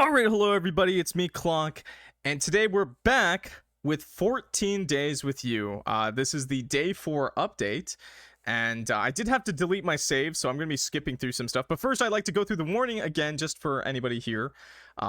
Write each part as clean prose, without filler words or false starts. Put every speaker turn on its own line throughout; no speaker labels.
Alright, hello everybody, it's me, Clock, and today we're back with 14 Days with You. This is the Day 4 update, and I did have to delete my save, so I'm going to be skipping through some stuff. But first, I'd like to go through the warning again, just for anybody here.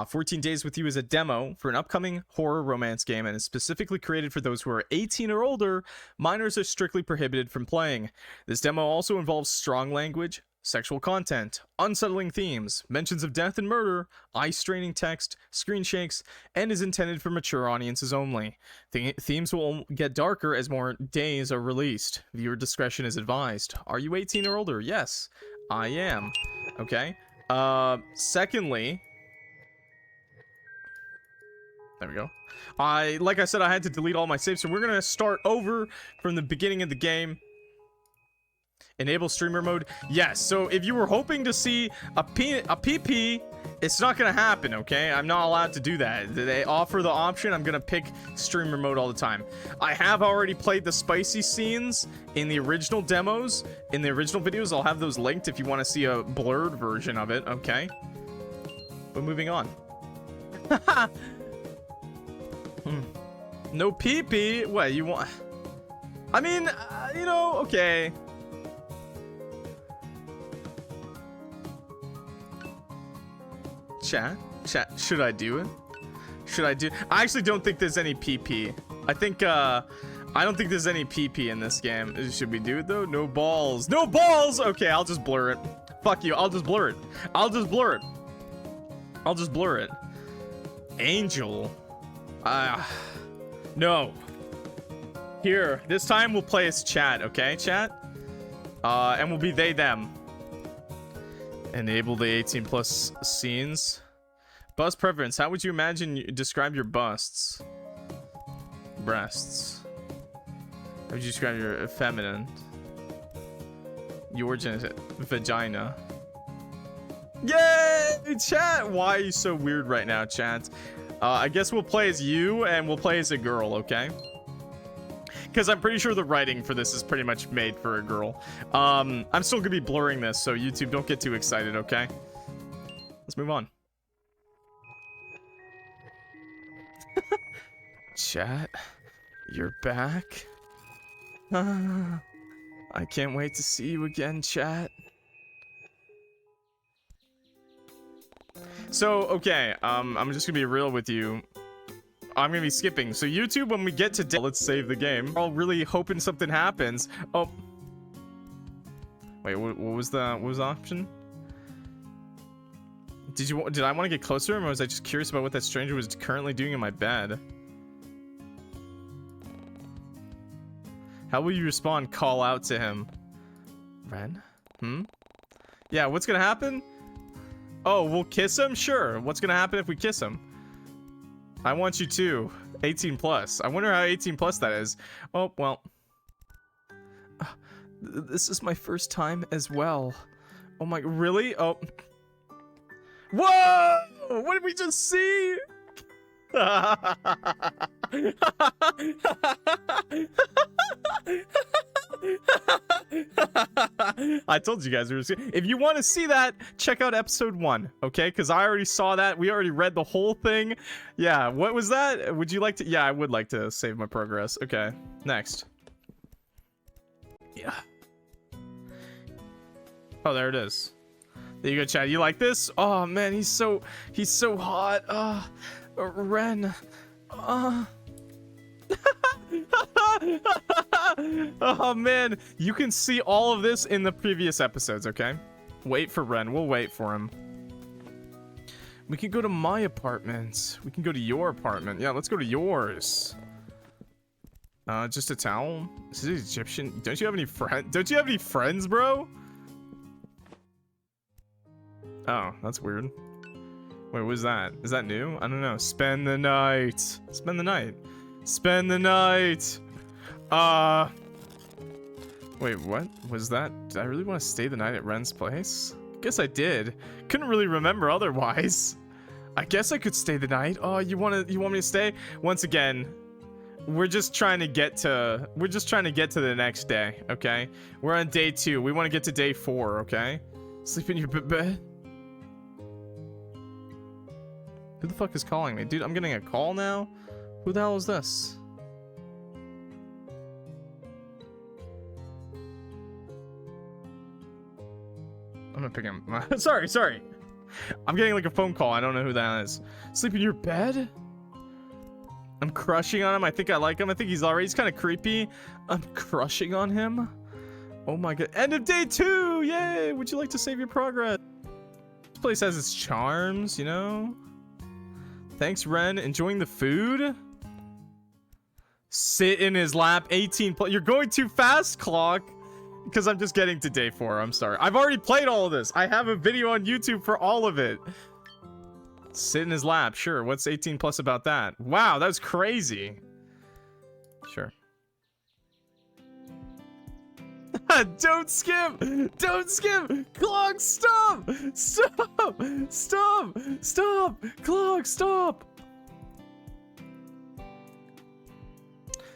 14 Days with You is a demo for an upcoming horror romance game, and is specifically created for those who are 18 or older. Minors are strictly prohibited from playing. This demo also involves strong language, sexual content, unsettling themes, mentions of death and murder, eye-straining text, screen shakes, and is intended for mature audiences only. Themes will get darker as more days are released. Viewer discretion is advised. Are you 18 or older? Yes, I am. Okay. Secondly, there we go. Like I said, I had to delete all my saves, so we're gonna start over from the beginning of the game. Enable streamer mode. Yes, so if you were hoping to see a PP, it's not gonna happen, okay? I'm not allowed to do that. They offer the option. I'm gonna pick streamer mode all the time. I have already played the spicy scenes in the original demos, in the original videos. I'll have those linked if you want to see a blurred version of it, okay? But moving on. No PP? What, you want? I mean, you know, okay. Chat, should I do it? I actually don't think there's any PP. I don't think there's any PP in this game. Should we do it though? No balls. No balls! Okay, I'll just blur it. Fuck you, I'll just blur it. Angel. No. Here, this time we'll play as chat, okay, chat? And we'll be they, them. Enable the 18 plus scenes. Bust preference. How would you describe your busts? Breasts. How would you describe your feminine? Your vagina. Yay! Chat! Why are you so weird right now, chat? I guess we'll play as you and we'll play as a girl, okay? Because I'm pretty sure the writing for this is pretty much made for a girl. I'm still gonna be blurring this, so YouTube, don't get too excited, okay? Let's move on. Chat, you're back. I can't wait to see you again, chat. So, okay, I'm just gonna be real with you. I'm gonna be skipping. So YouTube, when we get to let's save the game. I'm really hoping something happens. Oh, wait, what was the option? Did I want to get closer, or was I just curious about what that stranger was currently doing in my bed? How will you respond? Call out to him. Ren? Yeah, what's gonna happen? Oh, we'll kiss him? Sure. What's gonna happen if we kiss him? I want you too. 18 plus. I wonder how 18 plus that is. Oh, well. This is my first time as well. Oh my, really? Oh. Whoa! What did we just see? I told you guys we were seeing. If you want to see that, check out episode 1, okay? Because I already saw that. We already read the whole thing. Yeah, what was that? Would you like to? Yeah, I would like to save my progress. Okay, next. Yeah. Oh, there it is. There you go, Chad. You like this? Oh man, he's so hot. Ren. Oh man, you can see all of this in the previous episodes, okay? Wait for Ren. We'll wait for him. We can go to my apartment. We can go to your apartment. Yeah, let's go to yours. Just a towel? Is it Egyptian? Don't you have any friends? Don't you have any friends, bro? Oh, that's weird. Wait, what is that? Is that new? I don't know. Spend the night. Spend the night. Spend the night. Wait, what was that? Did I really want to stay the night at Ren's place? Guess I did. Couldn't really remember otherwise. I guess I could stay the night. Oh, you want me to stay? Once again, we're just trying to get to the next day, okay? We're on day 2. We want to get to day 4, okay? Sleep in your bed. Who the fuck is calling me? Dude, I'm getting a call now? Who the hell is this? I'm not picking up. Sorry. I'm getting like a phone call. I don't know who that is. Sleep in your bed? I'm crushing on him. I think I like him. I think he's kind of creepy. I'm crushing on him. Oh my god. End of day 2! Yay! Would you like to save your progress? This place has its charms, you know? Thanks, Ren. Enjoying the food? Sit in his lap. 18 plus. You're going too fast, Clock. Because I'm just getting to day 4. I'm sorry. I've already played all of this. I have a video on YouTube for all of it. Sit in his lap. Sure. What's 18 plus about that? Wow, that was crazy. Sure. Don't skip! Don't skip! Clock, stop! Stop! Stop! Stop! Clock, stop!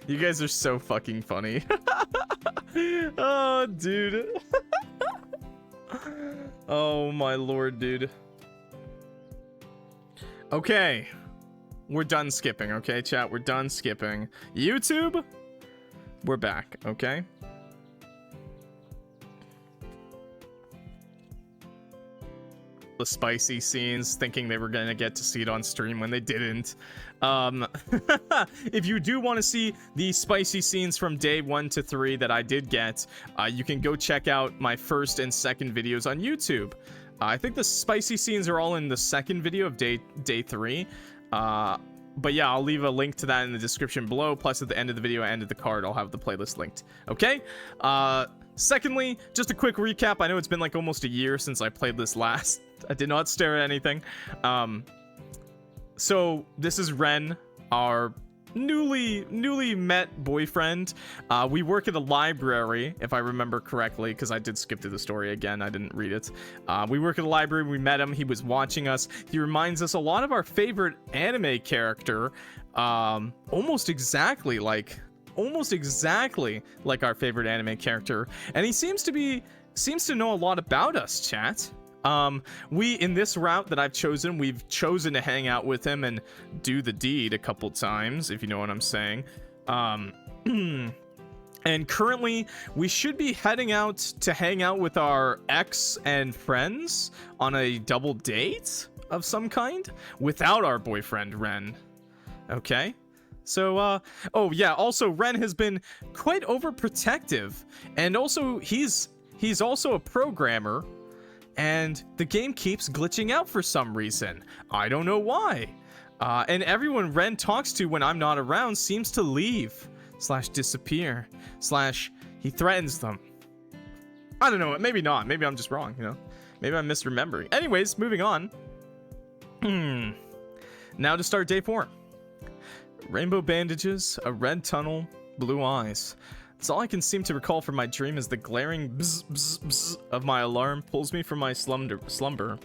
You guys are so fucking funny. Oh, dude. Oh, my lord, dude. Okay. We're done skipping, okay, chat? We're done skipping. YouTube? We're back, okay? The spicy scenes, thinking they were gonna get to see it on stream when they didn't. If you do want to see the spicy scenes from day 1 to 3 that I did get, you can go check out my first and second videos on YouTube. I think the spicy scenes are all in the second video of day 3. But yeah, I'll leave a link to that in the description below. Plus, at the end of the video and at the card, I'll have the playlist linked. Okay? Secondly, just a quick recap. I know it's been like almost a year since I played this last. I did not stare at anything. So this is Ren, our newly met boyfriend. We work at a library, if I remember correctly, because I did skip through the story again. I didn't read it. We work at a library. We met him. He was watching us. He reminds us a lot of our favorite anime character, almost exactly like our favorite anime character, and he seems to know a lot about us, chat. In this route that I've chosen, we've chosen to hang out with him and do the deed a couple times, if you know what I'm saying. And currently we should be heading out to hang out with our ex and friends on a double date of some kind without our boyfriend Ren. Okay? So, oh yeah, also Ren has been quite overprotective, and also he's also a programmer, and the game keeps glitching out for some reason. I don't know why. And everyone Ren talks to when I'm not around seems to leave, / disappear, / he threatens them. I don't know, maybe not, maybe I'm just wrong, you know? Maybe I'm misremembering. Anyways, moving on. Now to start day 4. Rainbow bandages, a red tunnel, blue eyes. That's all I can seem to recall from my dream as the glaring bzz bzz bzz of my alarm pulls me from my slumber.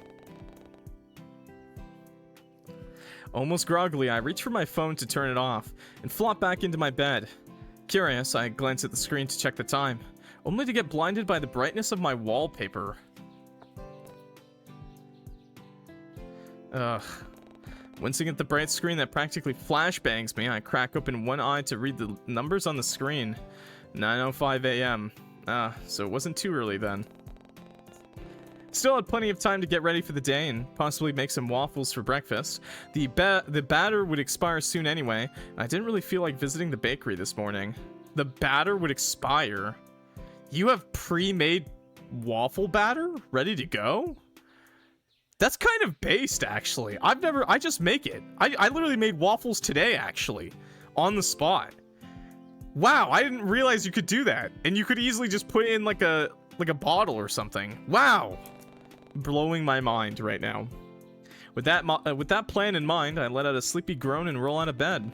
Almost groggily, I reach for my phone to turn it off and flop back into my bed. Curious, I glance at the screen to check the time, only to get blinded by the brightness of my wallpaper. Ugh. Wincing at the bright screen that practically flashbangs me, I crack open one eye to read the numbers on the screen. 9:05 a.m. So it wasn't too early then. Still had plenty of time to get ready for the day and possibly make some waffles for breakfast. The batter would expire soon anyway, and I didn't really feel like visiting the bakery this morning. The batter would expire? You have pre-made waffle batter ready to go? That's kind of based, actually. I just make it. I literally made waffles today, actually. On the spot. Wow, I didn't realize you could do that. And you could easily just put it in like a bottle or something. Wow. Blowing my mind right now. With that plan in mind, I let out a sleepy groan and roll out of bed.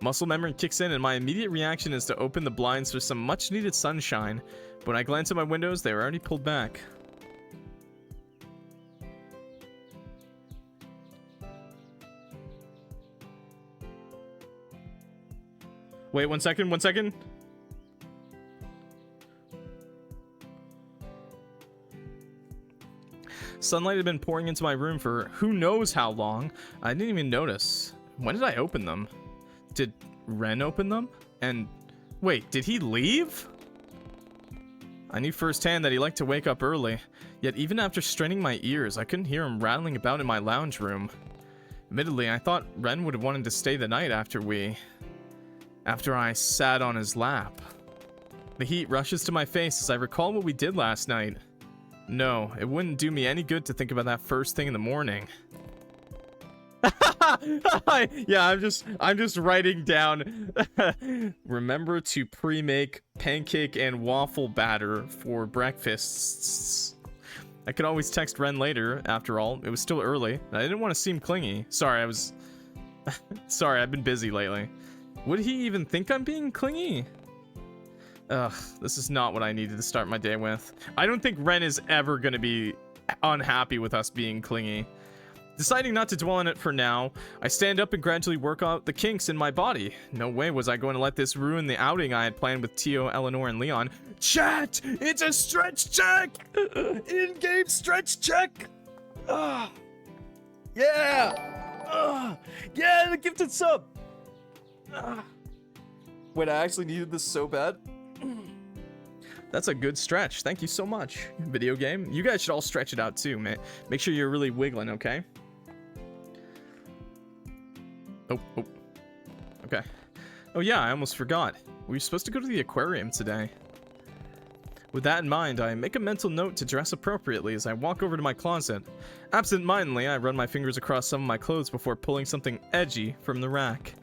Muscle memory kicks in and my immediate reaction is to open the blinds for some much needed sunshine. But when I glance at my windows, they were already pulled back. Wait, one second. Sunlight had been pouring into my room for who knows how long. I didn't even notice. When did I open them? Did Ren open them? And wait, did he leave? I knew firsthand that he liked to wake up early, yet even after straining my ears, I couldn't hear him rattling about in my lounge room. Admittedly, I thought Ren would have wanted to stay the night after I sat on his lap. The heat rushes to my face as I recall what we did last night. No, it wouldn't do me any good to think about that first thing in the morning. Yeah, I'm just writing down. Remember to pre-make pancake and waffle batter for breakfasts. I could always text Ren later, after all. It was still early. I didn't want to seem clingy. Sorry, Sorry, I've been busy lately. Would he even think I'm being clingy? Ugh, this is not what I needed to start my day with. I don't think Ren is ever gonna be unhappy with us being clingy. Deciding not to dwell on it for now, I stand up and gradually work out the kinks in my body. No way was I going to let this ruin the outing I had planned with Teo, Elanor, and Leon. Chat! It's a stretch check! In-game stretch check! Yeah! Yeah, the gifted sub! Wait, I actually needed this so bad? That's a good stretch. Thank you so much, video game. You guys should all stretch it out too, man. Make sure you're really wiggling, okay? Oh. Okay. Oh yeah, I almost forgot. We were supposed to go to the aquarium today. With that in mind, I make a mental note to dress appropriately as I walk over to my closet. Absent-mindedly, I run my fingers across some of my clothes before pulling something edgy from the rack.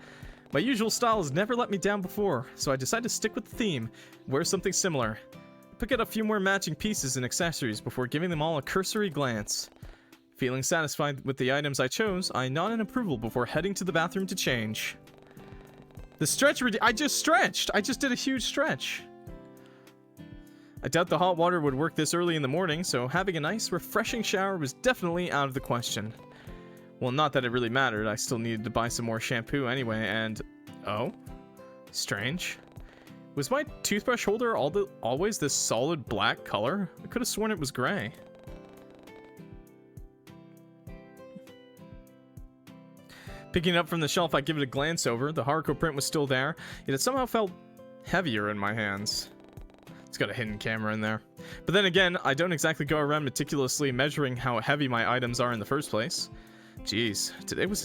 My usual style has never let me down before, so I decide to stick with the theme, wear something similar. Pick out a few more matching pieces and accessories before giving them all a cursory glance. Feeling satisfied with the items I chose, I nod in approval before heading to the bathroom to change. The stretch I just stretched! I just did a huge stretch. I doubt the hot water would work this early in the morning, so having a nice, refreshing shower was definitely out of the question. Well, not that it really mattered, I still needed to buy some more shampoo anyway, and... Oh? Strange. Was my toothbrush holder always this solid black color? I could have sworn it was gray. Picking it up from the shelf, I give it a glance over. The hardcore print was still there, yet it somehow felt heavier in my hands. It's got a hidden camera in there. But then again, I don't exactly go around meticulously measuring how heavy my items are in the first place. Jeez, today was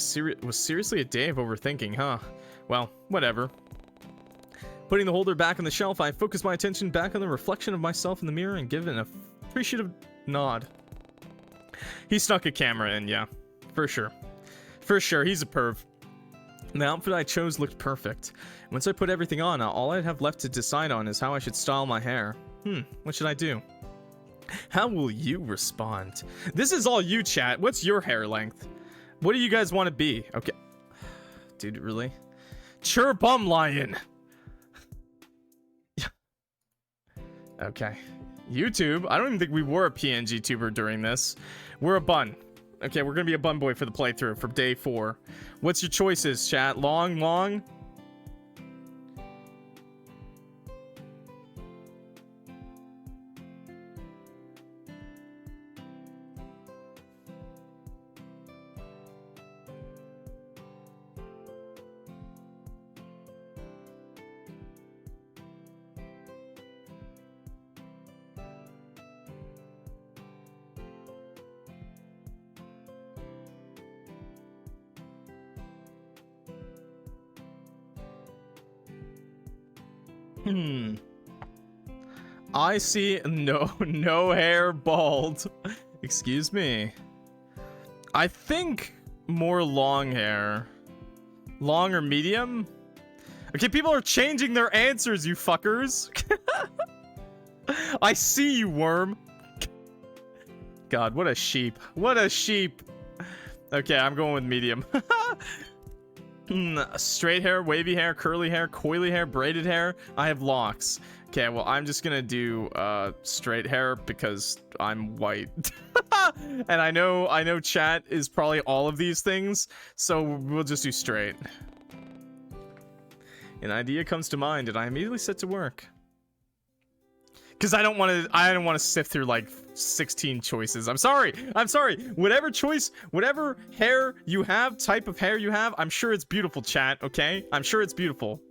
seriously a day of overthinking, huh? Well, whatever. Putting the holder back on the shelf, I focus my attention back on the reflection of myself in the mirror and give an appreciative nod. He snuck a camera in, yeah. For sure. For sure, he's a perv. The outfit I chose looked perfect. Once I put everything on, all I'd have left to decide on is how I should style my hair. What should I do? How will you respond? This is all you, chat. What's your hair length? What do you guys want to be? Okay. Dude, really? Bum lion! Okay. YouTube. I don't even think we were a PNG tuber during this. We're a bun. Okay, we're gonna be a bun boy for the playthrough for day 4. What's your choices, chat? Long? I see no hair bald. Excuse me. I think more long hair. Long or medium? Okay, people are changing their answers, you fuckers. I see you, worm. God, what a sheep. What a sheep. Okay, I'm going with medium. Straight hair, wavy hair, curly hair, coily hair, braided hair. I have locks. Okay, well, I'm just gonna do straight hair because I'm white. And I know chat is probably all of these things, so we'll just do straight. An idea comes to mind and I immediately set to work. Because I don't want to sift through like 16 choices. I'm sorry. Whatever choice, whatever hair you have, type of hair you have, I'm sure it's beautiful, chat, okay? I'm sure it's beautiful.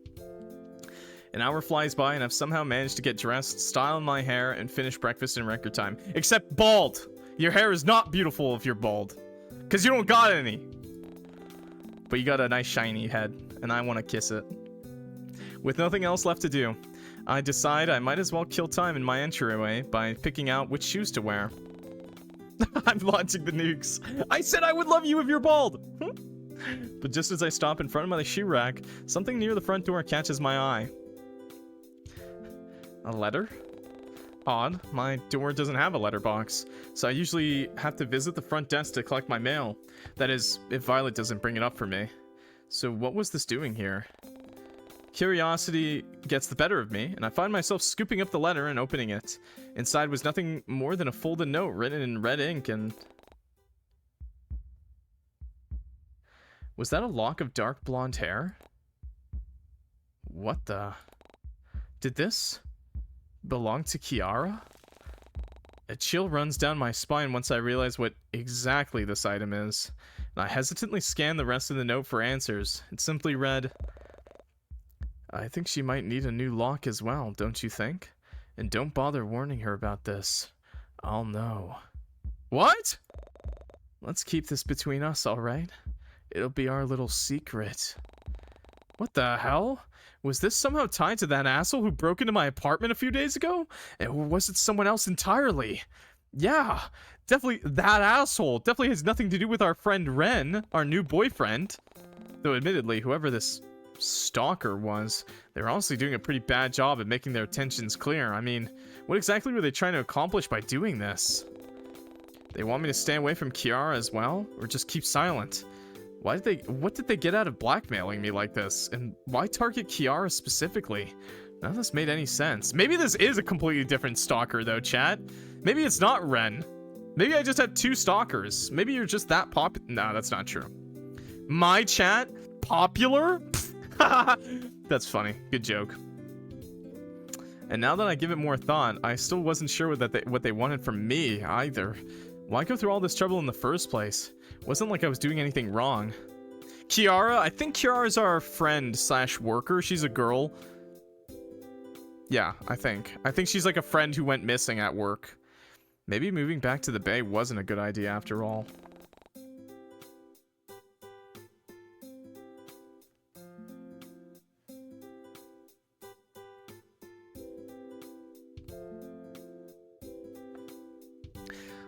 An hour flies by and I've somehow managed to get dressed, style my hair, and finish breakfast in record time. Except bald. Your hair is not beautiful if you're bald. Because you don't got any. But you got a nice shiny head, and I want to kiss it. With nothing else left to do, I decide I might as well kill time in my entryway by picking out which shoes to wear. I'm launching the nukes. I said I would love you if you're bald. But just as I stop in front of my shoe rack, something near the front door catches my eye. A letter? Odd, my door doesn't have a letterbox, so I usually have to visit the front desk to collect my mail. That is, if Violet doesn't bring it up for me. So what was this doing here? Curiosity gets the better of me, and I find myself scooping up the letter and opening it. Inside was nothing more than a folded note written in red ink and... Was that a lock of dark blonde hair? What the... Did this belong to Kiara? A chill runs down my spine once I realize what exactly this item is. And I hesitantly scan the rest of the note for answers. It simply read, I think she might need a new lock as well, don't you think? And don't bother warning her about this. I'll know. What? Let's keep this between us, alright? It'll be our little secret. What the hell? Was this somehow tied to that asshole who broke into my apartment a few days ago? Or was it someone else entirely? Yeah, definitely that asshole. Definitely has nothing to do with our friend Ren, our new boyfriend. Though admittedly, whoever this stalker was, they were honestly doing a pretty bad job at making their intentions clear. I mean, what exactly were they trying to accomplish by doing this? They want me to stay away from Kiara as well? Or just keep silent? What did they get out of blackmailing me like this? And why target Kiara specifically? None of this made any sense. Maybe this is a completely different stalker though, chat. Maybe it's not Ren. Maybe I just have two stalkers. Maybe you're just that No, that's not true. My chat? Popular? That's funny. Good joke. And now that I give it more thought, I still wasn't sure what they wanted from me either. Why go through all this trouble in the first place? Wasn't like I was doing anything wrong. Kiara? I think Kiara's our friend slash worker. She's a girl. Yeah, I think. I think she's like a friend who went missing at work. Maybe moving back to the Bay wasn't a good idea after all.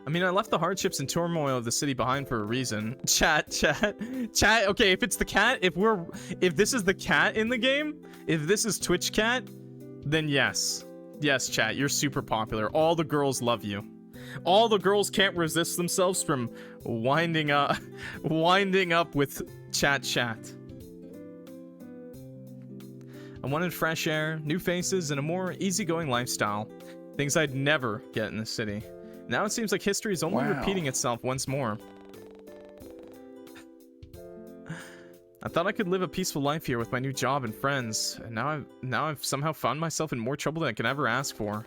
I mean, I left the hardships and turmoil of the city behind for a reason. Chat. Okay, if it's the cat, if this is the cat in the game, if this is Twitch cat, then yes. Yes, chat, you're super popular. All the girls love you. All the girls can't resist themselves from winding up with chat. I wanted fresh air, new faces, and a more easygoing lifestyle. Things I'd never get in the city. Now it seems like history is only repeating itself once more. I thought I could live a peaceful life here with my new job and friends, and now I've somehow found myself in more trouble than I could ever ask for.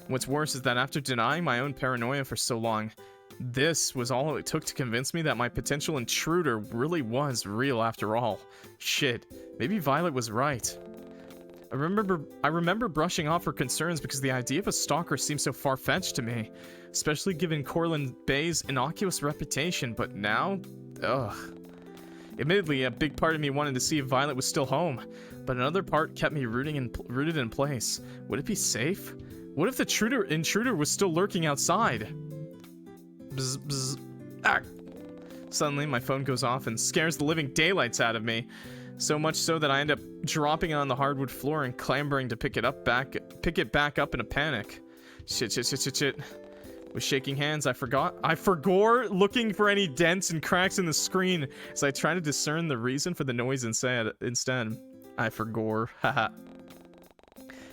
What's worse is that after denying my own paranoia for so long, this was all it took to convince me that my potential intruder really was real after all. Shit, maybe Violet was right. I remember brushing off her concerns because the idea of a stalker seemed so far-fetched to me, especially given Corlin Bay's innocuous reputation, but now, ugh. Admittedly, a big part of me wanted to see if Violet was still home, but another part kept me rooted in place. Would it be safe? What if the intruder was still lurking outside? Bzz, bzz. Ah. Suddenly, my phone goes off and scares the living daylights out of me. So much so that I end up dropping it on the hardwood floor and clambering to pick it back up in a panic. Shit. With shaking hands, I forgot looking for any dents and cracks in the screen as I try to discern the reason for the noise instead. I forgot. Haha.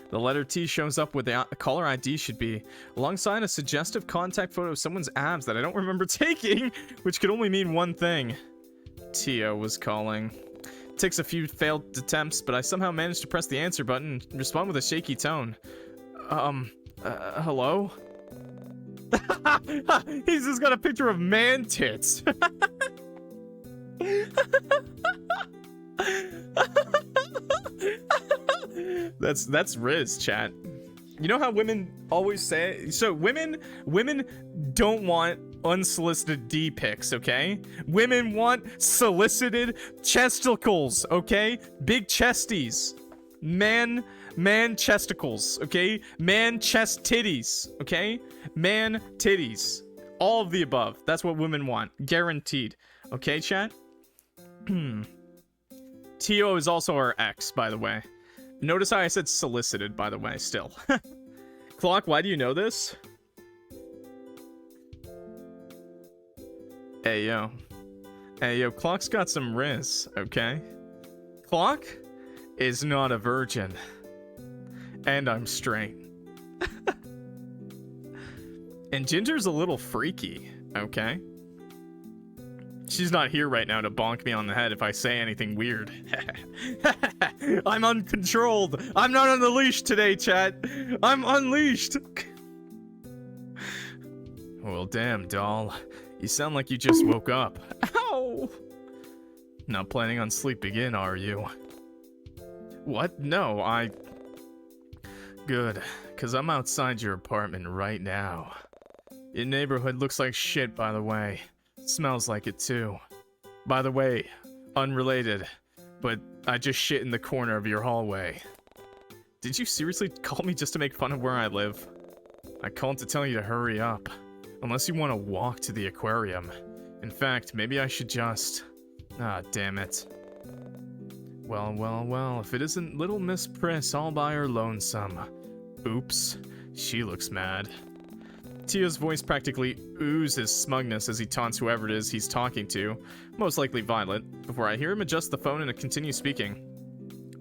The letter T shows up where the caller ID should be, alongside a suggestive contact photo of someone's abs that I don't remember taking, which could only mean one thing. Teo was calling. It takes a few failed attempts, but I somehow managed to press the answer button and respond with a shaky tone. Hello? He's just got a picture of man tits. That's Riz, chat. You know how women always say, so women don't want unsolicited D pics, okay? Women want solicited chesticles, okay? Big chesties. Man chesticles, okay? Man chest titties, okay? Man titties. All of the above. That's what women want. Guaranteed. Okay, chat? Teo is also our ex, by the way. Notice how I said solicited, by the way, still. Clock, why do you know this? Hey, yo. Hey, yo, Clock's got some riz, okay? Clock is not a virgin. And I'm straight. And Ginger's a little freaky, okay? She's not here right now to bonk me on the head if I say anything weird. I'm uncontrolled. I'm not on the leash today, chat. I'm unleashed. Well, damn, doll. You sound like you just woke up. Ow! Not planning on sleeping in, are you? What? No, Good, because I'm outside your apartment right now. Your neighborhood looks like shit, by the way. Smells like it too. By the way, unrelated, but I just shit in the corner of your hallway. Did you seriously call me just to make fun of where I live? I called to tell you to hurry up, unless you want to walk to the aquarium. In fact, maybe I should just... Ah, damn it. Well, if it isn't little Miss Priss all by her lonesome. Oops, she looks mad. Teo's voice practically oozes smugness as he taunts whoever it is he's talking to, most likely Violet, before I hear him adjust the phone and continue speaking.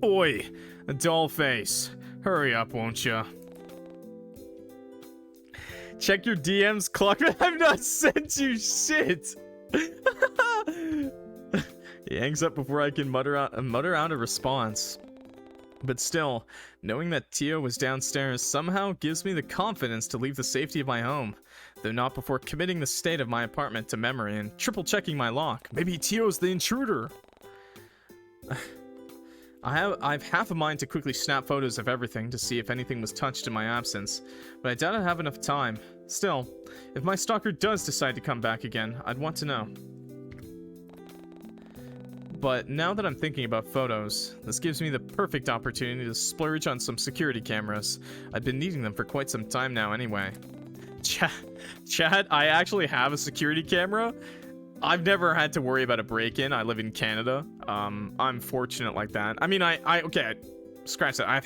Oi, a doll face. Hurry up, won't ya? Check your DMs, Clock. I've not sent you shit. He hangs up before I can mutter out a response. But still, knowing that Teo was downstairs somehow gives me the confidence to leave the safety of my home, though not before committing the state of my apartment to memory and triple checking my lock. Maybe Teo's the intruder. I've half a mind to quickly snap photos of everything to see if anything was touched in my absence, but I doubt I'd have enough time. Still, if my stalker does decide to come back again, I'd want to know. But now that I'm thinking about photos, this gives me the perfect opportunity to splurge on some security cameras. I've been needing them for quite some time now anyway. Chat, I actually have a security camera. I've never had to worry about a break-in. I live in Canada. I'm fortunate like that. I mean, okay, scratch that. I've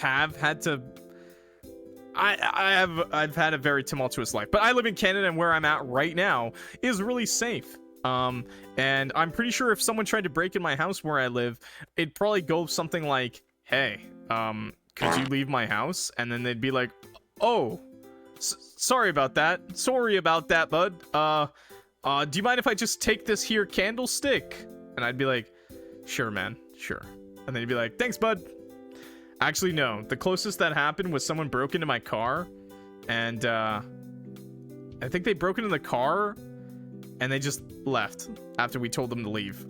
had a very tumultuous life, but I live in Canada and where I'm at right now is really safe. And I'm pretty sure if someone tried to break in my house where I live, it'd probably go something like, hey, could you leave my house? And then they'd be like, oh, sorry about that, bud. Do you mind if I just take this here candlestick? And I'd be like, sure, man, sure. And then he'd be like, thanks, bud. Actually, no, the closest that happened was someone broke into my car, and, I think they broke into the car, and they just left after we told them to leave.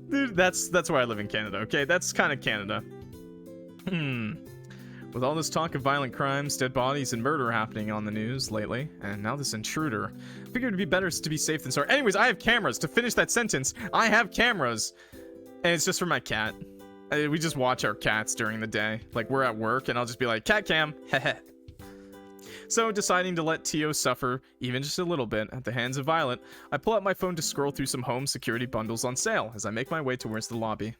Dude, that's where I live in Canada, okay? That's kind of Canada. With all this talk of violent crimes, dead bodies, and murder happening on the news lately, and now this intruder, I figured it'd be better to be safe than sorry. Anyways, I have cameras. To finish that sentence, I have cameras. And it's just for my cat. We just watch our cats during the day. Like, we're at work, and I'll just be like, cat cam, heh. So, deciding to let Teo suffer, even just a little bit, at the hands of Violet, I pull out my phone to scroll through some home security bundles on sale as I make my way towards the lobby.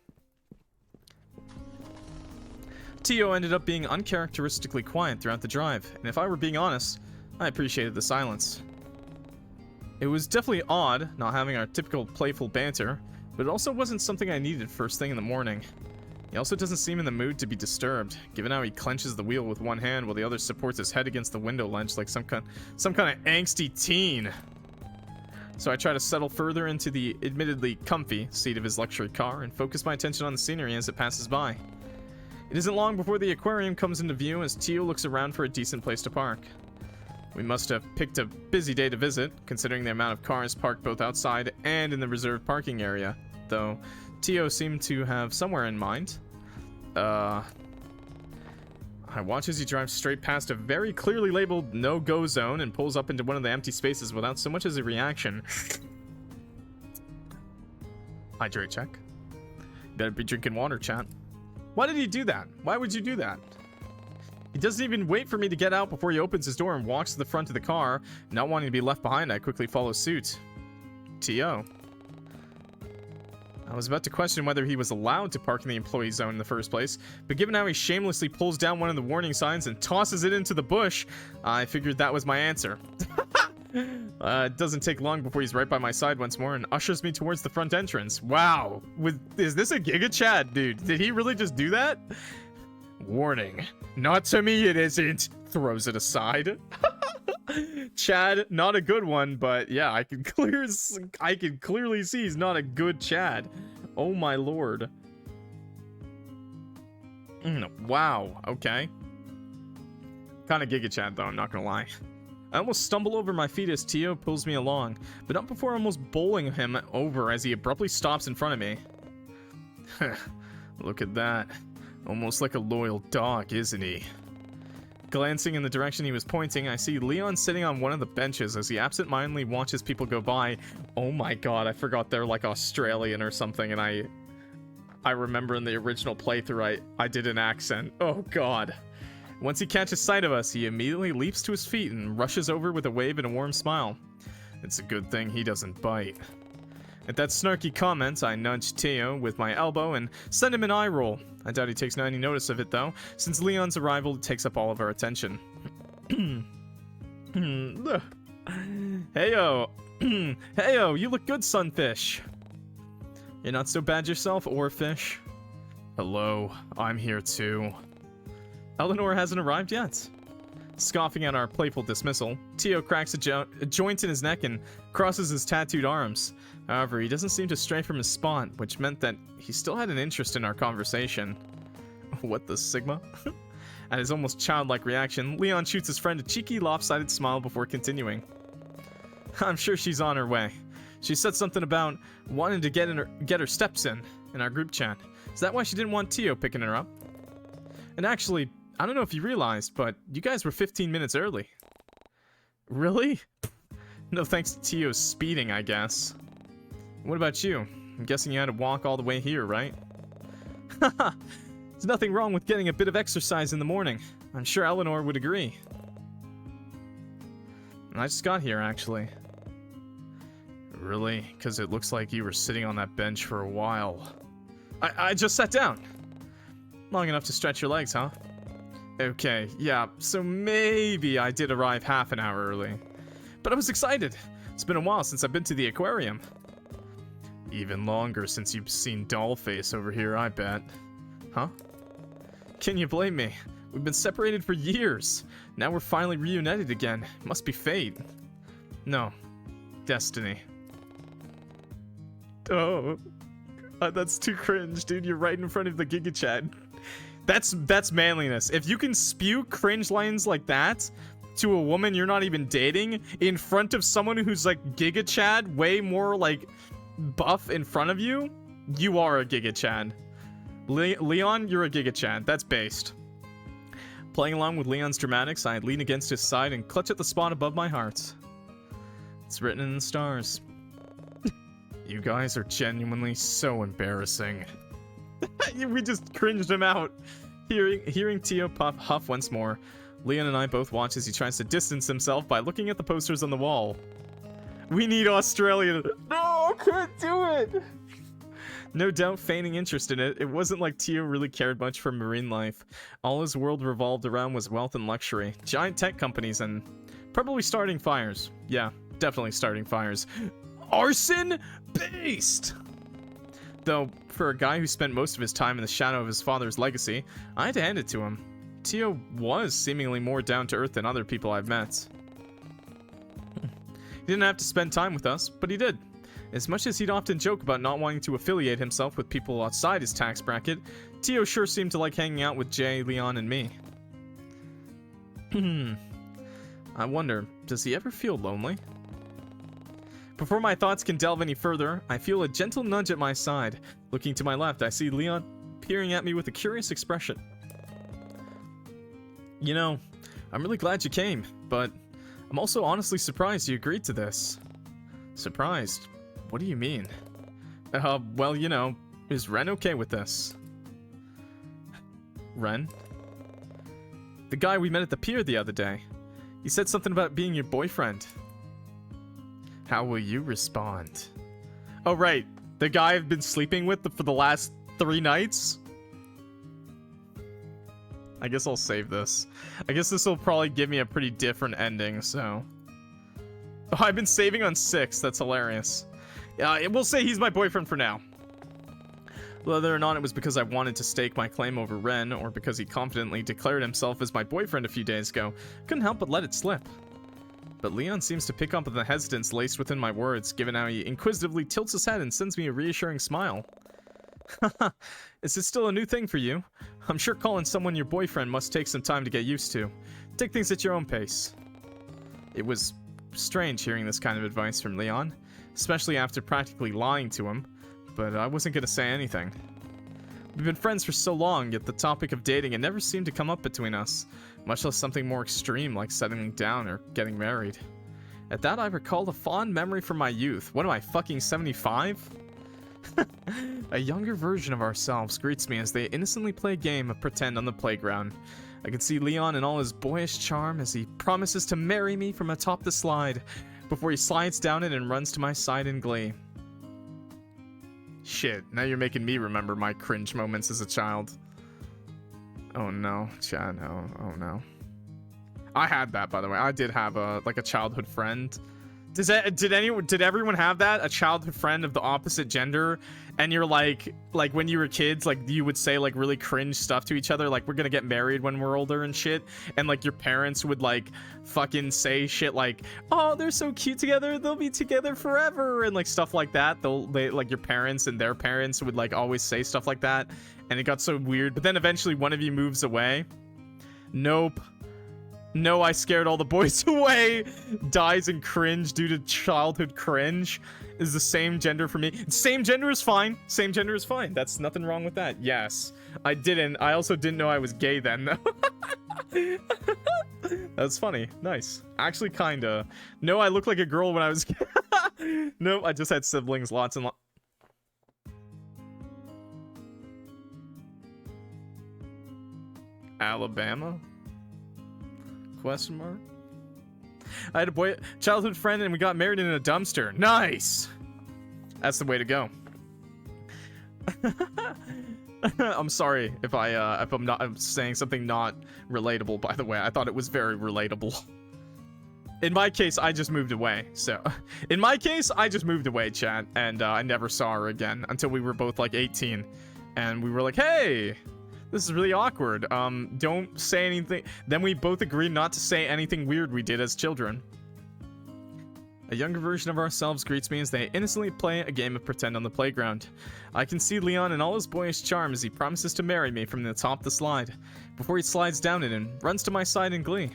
Teo ended up being uncharacteristically quiet throughout the drive, and if I were being honest, I appreciated the silence. It was definitely odd not having our typical playful banter, but it also wasn't something I needed first thing in the morning. He also doesn't seem in the mood to be disturbed, given how he clenches the wheel with one hand while the other supports his head against the window ledge like some kind of angsty teen. So I try to settle further into the admittedly comfy seat of his luxury car and focus my attention on the scenery as it passes by. It isn't long before the aquarium comes into view as Teo looks around for a decent place to park. We must have picked a busy day to visit, considering the amount of cars parked both outside and in the reserved parking area, though Teo seemed to have somewhere in mind. I watch as he drives straight past a very clearly labeled no-go zone and pulls up into one of the empty spaces without so much as a reaction. Hydrate check. Better be drinking water, chat. Why did he do that? Why would you do that? He doesn't even wait for me to get out before he opens his door and walks to the front of the car. Not wanting to be left behind, I quickly follow suit. Teo. I was about to question whether he was allowed to park in the employee zone in the first place, but given how he shamelessly pulls down one of the warning signs and tosses it into the bush, I figured that was my answer. It doesn't take long before he's right by my side once more and ushers me towards the front entrance. Wow, is this a Giga Chad, dude? Did he really just do that? Warning, not to me it isn't. Throws it aside. Chad, not a good one, but yeah, I can clearly see he's not a good Chad. Oh my lord. Wow, okay. Kind of Giga Chad though, I'm not gonna lie. I almost stumble over my feet as Teo pulls me along, but not before almost bowling him over as he abruptly stops in front of me. Look at that. Almost like a loyal dog, isn't he? Glancing in the direction he was pointing, I see Leon sitting on one of the benches as he absentmindedly watches people go by. Oh my god, I forgot they're like Australian or something, and I remember in the original playthrough I did an accent. Oh god. Once he catches sight of us, he immediately leaps to his feet and rushes over with a wave and a warm smile. It's a good thing he doesn't bite. At that snarky comment, I nudge Teo with my elbow and send him an eye roll. I doubt he takes any notice of it though, since Leon's arrival takes up all of our attention. Heyo! Heyo, you look good, sunfish. You're not so bad yourself, oarfish. Hello, I'm here too. Elanor hasn't arrived yet. Scoffing at our playful dismissal, Teo cracks a joint in his neck and crosses his tattooed arms. However, he doesn't seem to stray from his spot, which meant that he still had an interest in our conversation. What the Sigma? At his almost childlike reaction, Leon shoots his friend a cheeky, lopsided smile before continuing. I'm sure she's on her way. She said something about wanting to get her steps in our group chat. Is that why she didn't want Teo picking her up? And actually, I don't know if you realized, but you guys were 15 minutes early. Really? No thanks to Teo's speeding, I guess. What about you? I'm guessing you had to walk all the way here, right? Haha! There's nothing wrong with getting a bit of exercise in the morning. I'm sure Elanor would agree. I just got here, actually. Really? Because it looks like you were sitting on that bench for a while. I just sat down. Long enough to stretch your legs, huh? Okay, yeah, so maybe I did arrive half an hour early. But I was excited. It's been a while since I've been to the aquarium. Even longer since you've seen Dollface over here, I bet. Huh? Can you blame me? We've been separated for years. Now we're finally reunited again. Must be fate. No. Destiny. Oh. That's too cringe, dude. You're right in front of the Giga Chad. That's manliness. If you can spew cringe lines like that to a woman you're not even dating in front of someone who's like Giga Chad, way more like buff in front of you, you are a Giga Chad. Leon, you're a Giga Chad. That's based. Playing along with Leon's dramatics, I lean against his side and clutch at the spot above my heart. It's written in the stars. You guys are genuinely so embarrassing. We just cringed him out. Hearing Teo huff once more, Leon and I both watch as he tries to distance himself by looking at the posters on the wall. We need Australia. No, I can't do it. No doubt feigning interest in it, it wasn't like Teo really cared much for marine life. All his world revolved around was wealth and luxury, giant tech companies, and probably starting fires. Yeah, definitely starting fires. Arson-based! Though, for a guy who spent most of his time in the shadow of his father's legacy, I had to hand it to him. Teo was seemingly more down-to-earth than other people I've met. He didn't have to spend time with us, but he did. As much as he'd often joke about not wanting to affiliate himself with people outside his tax bracket, Teo sure seemed to like hanging out with Jay, Leon, and me. I wonder, does he ever feel lonely? Before my thoughts can delve any further, I feel a gentle nudge at my side. Looking to my left, I see Leon peering at me with a curious expression. You know, I'm really glad you came, but I'm also honestly surprised you agreed to this. Surprised? What do you mean? Well, you know, is Ren okay with this? Ren? The guy we met at the pier the other day. He said something about being your boyfriend. How will you respond? Oh, right. The guy I've been sleeping with for the last 3 nights? I guess I'll save this. I guess this will probably give me a pretty different ending, so... Oh, I've been saving on 6. That's hilarious. We'll say he's my boyfriend for now. Whether or not it was because I wanted to stake my claim over Ren, or because he confidently declared himself as my boyfriend a few days ago, couldn't help but let it slip. But Leon seems to pick up on the hesitance laced within my words, given how he inquisitively tilts his head and sends me a reassuring smile. Haha, is this still a new thing for you? I'm sure calling someone your boyfriend must take some time to get used to. Take things at your own pace. It was strange hearing this kind of advice from Leon, especially after practically lying to him, but I wasn't gonna say anything. We've been friends for so long, yet the topic of dating had never seemed to come up between us, much less something more extreme like settling down or getting married. At that, I recalled a fond memory from my youth. What am I, fucking 75? A younger version of ourselves greets me as they innocently play a game of pretend on the playground. I can see Leon in all his boyish charm as he promises to marry me from atop the slide, before he slides down it and runs to my side in glee. Shit, now you're making me remember my cringe moments as a child. Oh no, Chad, oh no. I had that, by the way. I did have a childhood friend. Did everyone have that? A childhood friend of the opposite gender? And you're like when you were kids, like you would say like really cringe stuff to each other, like we're gonna get married when we're older and shit. And like your parents would like fucking say shit like, oh, they're so cute together, they'll be together forever, and like stuff like that. They like your parents and their parents would like always say stuff like that, and it got so weird. But then eventually one of you moves away. Nope. No, I scared all the boys away. Dies in cringe due to childhood cringe. Is the same gender for me. Same gender is fine. Same gender is fine. That's nothing wrong with that. Yes. I also didn't know I was gay then, though. That's funny. Nice. Actually, kinda. No, I looked like a girl when I was... Nope, I just had siblings. Lots and lots. Alabama? Question mark? I had a childhood friend and we got married in a dumpster. Nice! That's the way to go. I'm sorry if I'm saying something not relatable, by the way. I thought it was very relatable. In my case, I just moved away. So, in my case, I just moved away, chat, and I never saw her again until we were both like 18. And we were like, hey! This is really awkward. Don't say anything. Then we both agreed not to say anything weird we did as children. A younger version of ourselves greets me as they innocently play a game of pretend on the playground. I can see Leon in all his boyish charm as he promises to marry me from the top of the slide, before he slides down it and runs to my side in glee.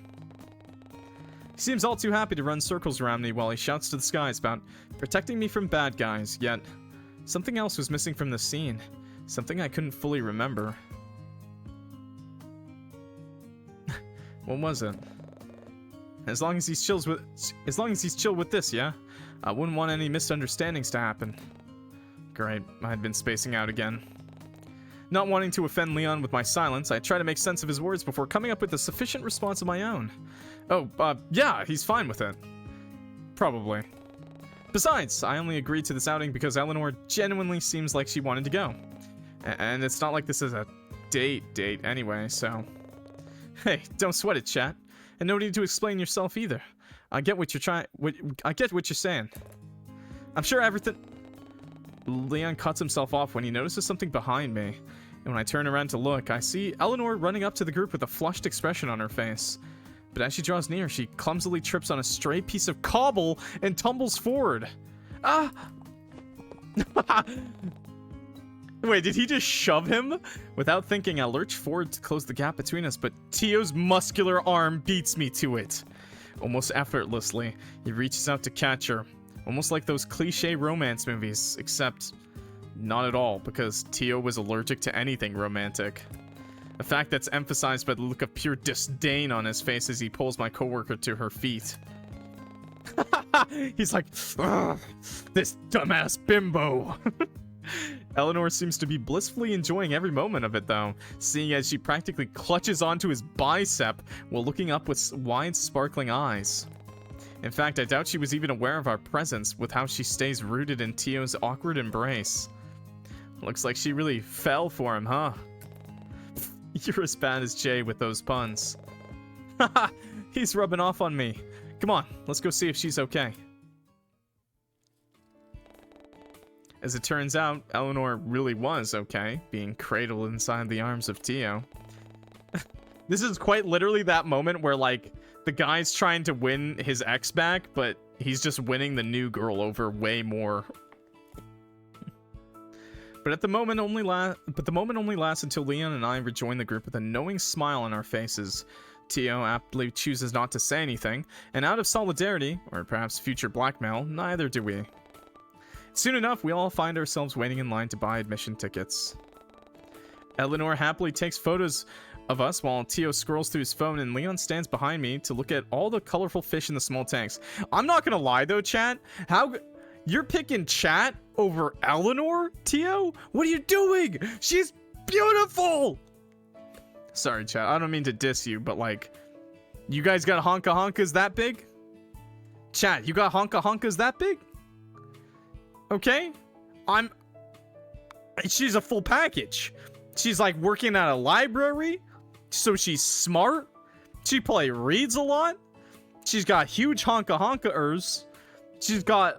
He seems all too happy to run circles around me while he shouts to the skies about protecting me from bad guys, yet something else was missing from the scene. Something I couldn't fully remember. What was it? As long as he's chill with this, yeah? I wouldn't want any misunderstandings to happen. Great, I had been spacing out again. Not wanting to offend Leon with my silence, I try to make sense of his words before coming up with a sufficient response of my own. Oh, yeah, he's fine with it. Probably. Besides, I only agreed to this outing because Elanor genuinely seems like she wanted to go. And it's not like this is a date anyway, so... Hey, don't sweat it, chat. And no need to explain yourself either. I get what you're saying. I'm sure everything... Leon cuts himself off when he notices something behind me. And when I turn around to look, I see Elanor running up to the group with a flushed expression on her face. But as she draws near, she clumsily trips on a stray piece of cobble and tumbles forward. Ah! Wait, did he just shove him? Without thinking, I lurch forward to close the gap between us, but Teo's muscular arm beats me to it. Almost effortlessly, he reaches out to catch her. Almost like those cliche romance movies, except not at all, because Teo was allergic to anything romantic. A fact that's emphasized by the look of pure disdain on his face as he pulls my coworker to her feet. He's like, this dumbass bimbo. Elanor seems to be blissfully enjoying every moment of it, though, seeing as she practically clutches onto his bicep while looking up with wide, sparkling eyes. In fact, I doubt she was even aware of our presence with how she stays rooted in Teo's awkward embrace. Looks like she really fell for him, huh? You're as bad as Jay with those puns. Haha, he's rubbing off on me. Come on, let's go see if she's okay. As it turns out, Elanor really was okay, being cradled inside the arms of Teo. This is quite literally that moment where, like, the guy's trying to win his ex back, but he's just winning the new girl over way more. But the moment only lasts until Leon and I rejoin the group with a knowing smile on our faces. Teo aptly chooses not to say anything, and out of solidarity, or perhaps future blackmail, neither do we. Soon enough, we all find ourselves waiting in line to buy admission tickets. Elanor happily takes photos of us while Teo scrolls through his phone, and Leon stands behind me to look at all the colorful fish in the small tanks. I'm not gonna lie though, chat. You're picking chat over Elanor, Teo? What are you doing? She's beautiful! Sorry, chat. I don't mean to diss you, but like, you guys got honka honkas that big? Chat, you got honka honkas that big? Okay? She's a full package. She's like working at a library, so she's smart. She probably reads a lot. She's got huge honka honka-ers. She's got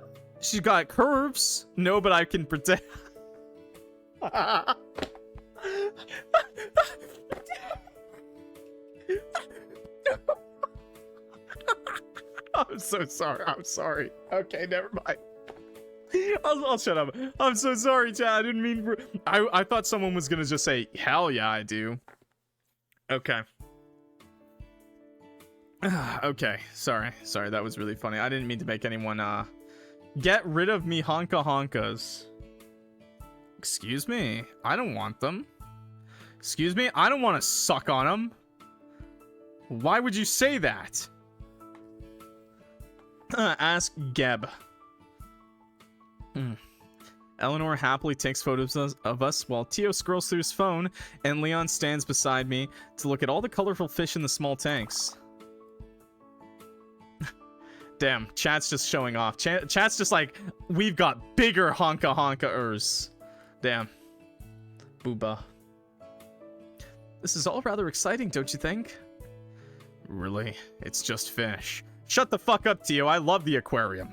curves. No, but I can pretend. I'm so sorry. I'm sorry. Okay, never mind. I'll shut up. I'm so sorry, chat. I didn't mean for... I thought someone was gonna just say, hell yeah, I do. Okay. Okay. Sorry, that was really funny. I didn't mean to make anyone, get rid of me honka honkas. Excuse me? I don't want them. Excuse me? I don't want to suck on them. Why would you say that? Ask Geb. Elanor happily takes photos of us while Teo scrolls through his phone, and Leon stands beside me to look at all the colorful fish in the small tanks. Damn, chat's just showing off. Chat's just like, we've got bigger honka honka-ers. Damn. Booba. This is all rather exciting, don't you think? Really? It's just fish. Shut the fuck up, Teo. I love the aquarium.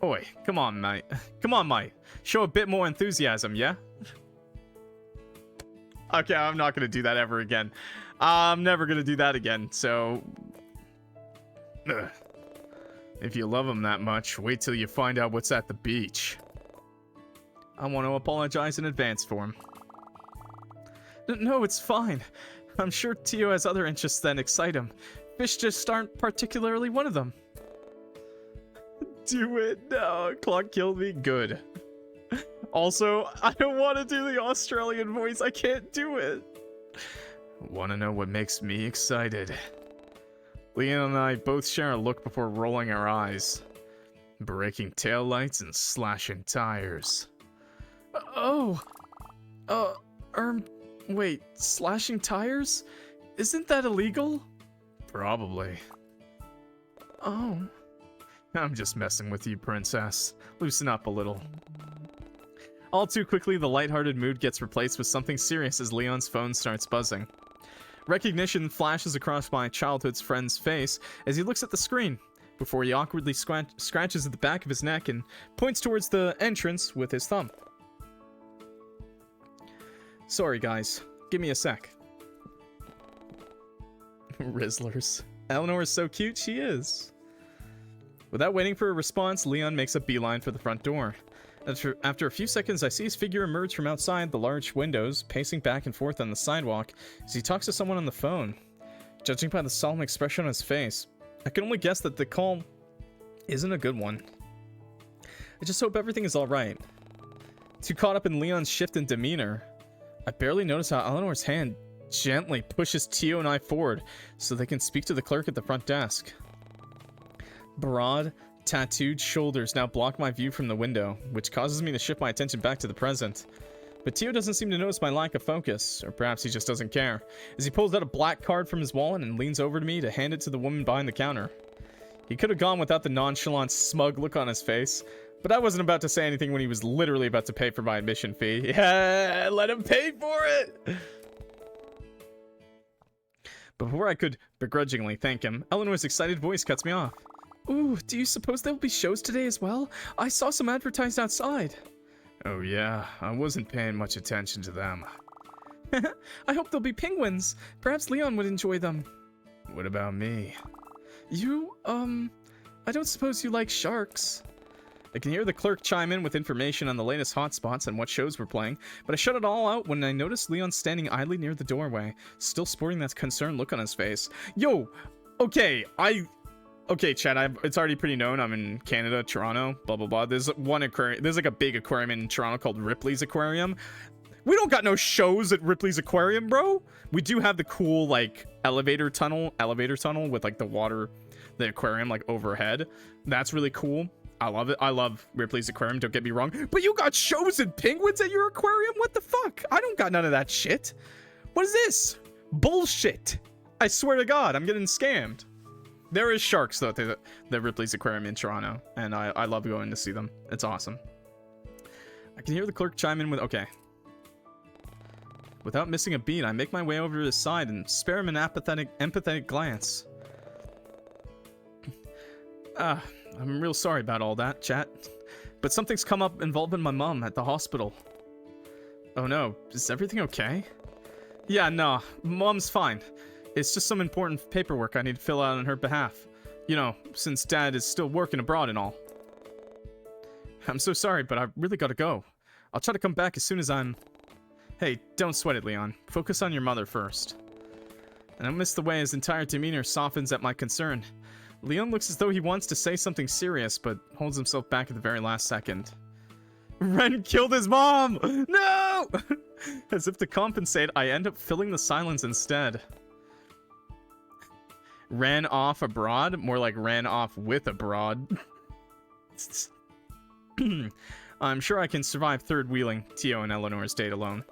Oi, come on, mate. Come on, mate. Show a bit more enthusiasm, yeah? Okay, I'm not gonna do that ever again. I'm never gonna do that again, so... Ugh. If you love him that much, wait till you find out what's at the beach. I want to apologize in advance for him. No, it's fine. I'm sure Teo has other interests that excite him. Fish just aren't particularly one of them. Do it. No, Clock killed me. Good. Also, I don't want to do the Australian voice. I can't do it. Want to know what makes me excited? Leon and I both share a look before rolling our eyes. Breaking taillights and slashing tires. Wait, slashing tires? Isn't that illegal? Probably. Oh. I'm just messing with you, princess. Loosen up a little. All too quickly, the lighthearted mood gets replaced with something serious as Leon's phone starts buzzing. Recognition flashes across my childhood's friend's face as he looks at the screen, before he awkwardly scratches at the back of his neck and points towards the entrance with his thumb. Sorry, guys. Give me a sec. Rizzlers. Elanor is so cute, she is. Without waiting for a response, Leon makes a beeline for the front door. After a few seconds, I see his figure emerge from outside the large windows, pacing back and forth on the sidewalk as he talks to someone on the phone. Judging by the solemn expression on his face, I can only guess that the call isn't a good one. I just hope everything is alright. Too caught up in Leon's shift in demeanor, I barely notice how Eleanor's hand gently pushes Teo and I forward so they can speak to the clerk at the front desk. Broad, tattooed shoulders now block my view from the window, which causes me to shift my attention back to the present. But Teo doesn't seem to notice my lack of focus, or perhaps he just doesn't care, as he pulls out a black card from his wallet and leans over to me to hand it to the woman behind the counter. He could have gone without the nonchalant, smug look on his face, but I wasn't about to say anything when he was literally about to pay for my admission fee. Yeah, let him pay for it! Before I could begrudgingly thank him, Eleanor's excited voice cuts me off. Ooh, do you suppose there'll be shows today as well? I saw some advertised outside. Oh yeah, I wasn't paying much attention to them. I hope there'll be penguins. Perhaps Leon would enjoy them. What about me? You, I don't suppose you like sharks. I can hear the clerk chime in with information on the latest hotspots and what shows we're playing, but I shut it all out when I noticed Leon standing idly near the doorway, still sporting that concerned look on his face. Yo, okay, Okay, chat, it's already pretty known. I'm in Canada, Toronto, blah, blah, blah. There's one aquarium. There's like a big aquarium in Toronto called Ripley's Aquarium. We don't got no shows at Ripley's Aquarium, bro. We do have the cool, like, elevator tunnel with, like, the water, the aquarium, like, overhead. That's really cool. I love it. I love Ripley's Aquarium, don't get me wrong. But you got shows and penguins at your aquarium? What the fuck? I don't got none of that shit. What is this? Bullshit. I swear to God, I'm getting scammed. There is sharks, though, at the Ripley's Aquarium in Toronto, and I love going to see them. It's awesome. I can hear the clerk chime in with, okay. Without missing a beat, I make my way over to his side and spare him an empathetic glance. I'm real sorry about all that, chat. But something's come up involving my mom at the hospital. Oh no, is everything okay? Yeah, no, mom's fine. It's just some important paperwork I need to fill out on her behalf. You know, since Dad is still working abroad and all. I'm so sorry, but I really gotta go. I'll try to come back as soon as I'm... Hey, don't sweat it, Leon. Focus on your mother first. And I miss the way his entire demeanor softens at my concern. Leon looks as though he wants to say something serious, but holds himself back at the very last second. Ren killed his mom! No! As if to compensate, I end up filling the silence instead. Ran off abroad? More like ran off with abroad. I'm sure I can survive third wheeling Teo and Eleanor's date alone.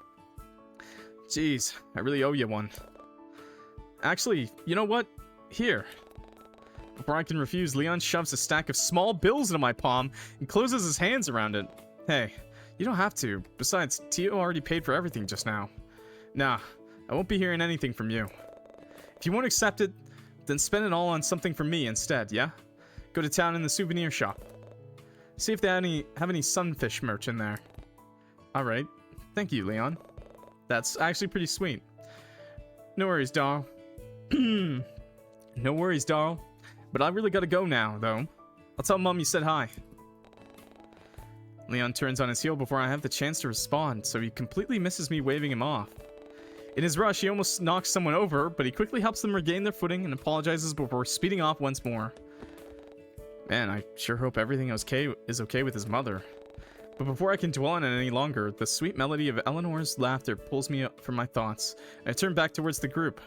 Jeez, I really owe you one. Actually, you know what? Here. Before I can refuse, Leon shoves a stack of small bills into my palm and closes his hands around it. Hey, you don't have to. Besides, Teo already paid for everything just now. Nah, I won't be hearing anything from you. If you won't accept it, then spend it all on something for me instead, yeah? Go to town in the souvenir shop. See if they have any sunfish merch in there. Alright. Thank you, Leon. That's actually pretty sweet. No worries, doll. No worries, doll. But I really gotta go now, though. I'll tell Mom you said hi. Leon turns on his heel before I have the chance to respond, so he completely misses me waving him off. In his rush, he almost knocks someone over, but he quickly helps them regain their footing and apologizes before speeding off once more. Man, I sure hope everything is okay with his mother. But before I can dwell on it any longer, the sweet melody of Eleanor's laughter pulls me up from my thoughts, and I turn back towards the group.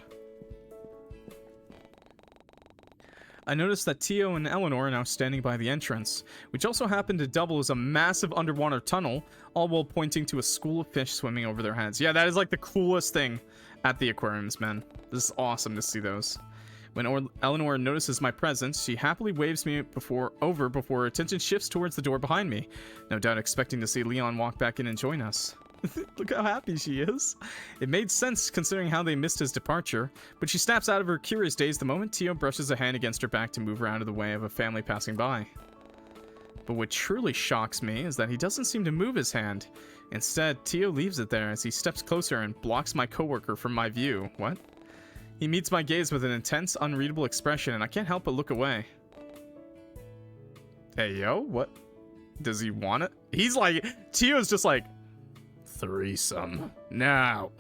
I notice that Teo and Elanor are now standing by the entrance, which also happened to double as a massive underwater tunnel, all while pointing to a school of fish swimming over their heads. Yeah, that is like the coolest thing at the aquariums, man. This is awesome to see those. When Elanor notices my presence, she happily waves me before her attention shifts towards the door behind me, no doubt expecting to see Leon walk back in and join us. Look how happy she is. It made sense considering how they missed his departure, but she snaps out of her curious daze the moment Teo brushes a hand against her back to move her out of the way of a family passing by. But what truly shocks me is that he doesn't seem to move his hand. Instead, Teo leaves it there as he steps closer and blocks my coworker from my view. What? He meets my gaze with an intense, unreadable expression, and I can't help but look away. Hey, yo, what? Does he want it? He's like, Teo's just like, threesome. Now.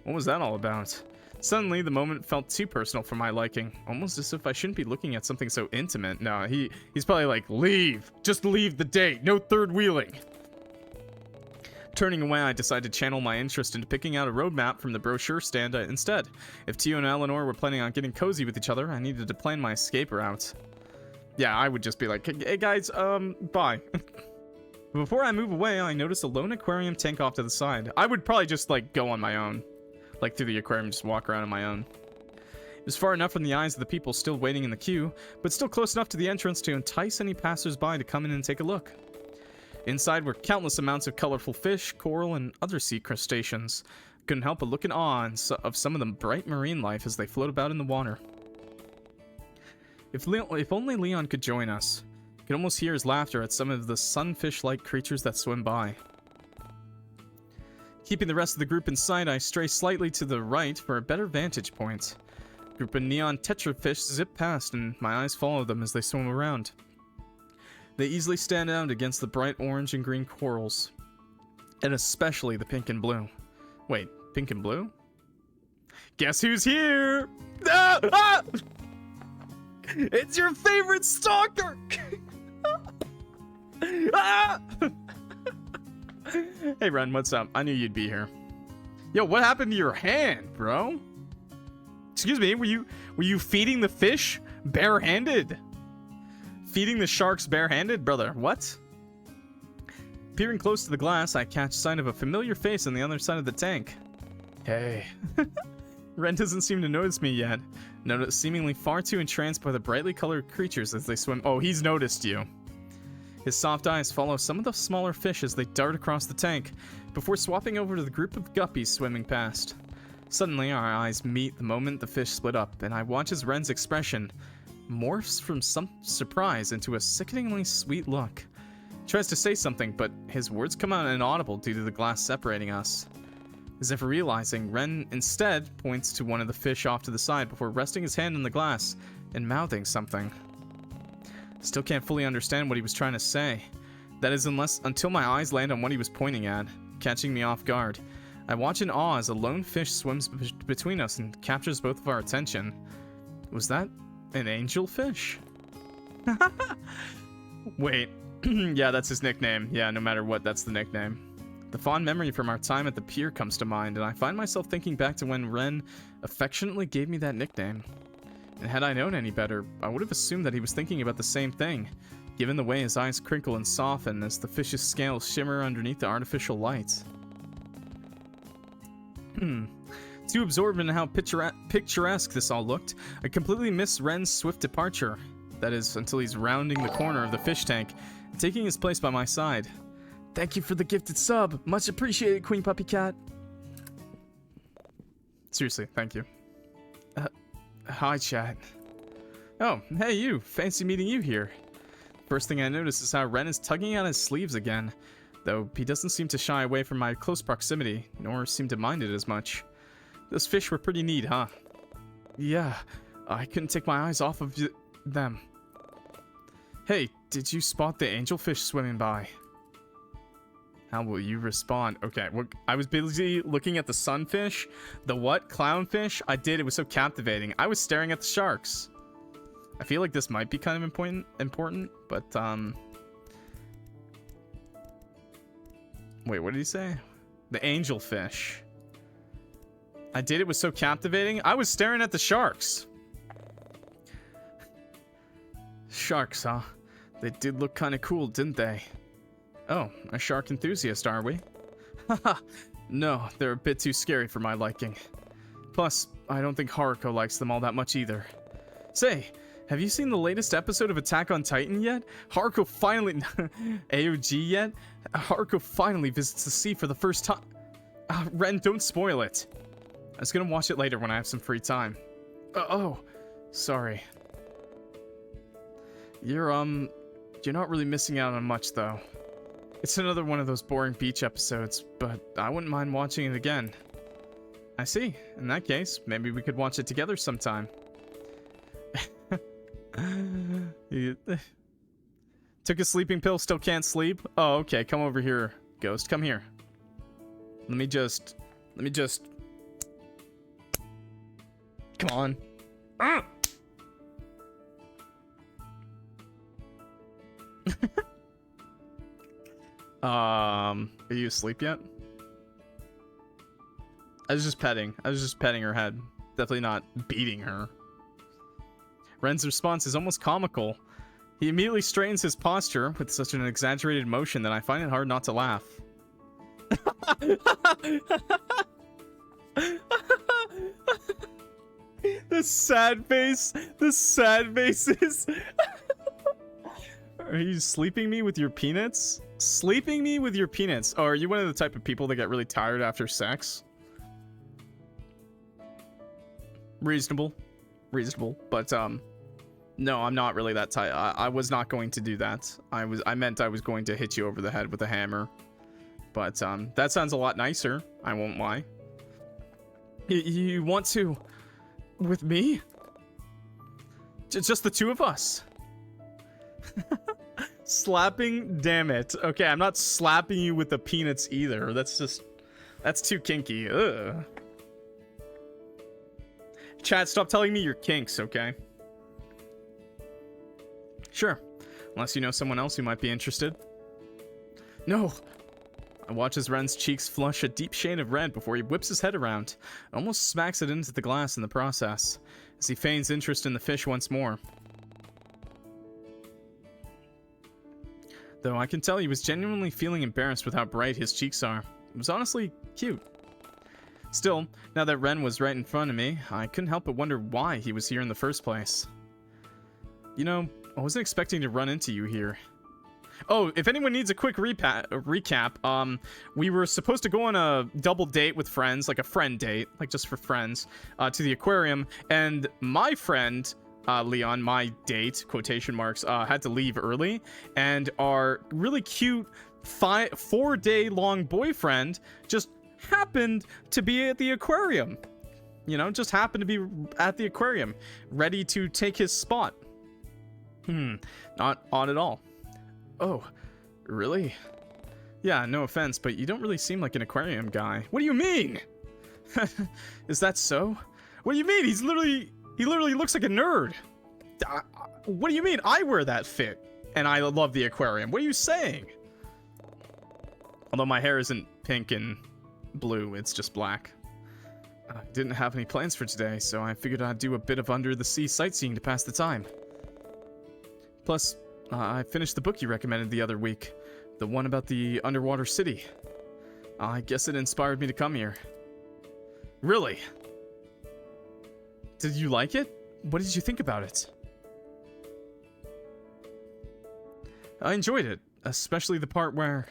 What was that all about? Suddenly, the moment felt too personal for my liking. Almost as if I shouldn't be looking at something so intimate. No, he's probably like, leave. Just leave the date. No third wheeling. Turning away, I decided to channel my interest into picking out a roadmap from the brochure stand instead. If Teo and Elanor were planning on getting cozy with each other, I needed to plan my escape route. Yeah, I would just be like, hey guys, bye. Before I move away, I noticed a lone aquarium tank off to the side. I would probably just, like, go on my own. Like, through the aquarium, just walk around on my own. It was far enough from the eyes of the people still waiting in the queue, but still close enough to the entrance to entice any passersby to come in and take a look. Inside were countless amounts of colorful fish, coral, and other sea crustaceans. Couldn't help but look in awe of some of the bright marine life as they float about in the water. If only Leon could join us. You could almost hear his laughter at some of the sunfish-like creatures that swim by. Keeping the rest of the group in sight, I stray slightly to the right for a better vantage point. A group of neon tetrafish zip past, and my eyes follow them as they swim around. They easily stand out against the bright orange and green corals, and especially the pink and blue. Wait, pink and blue? Guess who's here? Ah! Ah! It's your favorite stalker! Ah! Hey Ren, what's up? I knew you'd be here. Yo, what happened to your hand, bro? Excuse me, were you feeding the fish barehanded? Feeding the sharks barehanded, brother? What? Peering close to the glass, I catch sight of a familiar face on the other side of the tank. Hey. Ren doesn't seem to notice me yet. Seemingly far too entranced by the brightly colored creatures as they swim. Oh, he's noticed you. His soft eyes follow some of the smaller fish as they dart across the tank, before swapping over to the group of guppies swimming past. Suddenly, our eyes meet the moment the fish split up, and I watch as Ren's expression morphs from some surprise into a sickeningly sweet look. He tries to say something, but his words come out inaudible due to the glass separating us. As if realizing, Ren instead points to one of the fish off to the side before resting his hand on the glass and mouthing something. Still can't fully understand what he was trying to say. That is, until my eyes land on what he was pointing at, catching me off guard. I watch in awe as a lone fish swims between us and captures both of our attention. Was that an angelfish? Wait, yeah, that's his nickname. Yeah, no matter what, that's the nickname. The fond memory from our time at the pier comes to mind, and I find myself thinking back to when Ren affectionately gave me that nickname. And had I known any better, I would have assumed that he was thinking about the same thing, given the way his eyes crinkle and soften as the fish's scales shimmer underneath the artificial light. Too absorbed in how picturesque this all looked, I completely missed Ren's swift departure. That is, until he's rounding the corner of the fish tank, taking his place by my side. Thank you for the gifted sub. Much appreciated, Queen Puppy Cat. Seriously, thank you. Hi, chat. Oh, hey you. Fancy meeting you here. First thing I notice is how Ren is tugging at his sleeves again, though he doesn't seem to shy away from my close proximity, nor seem to mind it as much. Those fish were pretty neat, huh? Yeah, I couldn't take my eyes off of them. Hey, did you spot the angelfish swimming by? How will you respond? Okay, well, I was busy looking at the sunfish. The what? Clownfish? I did. It was so captivating. I was staring at the sharks. I feel like this might be kind of important, but, wait, what did he say? The angelfish. I did. It was so captivating. I was staring at the sharks. Sharks, huh? They did look kind of cool, didn't they? Oh, a shark enthusiast, are we? Haha, no, they're a bit too scary for my liking. Plus, I don't think Haruko likes them all that much either. Say, have you seen the latest episode of Attack on Titan yet? Haruko finally... AOG yet? Haruko finally visits the sea for the first time. Ren, don't spoil it. I was gonna watch it later when I have some free time. Oh, sorry. You're not really missing out on much, though. It's another one of those boring beach episodes, but I wouldn't mind watching it again. I see. In that case, maybe we could watch it together sometime. Took a sleeping pill, still can't sleep. Oh, okay. Come over here, Ghost. Come here. Let me just... Come on. Ah! Are you asleep yet? I was just petting her head. Definitely not beating her. Ren's response is almost comical. He immediately straightens his posture with such an exaggerated motion that I find it hard not to laugh. The sad face is... Are you sleeping me with your peanuts? Sleeping me with your peanuts? Oh, are you one of the type of people that get really tired after sex? Reasonable. But, no, I'm not really that type. I was not going to do that. I meant I was going to hit you over the head with a hammer. But, that sounds a lot nicer. I won't lie. You want to... With me? Just the two of us. Slapping? Damn it. Okay, I'm not slapping you with the peanuts either. That's too kinky. Ugh. Chat, stop telling me your kinks, okay? Sure. Unless you know someone else who might be interested. No. I watch as Ren's cheeks flush a deep shade of red before he whips his head around, almost smacks it into the glass in the process, as he feigns interest in the fish once more. Though I can tell he was genuinely feeling embarrassed with how bright his cheeks are. It was honestly cute. Still, now that Ren was right in front of me, I couldn't help but wonder why he was here in the first place. You know, I wasn't expecting to run into you here. Oh, if anyone needs a quick recap, we were supposed to go on a double date with friends, like a friend date, like just for friends, to the aquarium, and my friend, Leon, my date, quotation marks, had to leave early, and our really cute 4-day-long boyfriend just happened to be at the aquarium. You know, just happened to be at the aquarium, ready to take his spot. Not odd at all. Oh, really? Yeah, no offense, but you don't really seem like an aquarium guy. What do you mean? Is that so? What do you mean? He literally looks like a nerd. What do you mean? I wear that fit, and I love the aquarium. What are you saying? Although my hair isn't pink and blue, it's just black. I didn't have any plans for today, so I figured I'd do a bit of under-the-sea sightseeing to pass the time. Plus, I finished the book you recommended the other week. The one about the underwater city. I guess it inspired me to come here. Really? Did you like it? What did you think about it? I enjoyed it, especially the part where...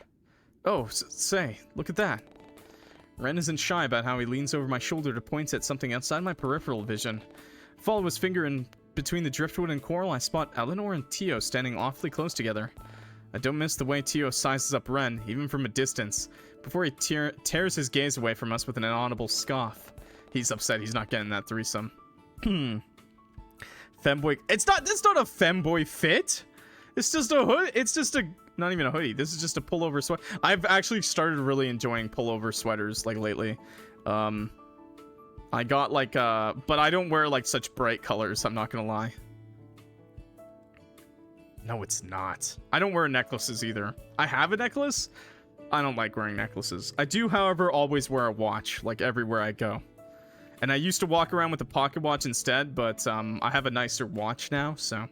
Oh, say, look at that. Ren isn't shy about how he leans over my shoulder to point at something outside my peripheral vision. Follow his finger and between the driftwood and coral, I spot Elanor and Teo standing awfully close together. I don't miss the way Teo sizes up Ren, even from a distance, before he tears his gaze away from us with an inaudible scoff. He's upset he's not getting that threesome. Femboy... That's not a femboy fit! It's just a hood. It's just a... Not even a hoodie. This is just a pullover sweater. I've actually started really enjoying pullover sweaters, like, lately. I got, like, but I don't wear, like, such bright colors, I'm not gonna lie. No, it's not. I don't wear necklaces, either. I have a necklace. I don't like wearing necklaces. I do, however, always wear a watch, like, everywhere I go. And I used to walk around with a pocket watch instead, but, I have a nicer watch now, so...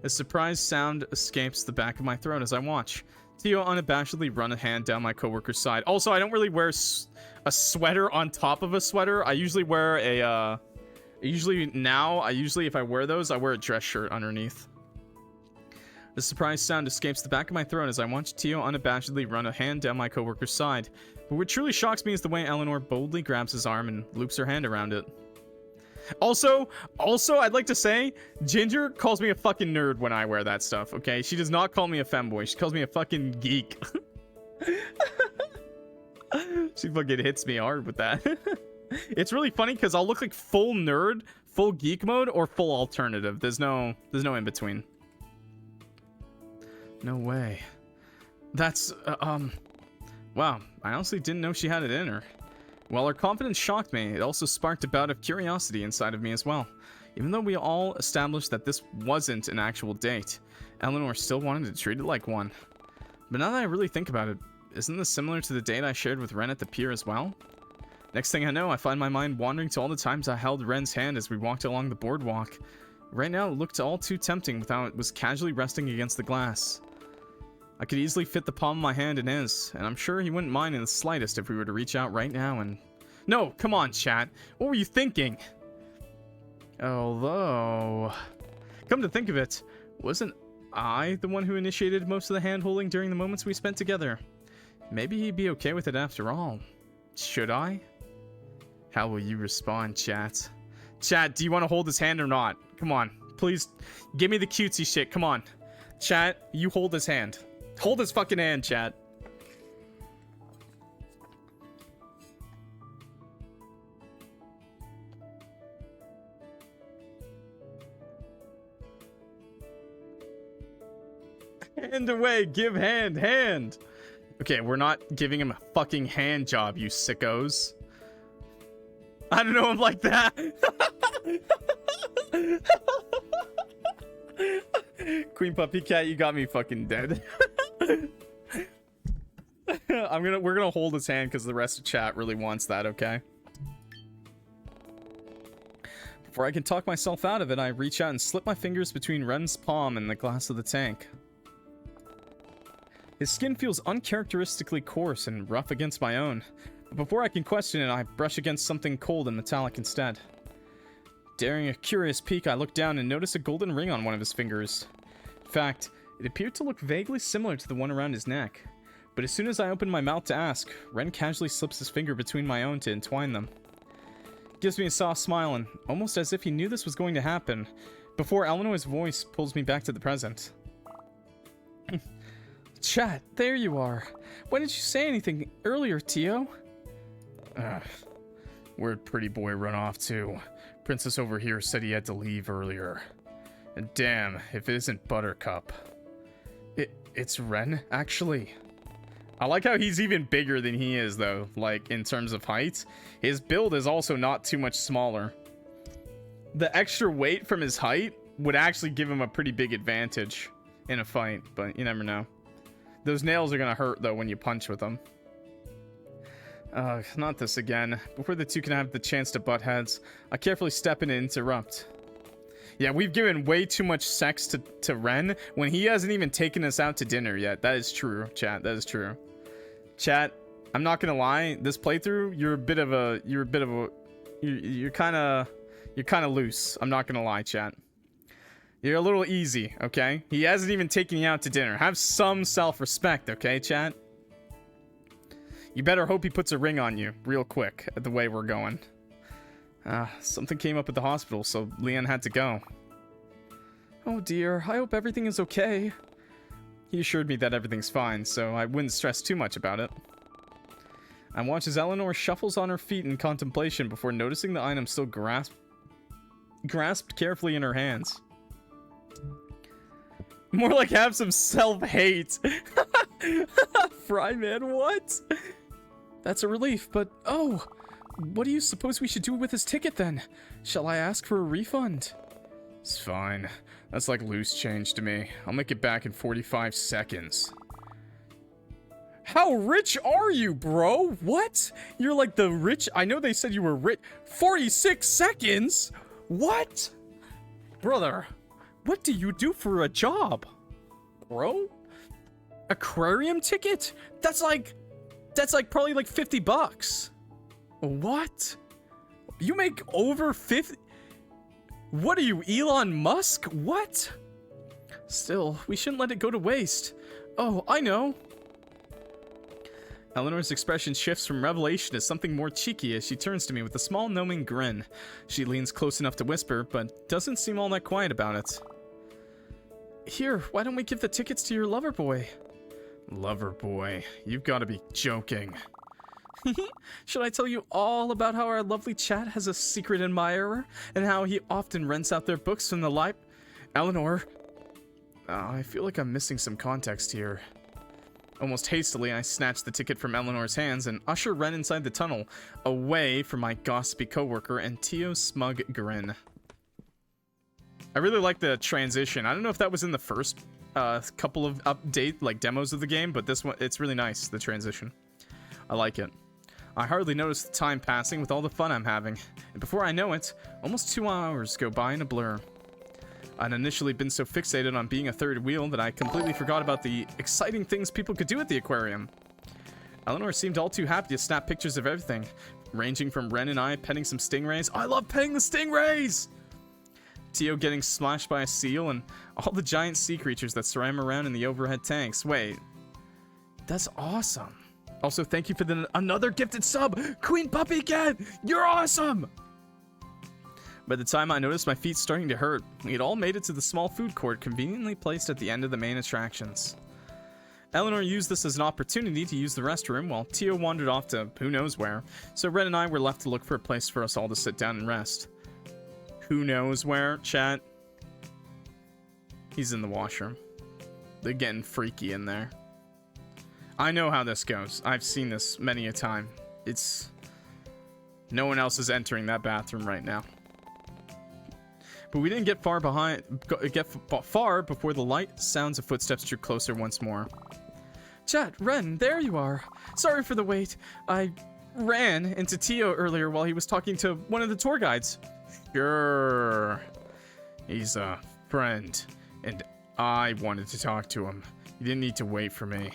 A surprised sound escapes the back of my throat as I watch. Teo unabashedly run a hand down my coworker's side. Also, I don't really wear a sweater on top of a sweater. I usually wear a, if I wear those, I wear a dress shirt underneath. The surprised sound escapes the back of my throat as I watch Teo unabashedly run a hand down my coworker's side. But what truly shocks me is the way Elanor boldly grabs his arm and loops her hand around it. Also, I'd like to say, Ginger calls me a fucking nerd when I wear that stuff, okay? She does not call me a femboy. She calls me a fucking geek. She fucking hits me hard with that. It's really funny because I'll look like full nerd, full geek mode, or full alternative. There's no in between. No way. That's, wow, I honestly didn't know she had it in her. While her confidence shocked me, it also sparked a bout of curiosity inside of me as well. Even though we all established that this wasn't an actual date, Elanor still wanted to treat it like one. But now that I really think about it, isn't this similar to the date I shared with Ren at the pier as well? Next thing I know, I find my mind wandering to all the times I held Ren's hand as we walked along the boardwalk. Right now, it looked all too tempting with how it was casually resting against the glass. I could easily fit the palm of my hand in his, and I'm sure he wouldn't mind in the slightest if we were to reach out right now and... No, come on, chat. What were you thinking? Although... Come to think of it, wasn't I the one who initiated most of the hand-holding during the moments we spent together? Maybe he'd be okay with it after all. Should I? How will you respond, chat? Chat, do you want to hold his hand or not? Come on, please, give me the cutesy shit, come on. Chat, you hold his hand. Hold his fucking hand, chat. Hand away, give hand, hand. Okay, we're not giving him a fucking hand job, you sickos. I don't know him like that. Queen Puppy Cat, you got me fucking dead. We're gonna hold his hand because the rest of chat really wants that, okay? Before I can talk myself out of it, I reach out and slip my fingers between Ren's palm and the glass of the tank. His skin feels uncharacteristically coarse and rough against my own, but before I can question it, I brush against something cold and metallic instead. Daring a curious peek, I look down and notice a golden ring on one of his fingers. In fact, it appeared to look vaguely similar to the one around his neck, but as soon as I open my mouth to ask, Ren casually slips his finger between my own to entwine them. He gives me a soft smile, and almost as if he knew this was going to happen, before Eleanor's voice pulls me back to the present. Chat, there you are. Why didn't you say anything earlier, Teo? Where'd pretty boy run off to? Princess over here said he had to leave earlier. And damn, if it isn't Buttercup. It's Ren, actually. I like how he's even bigger than he is, though, like, in terms of height. His build is also not too much smaller. The extra weight from his height would actually give him a pretty big advantage in a fight, but you never know. Those nails are gonna hurt, though, when you punch with them. Not this again. Before the two can have the chance to butt heads, I carefully step in and interrupt. Yeah, we've given way too much sex to Ren when he hasn't even taken us out to dinner yet. That is true, chat. That is true. Chat, I'm not gonna lie. This playthrough, you're kind of loose. I'm not gonna lie, chat. You're a little easy, okay? He hasn't even taken you out to dinner. Have some self-respect, okay, chat? You better hope he puts a ring on you real quick at the way we're going. Something came up at the hospital, so Leon had to go. Oh dear, I hope everything is okay. He assured me that everything's fine, so I wouldn't stress too much about it. I watch as Elanor shuffles on her feet in contemplation before noticing the item still grasped carefully in her hands. More like have some self-hate. Fryman, what? That's a relief, but oh, what do you suppose we should do with his ticket then? Shall I ask for a refund? It's fine. That's like loose change to me. I'll make it back in 45 seconds. How rich are you, bro? What? You're like the rich... I know they said you were rich. 46 seconds? What? Brother, what do you do for a job? Bro? Aquarium ticket? That's like probably like 50 bucks. What? You make over 50? What are you, Elon Musk? What? Still, we shouldn't let it go to waste. Oh, I know. Eleanor's expression shifts from revelation to something more cheeky as she turns to me with a small knowing grin. She leans close enough to whisper, but doesn't seem all that quiet about it. Here, why don't we give the tickets to your lover boy? Lover boy? You've got to be joking. Should I tell you all about how our lovely chat has a secret admirer and how he often rents out their books from the Elanor, I feel like I'm missing some context here. Almost hastily, I snatch the ticket from Eleanor's hands and usher Ren inside the tunnel, away from my gossipy coworker and Teo's smug grin. I really like the transition. I don't know if that was in the first couple of demos of the game, but this one, it's really nice, the transition. I like it. I hardly notice the time passing with all the fun I'm having, and before I know it, almost 2 hours go by in a blur. I'd initially been so fixated on being a third wheel that I completely forgot about the exciting things people could do at the aquarium. Elanor seemed all too happy to snap pictures of everything, ranging from Ren and I petting some stingrays. I love petting the stingrays! Teo getting splashed by a seal, and all the giant sea creatures that swam around in the overhead tanks. Wait, that's awesome. Also, thank you for another gifted sub! Queen Puppy Cat! You're awesome! By the time I noticed my feet starting to hurt, we had all made it to the small food court conveniently placed at the end of the main attractions. Elanor used this as an opportunity to use the restroom, while Teo wandered off to who knows where, so Ren and I were left to look for a place for us all to sit down and rest. Who knows where, chat? He's in the washroom. They're getting freaky in there. I know how this goes. I've seen this many a time. It's... No one else is entering that bathroom right now. But we didn't get far before the light sounds of footsteps drew closer once more. Chat, Ren, there you are. Sorry for the wait. I ran into Teo earlier while he was talking to one of the tour guides. Sure. He's a friend, and I wanted to talk to him. You didn't need to wait for me.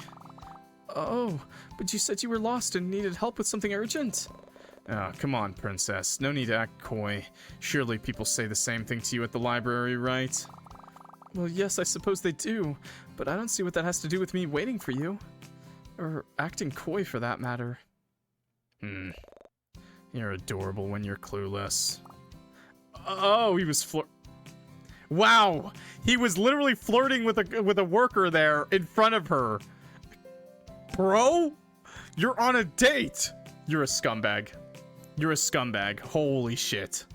Oh, but you said you were lost and needed help with something urgent. Oh, come on, princess. No need to act coy. Surely people say the same thing to you at the library, right? Well, yes, I suppose they do, but I don't see what that has to do with me waiting for you. Or acting coy, for that matter. You're adorable when you're clueless. Oh, he was Wow! He was literally flirting with a worker there in front of her. Bro? You're on a date! You're a scumbag. You're a scumbag. Holy shit.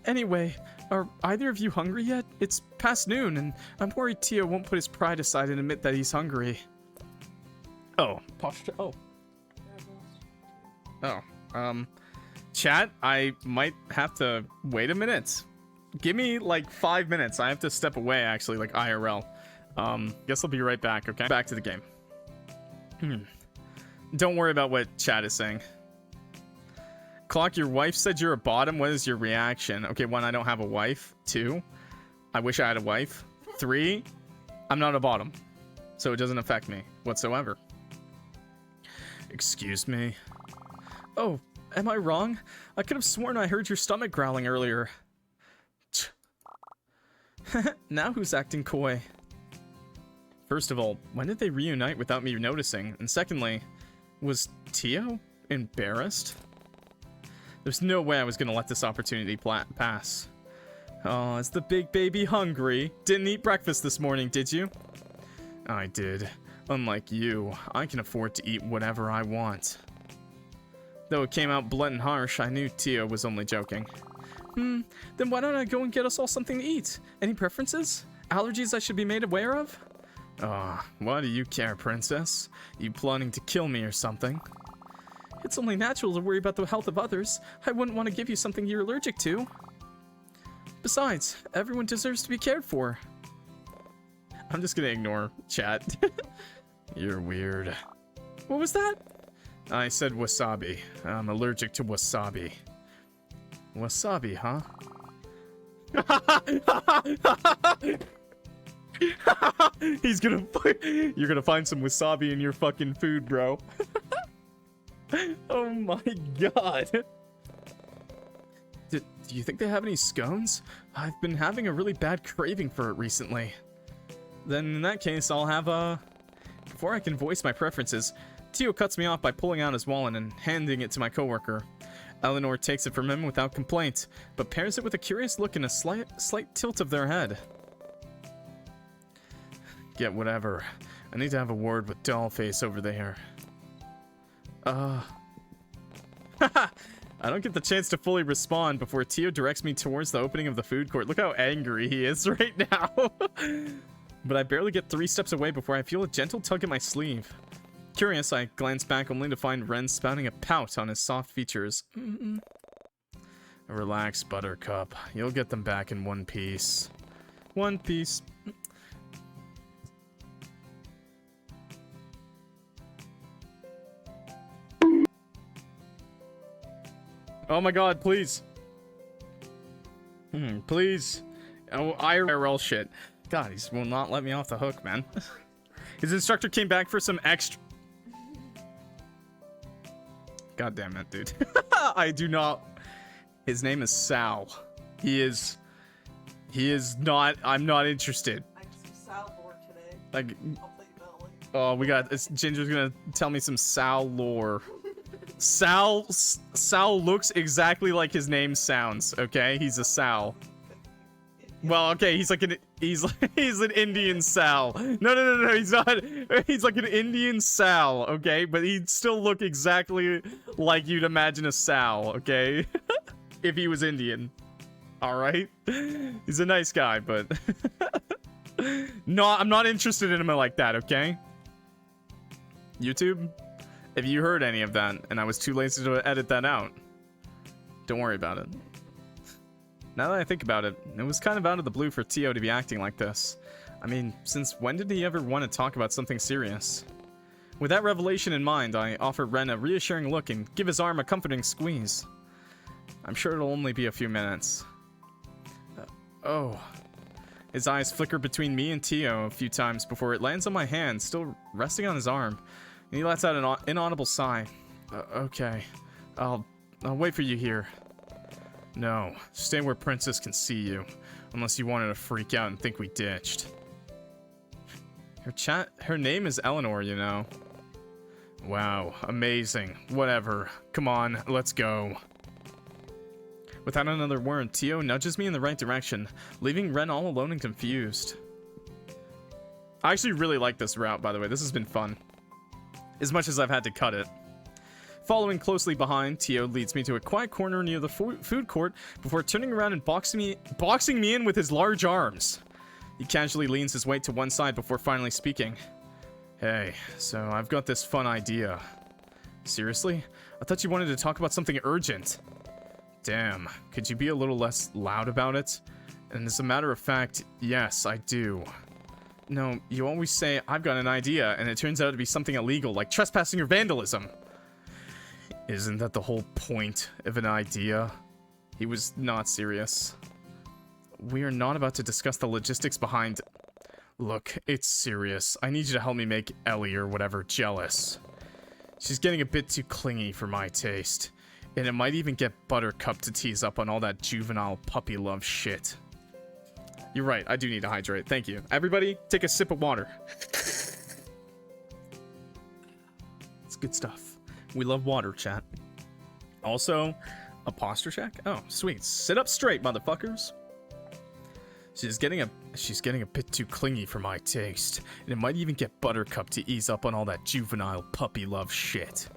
Anyway, are either of you hungry yet? It's past noon, and I'm worried Teo won't put his pride aside and admit that he's hungry. Oh. Chat, I might have to wait a minute. Give me, like, 5 minutes. I have to step away, actually, like, IRL. Guess I'll be right back, okay? Back to the game. Don't worry about what chat is saying. Clock, your wife said you're a bottom. What is your reaction? Okay, 1, I don't have a wife. 2, I wish I had a wife. 3, I'm not a bottom. So it doesn't affect me whatsoever. Excuse me. Oh, am I wrong? I could have sworn I heard your stomach growling earlier. Now who's acting coy? First of all, when did they reunite without me noticing? And secondly, was Teo embarrassed? There's no way I was gonna let this opportunity pass. Oh, is the big baby hungry? Didn't eat breakfast this morning, did you? I did. Unlike you, I can afford to eat whatever I want. Though it came out blunt and harsh, I knew Teo was only joking. Then why don't I go and get us all something to eat? Any preferences? Allergies I should be made aware of? Why do you care, princess? You plotting to kill me or something? It's only natural to worry about the health of others. I wouldn't want to give you something you're allergic to. Besides, everyone deserves to be cared for. I'm just gonna ignore chat. You're weird. What was that? I said wasabi. I'm allergic to wasabi. Wasabi, huh? You're gonna find some wasabi in your fucking food, bro. Oh my god. Do you think they have any scones? I've been having a really bad craving for it recently. Then in that case, I'll have a... Before I can voice my preferences, Teo cuts me off by pulling out his wallet and handing it to my coworker. Elanor takes it from him without complaint, but pairs it with a curious look and a slight tilt of their head. Get whatever. I need to have a word with Dollface over there. I don't get the chance to fully respond before Teo directs me towards the opening of the food court. Look how angry he is right now. But I barely get 3 steps away before I feel a gentle tug at my sleeve. Curious, I glance back only to find Ren spouting a pout on his soft features. Relax, Buttercup. You'll get them back in one piece. One piece. Oh my god, please. Please. Oh, IRL shit. God, he will not let me off the hook, man. His instructor came back for some extra... God damn it, dude. I do not... His name is Sal. He is not... I'm not interested.
I got some Sal lore today.
Like...
I'll play Belly.
Oh, we got... Ginger's gonna tell me some Sal lore. Sal looks exactly like his name sounds, okay? He's a Sal. Well, okay, he's an Indian Sal. No, he's not. He's like an Indian Sal, okay? But he'd still look exactly like you'd imagine a Sal, okay? If he was Indian. Alright? He's a nice guy, but... No, I'm not interested in him like that, okay? YouTube? If you heard any of that, and I was too lazy to edit that out, don't worry about it. Now that I think about it, it was kind of out of the blue for Teo to be acting like this. I mean, since when did he ever want to talk about something serious? With that revelation in mind, I offer Ren a reassuring look and give his arm a comforting squeeze. I'm sure it'll only be a few minutes. Oh. His eyes flicker between me and Teo a few times before it lands on my hand, still resting on his arm. And he lets out an inaudible sigh. Okay. I'll wait for you here. No. Stay where Princess can see you. Unless you wanted to freak out and think we ditched. Her name is Elanor, you know. Wow. Amazing. Whatever. Come on. Let's go. Without another word, Teo nudges me in the right direction, leaving Ren all alone and confused. I actually really like this route, by the way. This has been fun. As much as I've had to cut it. Following closely behind, Teo leads me to a quiet corner near the food court before turning around and boxing me in with his large arms. He casually leans his weight to one side before finally speaking. Hey, so I've got this fun idea. Seriously? I thought you wanted to talk about something urgent. Damn, could you be a little less loud about it? And as a matter of fact, yes, I do. No, you always say, I've got an idea, and it turns out to be something illegal, like trespassing or vandalism. Isn't that the whole point of an idea? He was not serious. We are not about to discuss the logistics behind... Look, it's serious. I need you to help me make Ellie or whatever jealous. She's getting a bit too clingy for my taste. And it might even get Buttercup to tease up on all that juvenile puppy love shit. You're right, I do need to hydrate. Thank you. Everybody, take a sip of water. It's good stuff. We love water, chat. Also, a posture check? Oh, sweet. Sit up straight, motherfuckers. She's getting a bit too clingy for my taste. And it might even get Buttercup to ease up on all that juvenile puppy love shit.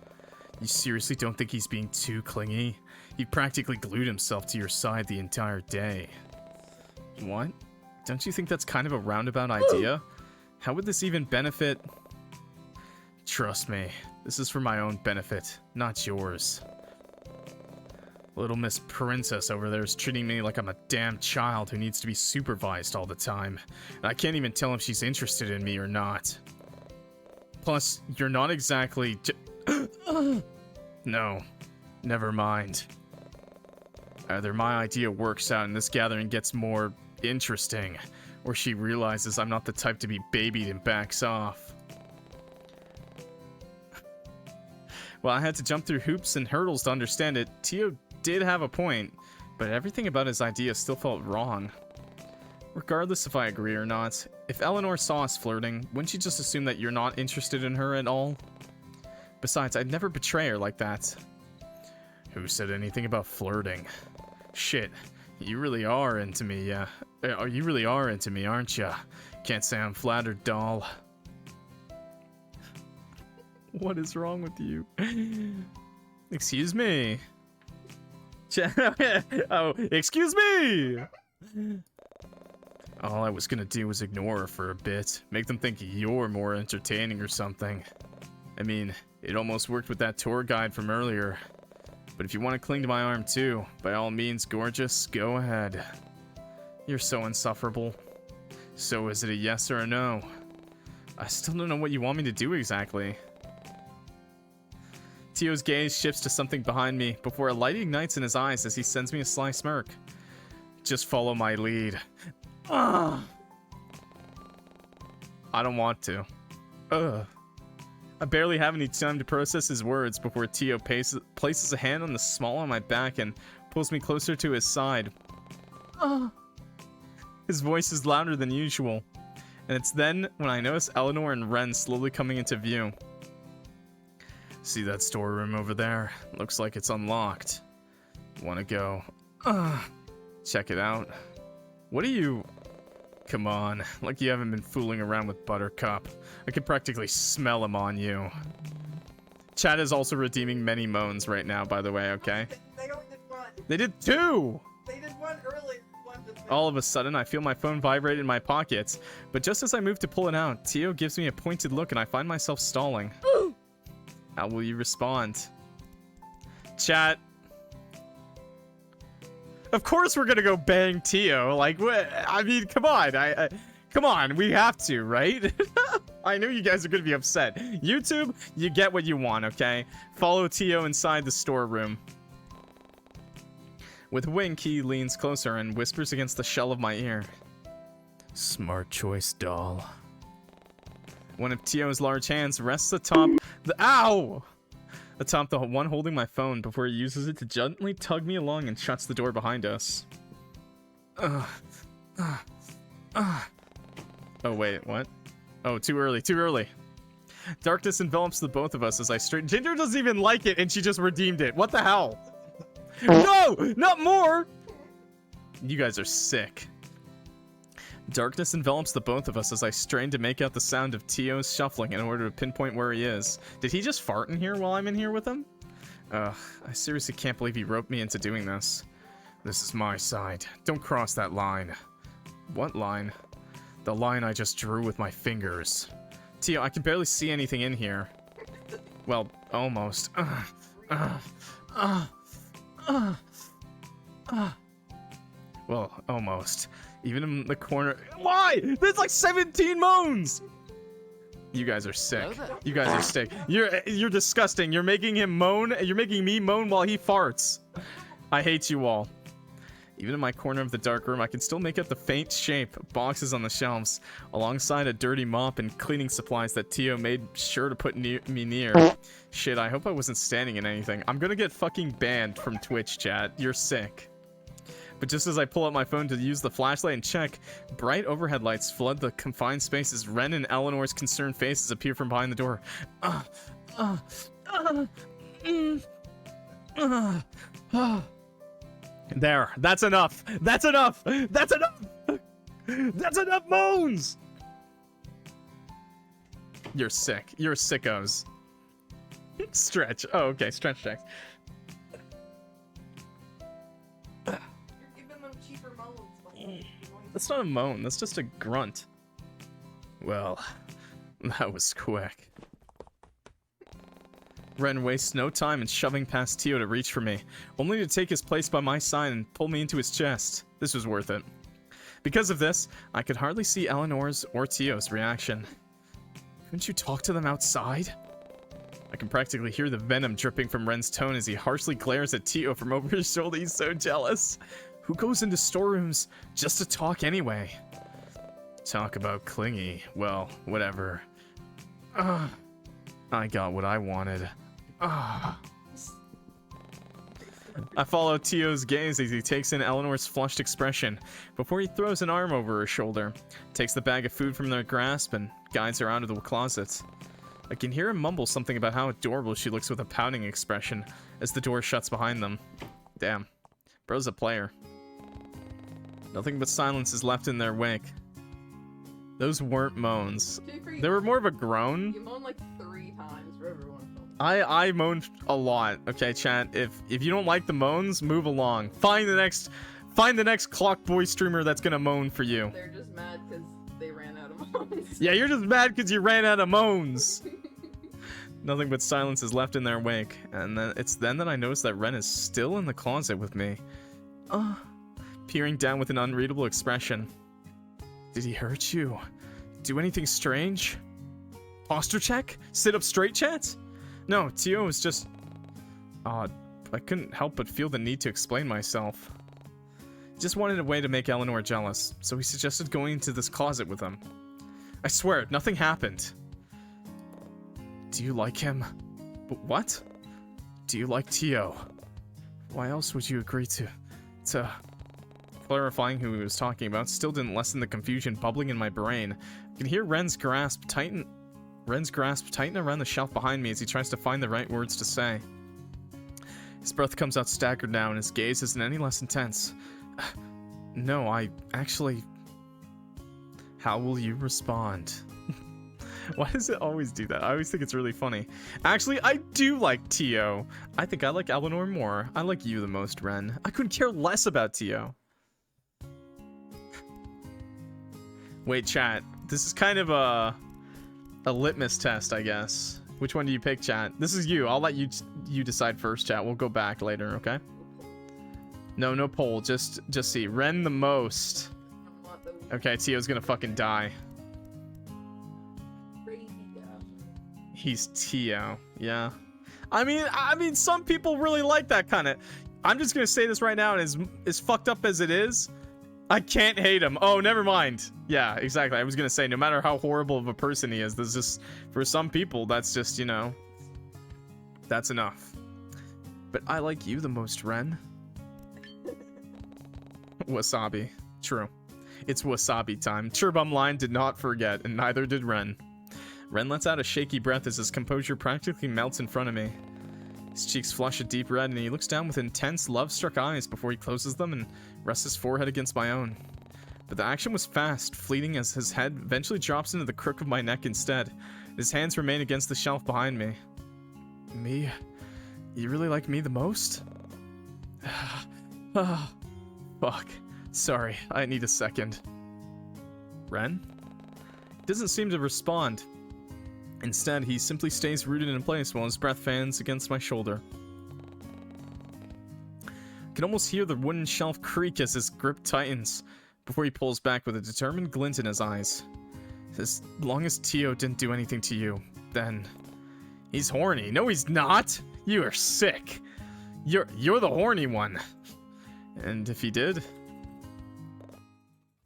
You seriously don't think he's being too clingy? He practically glued himself to your side the entire day. What? Don't you think that's kind of a roundabout idea? How would this even benefit? Trust me, this is for my own benefit, not yours. Little Miss Princess over there is treating me like I'm a damn child who needs to be supervised all the time. And I can't even tell if she's interested in me or not. Plus, you're not exactly No, never mind. Either my idea works out and this gathering gets more interesting, or she realizes I'm not the type to be babied and backs off. Well, I had to jump through hoops and hurdles to understand it. Teo did have a point, but everything about his idea still felt wrong. Regardless if I agree or not, if Elanor saw us flirting, wouldn't she just assume that you're not interested in her at all? Besides, I'd never betray her like that. Who said anything about flirting? Shit, you really are into me, yeah. You really are into me, aren't ya? Can't say I'm flattered, doll. What is wrong with you? Excuse me. Oh, excuse me! All I was gonna do was ignore her for a bit. Make them think you're more entertaining or something. I mean, it almost worked with that tour guide from earlier. But if you want to cling to my arm too, by all means, gorgeous, go ahead. You're so insufferable. So is it a yes or a no? I still don't know what you want me to do exactly. Teo's gaze shifts to something behind me before a light ignites in his eyes as he sends me a sly smirk. Just follow my lead. Ugh. I don't want to. Ugh. I barely have any time to process his words before Teo places a hand on the small of my back and pulls me closer to his side. His voice is louder than usual, and it's then when I notice Elanor and Ren slowly coming into view. See that storeroom over there? Looks like it's unlocked. Wanna go? Check it out. What are you... Come on, like you haven't been fooling around with Buttercup. I can practically smell him on you. Chat is also redeeming many moans right now, by the way, okay?
They only did one.
They did two!
They did one earlier. One just
All of a sudden, I feel my phone vibrate in my pockets, but just as I move to pull it out, Teo gives me a pointed look and I find myself stalling. How will you respond? Chat. Of course we're gonna go bang Teo. Like, what? I mean, come on. Come on. We have to, right? I know you guys are gonna be upset. YouTube, you get what you want, okay? Follow Teo inside the storeroom. With a wink, he leans closer and whispers against the shell of my ear. Smart choice, doll. One of Teo's large hands rests atop the... Ow! Atop the one holding my phone before he uses it to gently tug me along and shuts the door behind us. Oh, wait, what? Oh, too early, too early. Darkness envelops the both of us as I straighten. Ginger doesn't even like it and she just redeemed it. What the hell? No! Not more! You guys are sick. Darkness envelops the both of us as I strain to make out the sound of Teo's shuffling in order to pinpoint where he is. Did he just fart in here while I'm in here with him? Ugh, I seriously can't believe he roped me into doing this. This is my side. Don't cross that line. What line? The line I just drew with my fingers. Teo, I can barely see anything in here. Well, almost. Well, almost. Even in the corner. Why? There's like 17 moans! You guys are sick. You guys are sick. You're disgusting. You're making him moan. You're making me moan while he farts. I hate you all. Even in my corner of the dark room, I can still make out the faint shape of boxes on the shelves, alongside a dirty mop and cleaning supplies that Teo made sure to put me near. Shit, I hope I wasn't standing in anything. I'm gonna get fucking banned from Twitch, chat. You're sick. But just as I pull out my phone to use the flashlight and check, bright overhead lights flood the confined spaces. Ren and Eleanor's concerned faces appear from behind the door. There. That's enough. That's enough. That's enough. That's enough moans. You're sick. You're sickos. Stretch. Oh, okay. Stretch checks. That's not a moan, that's just a grunt. Well, that was quick. Ren wastes no time in shoving past Teo to reach for me, only to take his place by my side and pull me into his chest. This was worth it. Because of this, I could hardly see Eleanor's or Teo's reaction. Couldn't you talk to them outside? I can practically hear the venom dripping from Ren's tone as he harshly glares at Teo from over his shoulder. He's so jealous. Who goes into storerooms just to talk anyway? Talk about clingy. Well, whatever. I got what I wanted. I follow Teo's gaze as he takes in Eleanor's flushed expression before he throws an arm over her shoulder, takes the bag of food from their grasp, and guides her out of the closet. I can hear him mumble something about how adorable she looks with a pouting expression as the door shuts behind them. Damn. Bro's a player. Nothing but silence is left in their wake. Those weren't moans. They were more of a groan.
You moaned like 3 times for everyone.
I moaned a lot. Okay, chat. If you don't like the moans, move along. Find the next Clock Boy streamer that's gonna moan for you.
They're just mad because they ran out of moans.
Yeah, you're just mad because you ran out of moans. Nothing but silence is left in their wake, and then it's then that I notice that Ren is still in the closet with me. Peering down with an unreadable expression. Did he hurt you? Do anything strange? Posture check? Sit up straight, chat? No, Teo was just... I couldn't help but feel the need to explain myself. He just wanted a way to make Elanor jealous, so he suggested going into this closet with him. I swear, nothing happened. Do you like him? What? Do you like Teo? Why else would you agree to... Clarifying who he was talking about still didn't lessen the confusion bubbling in my brain. I can hear Ren's grasp tighten around the shelf behind me as he tries to find the right words to say. His breath comes out staggered now, and his gaze isn't any less intense. No, I actually... How will you respond? Why does it always do that? I always think it's really funny. Actually, I do like Teo. I think I like Elanor more. I like you the most, Ren. I couldn't care less about Teo. Wait, chat. This is kind of a litmus test, I guess. Which one do you pick, chat? This is you. I'll let you decide first, chat. We'll go back later, okay? No poll. Just see. Ren the most. Okay, Teo's gonna fucking die. He's Teo. Yeah. I mean, some people really like that kind of... I'm just gonna say this right now, and as fucked up as it is, I can't hate him. Oh, never mind. Yeah, exactly. I was gonna say, no matter how horrible of a person he is, there's just... For some people, that's just, you know... That's enough. But I like you the most, Ren. Wasabi. True. It's wasabi time. Churbumline did not forget, and neither did Ren. Ren lets out a shaky breath as his composure practically melts in front of me. His cheeks flush a deep red, and he looks down with intense, love-struck eyes before he closes them and rests his forehead against my own. But the action was fast, fleeting as his head eventually drops into the crook of my neck instead. His hands remain against the shelf behind me. Me? You really like me the most? Fuck. Sorry, I need a second. Ren? He doesn't seem to respond. Instead, he simply stays rooted in place while his breath fans against my shoulder. I can almost hear the wooden shelf creak as his grip tightens, before he pulls back with a determined glint in his eyes. As long as Teo didn't do anything to you, then... He's horny. No, he's not! You are sick. You're the horny one. And if he did...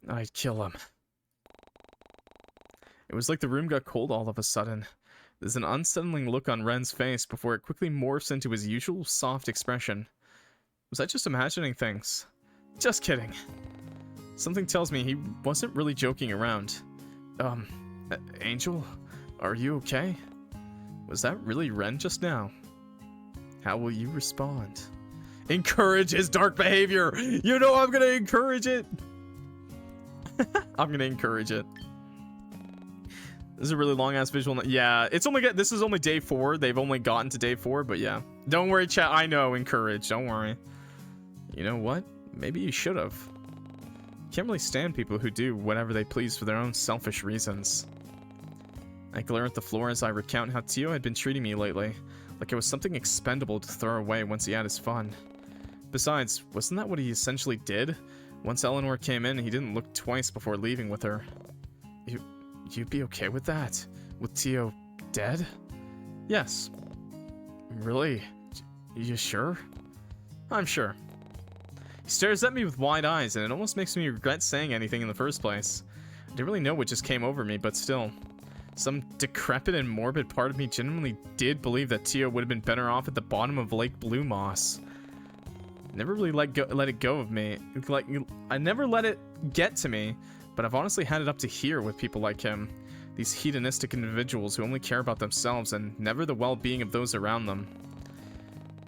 I'd kill him. It was like the room got cold all of a sudden. There's an unsettling look on Ren's face before it quickly morphs into his usual soft expression. Was I just imagining things? Just kidding. Something tells me he wasn't really joking around. Angel? Are you okay? Was that really Ren just now? How will you respond? Encourage his dark behavior! You know I'm gonna encourage it! I'm gonna encourage it. This is a really long-ass visual. Yeah, it's only this is only day 4. They've only gotten to day 4, but yeah. Don't worry, chat. I know, encourage. Don't worry. You know what? Maybe you should have. Can't really stand people who do whatever they please for their own selfish reasons. I glare at the floor as I recount how Teo had been treating me lately, like it was something expendable to throw away once he had his fun. Besides, wasn't that what he essentially did? Once Elanor came in, he didn't look twice before leaving with her. You'd be okay with that? With Teo dead? Yes. Really? You sure? I'm sure. He stares at me with wide eyes, and it almost makes me regret saying anything in the first place. I didn't really know what just came over me, but still. Some decrepit and morbid part of me genuinely did believe that Teo would have been better off at the bottom of Lake Blue Moss. Never really let it go of me. I never let it get to me, but I've honestly had it up to here with people like him. These hedonistic individuals who only care about themselves and never the well-being of those around them.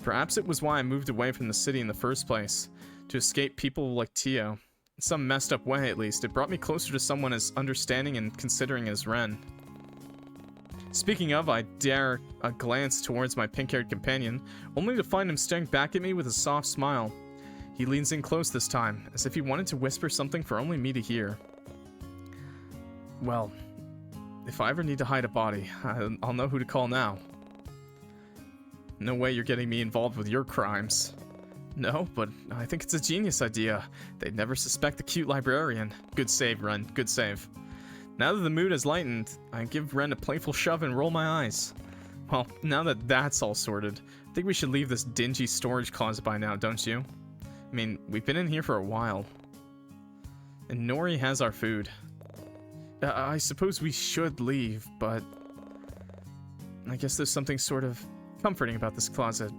Perhaps it was why I moved away from the city in the first place, to escape people like Teo. In some messed up way, at least, it brought me closer to someone as understanding and considering as Ren. Speaking of, I dare a glance towards my pink-haired companion, only to find him staring back at me with a soft smile. He leans in close this time, as if he wanted to whisper something for only me to hear. Well, if I ever need to hide a body, I'll know who to call now. No way you're getting me involved with your crimes. No, but I think it's a genius idea. They'd never suspect the cute librarian. Good save, Ren. Good save. Now that the mood has lightened, I give Ren a playful shove and roll my eyes. Well, now that that's all sorted, I think we should leave this dingy storage closet by now, don't you? I mean, we've been in here for a while. And Nori has our food. I suppose we should leave, but I guess there's something sort of comforting about this closet.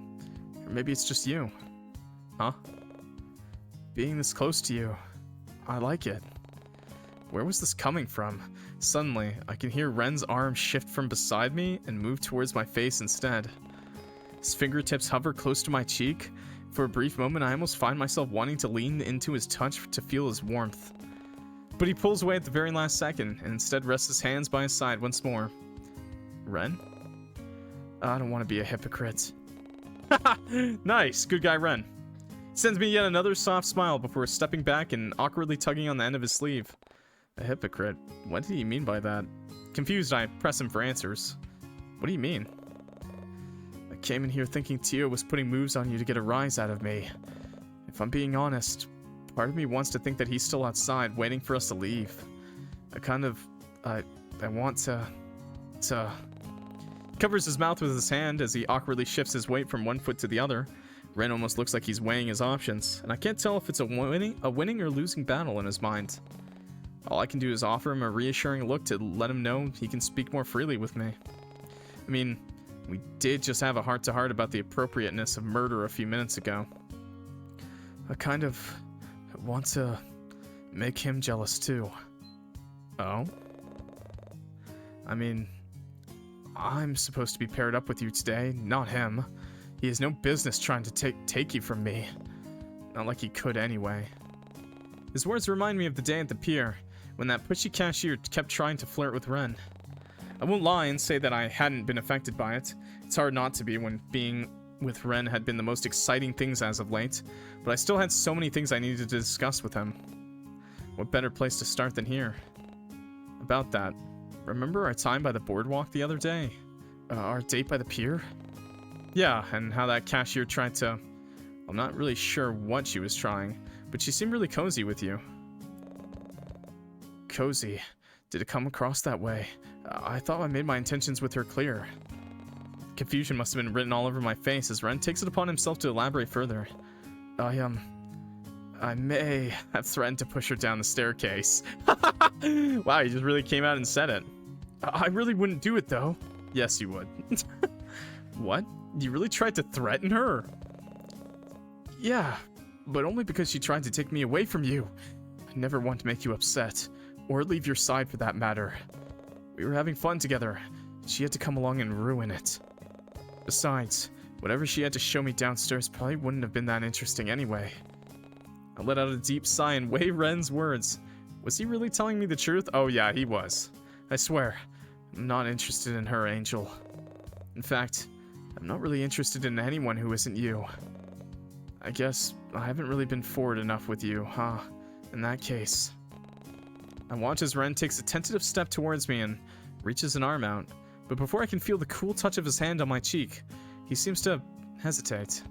Or maybe it's just you. Huh? Being this close to you, I like it. Where was this coming from? Suddenly, I can hear Ren's arm shift from beside me and move towards my face instead. His fingertips hover close to my cheek. For a brief moment, I almost find myself wanting to lean into his touch to feel his warmth. But he pulls away at the very last second, and instead rests his hands by his side once more. Ren? I don't want to be a hypocrite. Nice, good guy Ren. Sends me yet another soft smile before stepping back and awkwardly tugging on the end of his sleeve. A hypocrite? What did he mean by that? Confused, I press him for answers. What do you mean? I came in here thinking Teo was putting moves on you to get a rise out of me. If I'm being honest, part of me wants to think that he's still outside, waiting for us to leave. I want to... Covers his mouth with his hand as he awkwardly shifts his weight from one foot to the other. Ren almost looks like he's weighing his options, and I can't tell if it's a winning or losing battle in his mind. All I can do is offer him a reassuring look to let him know he can speak more freely with me. I mean, we did just have a heart-to-heart about the appropriateness of murder a few minutes ago. I want to make him jealous too. Oh? I mean, I'm supposed to be paired up with you today, not him. He has no business trying to take you from me. Not like he could anyway. His words remind me of the day at the pier, when that pushy cashier kept trying to flirt with Ren. I won't lie and say that I hadn't been affected by it. It's hard not to be when being with Ren had been the most exciting things as of late, but I still had so many things I needed to discuss with him. What better place to start than here? About that, remember our time by the boardwalk the other day? Our date by the pier? Yeah, and how that cashier tried to... I'm not really sure what she was trying, but she seemed really cozy with you. Cozy? Did it come across that way? I thought I made my intentions with her clear. Confusion must have been written all over my face as Ren takes it upon himself to elaborate further. I may have threatened to push her down the staircase. Wow, he just really came out and said it. I really wouldn't do it though. Yes, you would. What? You really tried to threaten her? Yeah, but only because she tried to take me away from you. I never want to make you upset, or leave your side for that matter. We were having fun together. She had to come along and ruin it. Besides, whatever she had to show me downstairs probably wouldn't have been that interesting anyway. I let out a deep sigh and weigh Ren's words. Was he really telling me the truth? Oh yeah, he was. I swear, I'm not interested in her, Angel. In fact, I'm not really interested in anyone who isn't you. I guess I haven't really been forward enough with you, huh? In that case. I watch as Ren takes a tentative step towards me and reaches an arm out, but before I can feel the cool touch of his hand on my cheek, he seems to hesitate.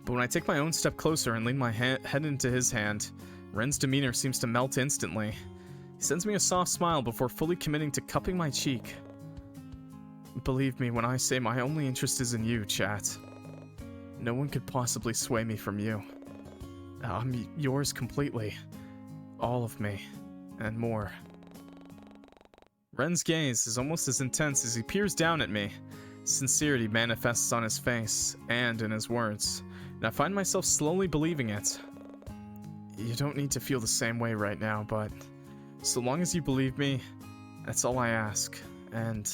But when I take my own step closer and lean my head into his hand, Ren's demeanor seems to melt instantly. He sends me a soft smile before fully committing to cupping my cheek. Believe me when I say my only interest is in you, chat. No one could possibly sway me from you. I'm yours completely. All of me. And more. Ren's gaze is almost as intense as he peers down at me. Sincerity manifests on his face and in his words, and I find myself slowly believing it. You don't need to feel the same way right now, but so long as you believe me, that's all I ask. And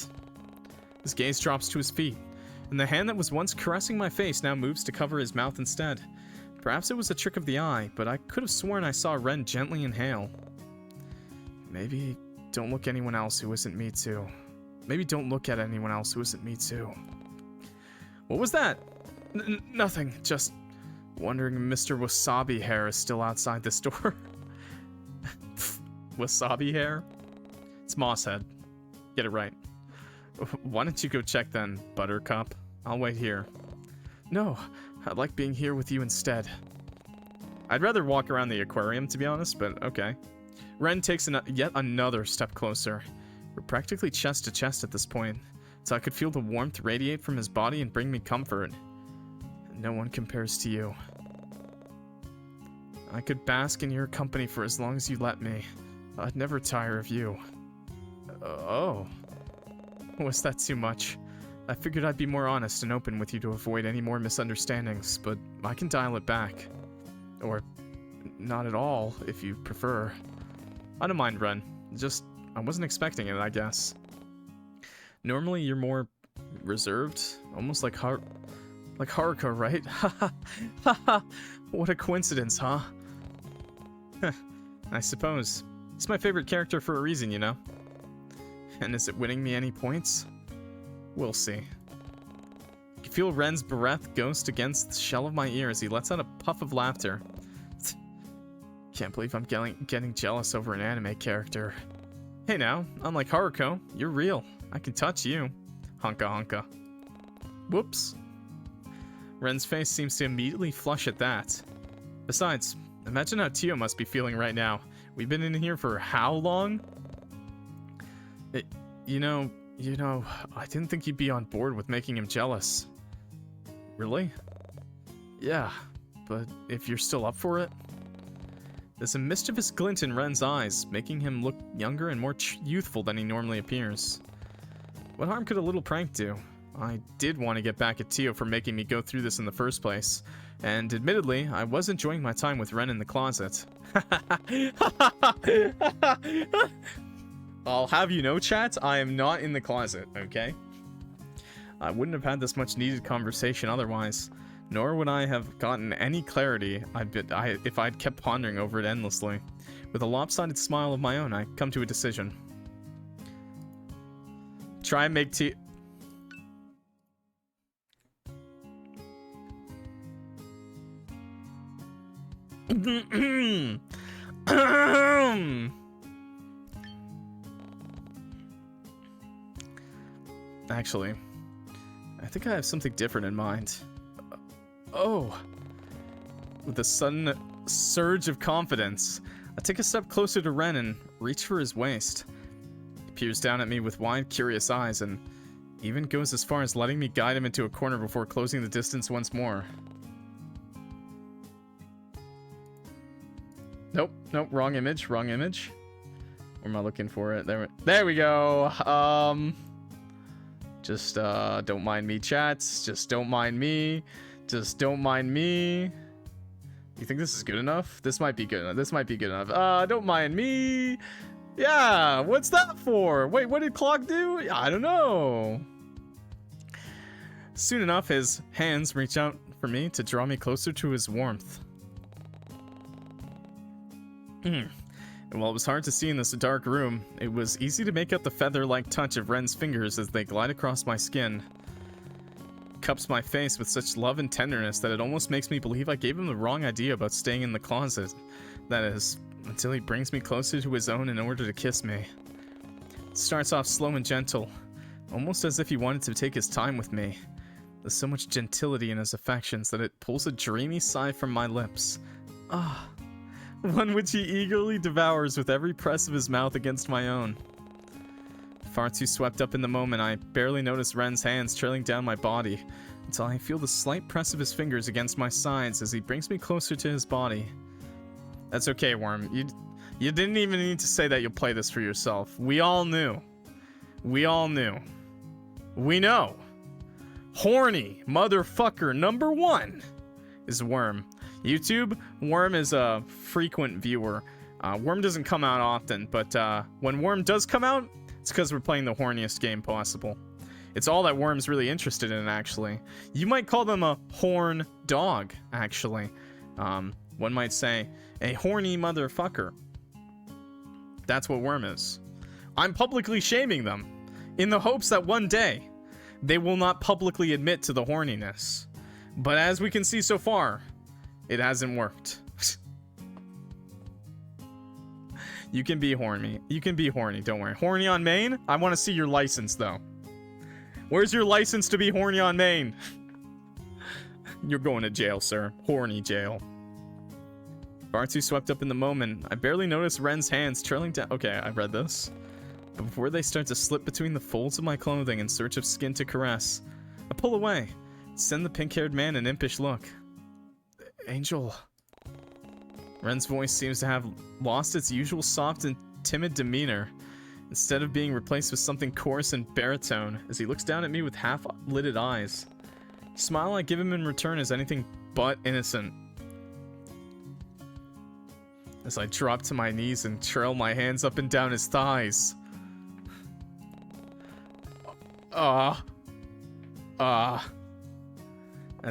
his gaze drops to his feet, and the hand that was once caressing my face now moves to cover his mouth instead. Perhaps it was a trick of the eye, but I could have sworn I saw Ren gently inhale. Maybe don't look anyone else who isn't me too. maybe don't look at anyone else who isn't me too. What was that? Nothing, just wondering if Mr. Wasabi Hair is still outside this door. Wasabi Hair? It's Mosshead. Get it right. Why don't you go check then, Buttercup? I'll wait here. No, I'd like being here with you instead. I'd rather walk around the aquarium, to be honest, but okay. Ren takes yet another step closer. We're practically chest to chest at this point, so I could feel the warmth radiate from his body and bring me comfort. No one compares to you. I could bask in your company for as long as you let me. I'd never tire of you. Oh. Was that too much? I figured I'd be more honest and open with you to avoid any more misunderstandings, but I can dial it back. Or not at all, if you prefer. I don't mind, Ren. Just, I wasn't expecting it, I guess. Normally, you're more reserved, almost like Haruko, right? Haha, what a coincidence, huh? I suppose. He's my favorite character for a reason, you know? And is it winning me any points? We'll see. I can feel Ren's breath ghost against the shell of my ear as he lets out a puff of laughter. Can't believe I'm getting jealous over an anime character. Hey now, unlike Haruko, you're real. I can touch you. Honka honka. Whoops. Ren's face seems to immediately flush at that. Besides, imagine how Teo must be feeling right now. We've been in here for how long? You know, I didn't think you'd be on board with making him jealous. Really? Yeah, but if you're still up for it? There's a mischievous glint in Ren's eyes, making him look younger and more youthful than he normally appears. What harm could a little prank do? I did want to get back at Teo for making me go through this in the first place, and admittedly, I was enjoying my time with Ren in the closet. I'll have you know, chat, I am not in the closet, okay? I wouldn't have had this much needed conversation otherwise, nor would I have gotten any clarity if I'd kept pondering over it endlessly. With a lopsided smile of my own, I come to a decision. Try and make tea. Actually, I think I have something different in mind. Oh! With a sudden surge of confidence, I take a step closer to Ren and reach for his waist. He peers down at me with wide, curious eyes and even goes as far as letting me guide him into a corner before closing the distance once more. Nope, wrong image. Where am I looking for it? There we go. Just, don't mind me, chats. Just don't mind me. You think this is good enough? This might be good enough. Don't mind me. Yeah, what's that for? Wait, what did Clock do? I don't know. Soon enough, his hands reach out for me to draw me closer to his warmth. And while it was hard to see in this dark room, it was easy to make out the feather-like touch of Ren's fingers as they glide across my skin. Cups my face with such love and tenderness that it almost makes me believe I gave him the wrong idea about staying in the closet. That is, until he brings me closer to his own in order to kiss me. It starts off slow and gentle, almost as if he wanted to take his time with me. There's so much gentility in his affections that it pulls a dreamy sigh from my lips. Ah. One which he eagerly devours with every press of his mouth against my own. Far too swept up in the moment, I barely notice Ren's hands trailing down my body, until I feel the slight press of his fingers against my sides as he brings me closer to his body. That's okay, Worm. You didn't even need to say that you'll play this for yourself. We all knew. We know. Horny motherfucker number 1 is Worm. YouTube, Worm is a frequent viewer. Worm doesn't come out often, but when Worm does come out, it's because we're playing the horniest game possible. It's all that Worm's really interested in, actually. You might call them a horn dog, actually. One might say, a horny motherfucker. That's what Worm is. I'm publicly shaming them. in the hopes that one day they will not publicly admit to the horniness. But as we can see so far, it hasn't worked. You can be horny. You can be horny, don't worry. Horny on main? I want to see your license, though. Where's your license to be horny on main? You're going to jail, sir. Horny jail. Far too swept up in the moment. I barely noticed Ren's hands trailing down. Okay, I read this. But before they start to slip between the folds of my clothing in search of skin to caress, I pull away. Send the pink-haired man an impish look. Angel. Ren's voice seems to have lost its usual soft and timid demeanor, instead of being replaced with something coarse and baritone, as he looks down at me with half-lidded eyes. The smile I give him in return is anything but innocent. As I drop to my knees and trail my hands up and down his thighs. At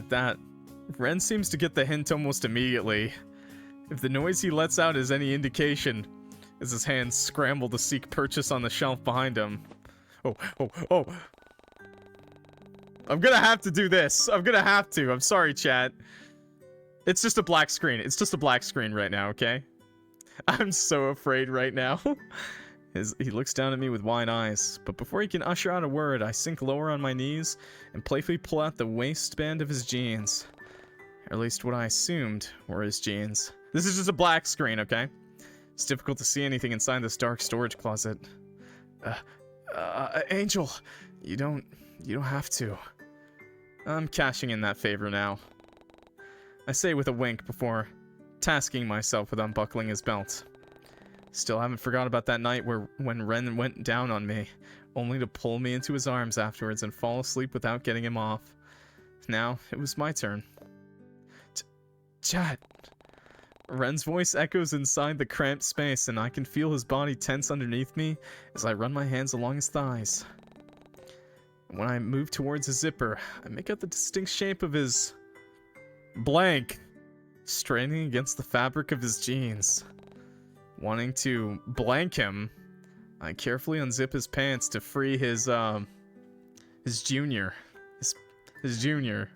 that, Ren seems to get the hint almost immediately. If the noise he lets out is any indication, as his hands scramble to seek purchase on the shelf behind him. Oh. I'm gonna have to do this. I'm gonna have to. I'm sorry, chat. It's just a black screen. It's just a black screen right now, okay? I'm so afraid right now. He looks down at me with wide eyes, but before he can usher out a word, I sink lower on my knees and playfully pull out the waistband of his jeans. Or at least what I assumed were his jeans. This is just a black screen, okay? It's difficult to see anything inside this dark storage closet. Angel, you don't have to. I'm cashing in that favor now. I say with a wink before tasking myself with unbuckling his belt. Still haven't forgot about that night when Ren went down on me, only to pull me into his arms afterwards and fall asleep without getting him off. Now, it was my turn. Chat. Ren's voice echoes inside the cramped space, and I can feel his body tense underneath me as I run my hands along his thighs. When I move towards his zipper, I make out the distinct shape of his blank straining against the fabric of his jeans. Wanting to blank him, I carefully unzip his pants to free his junior. His junior.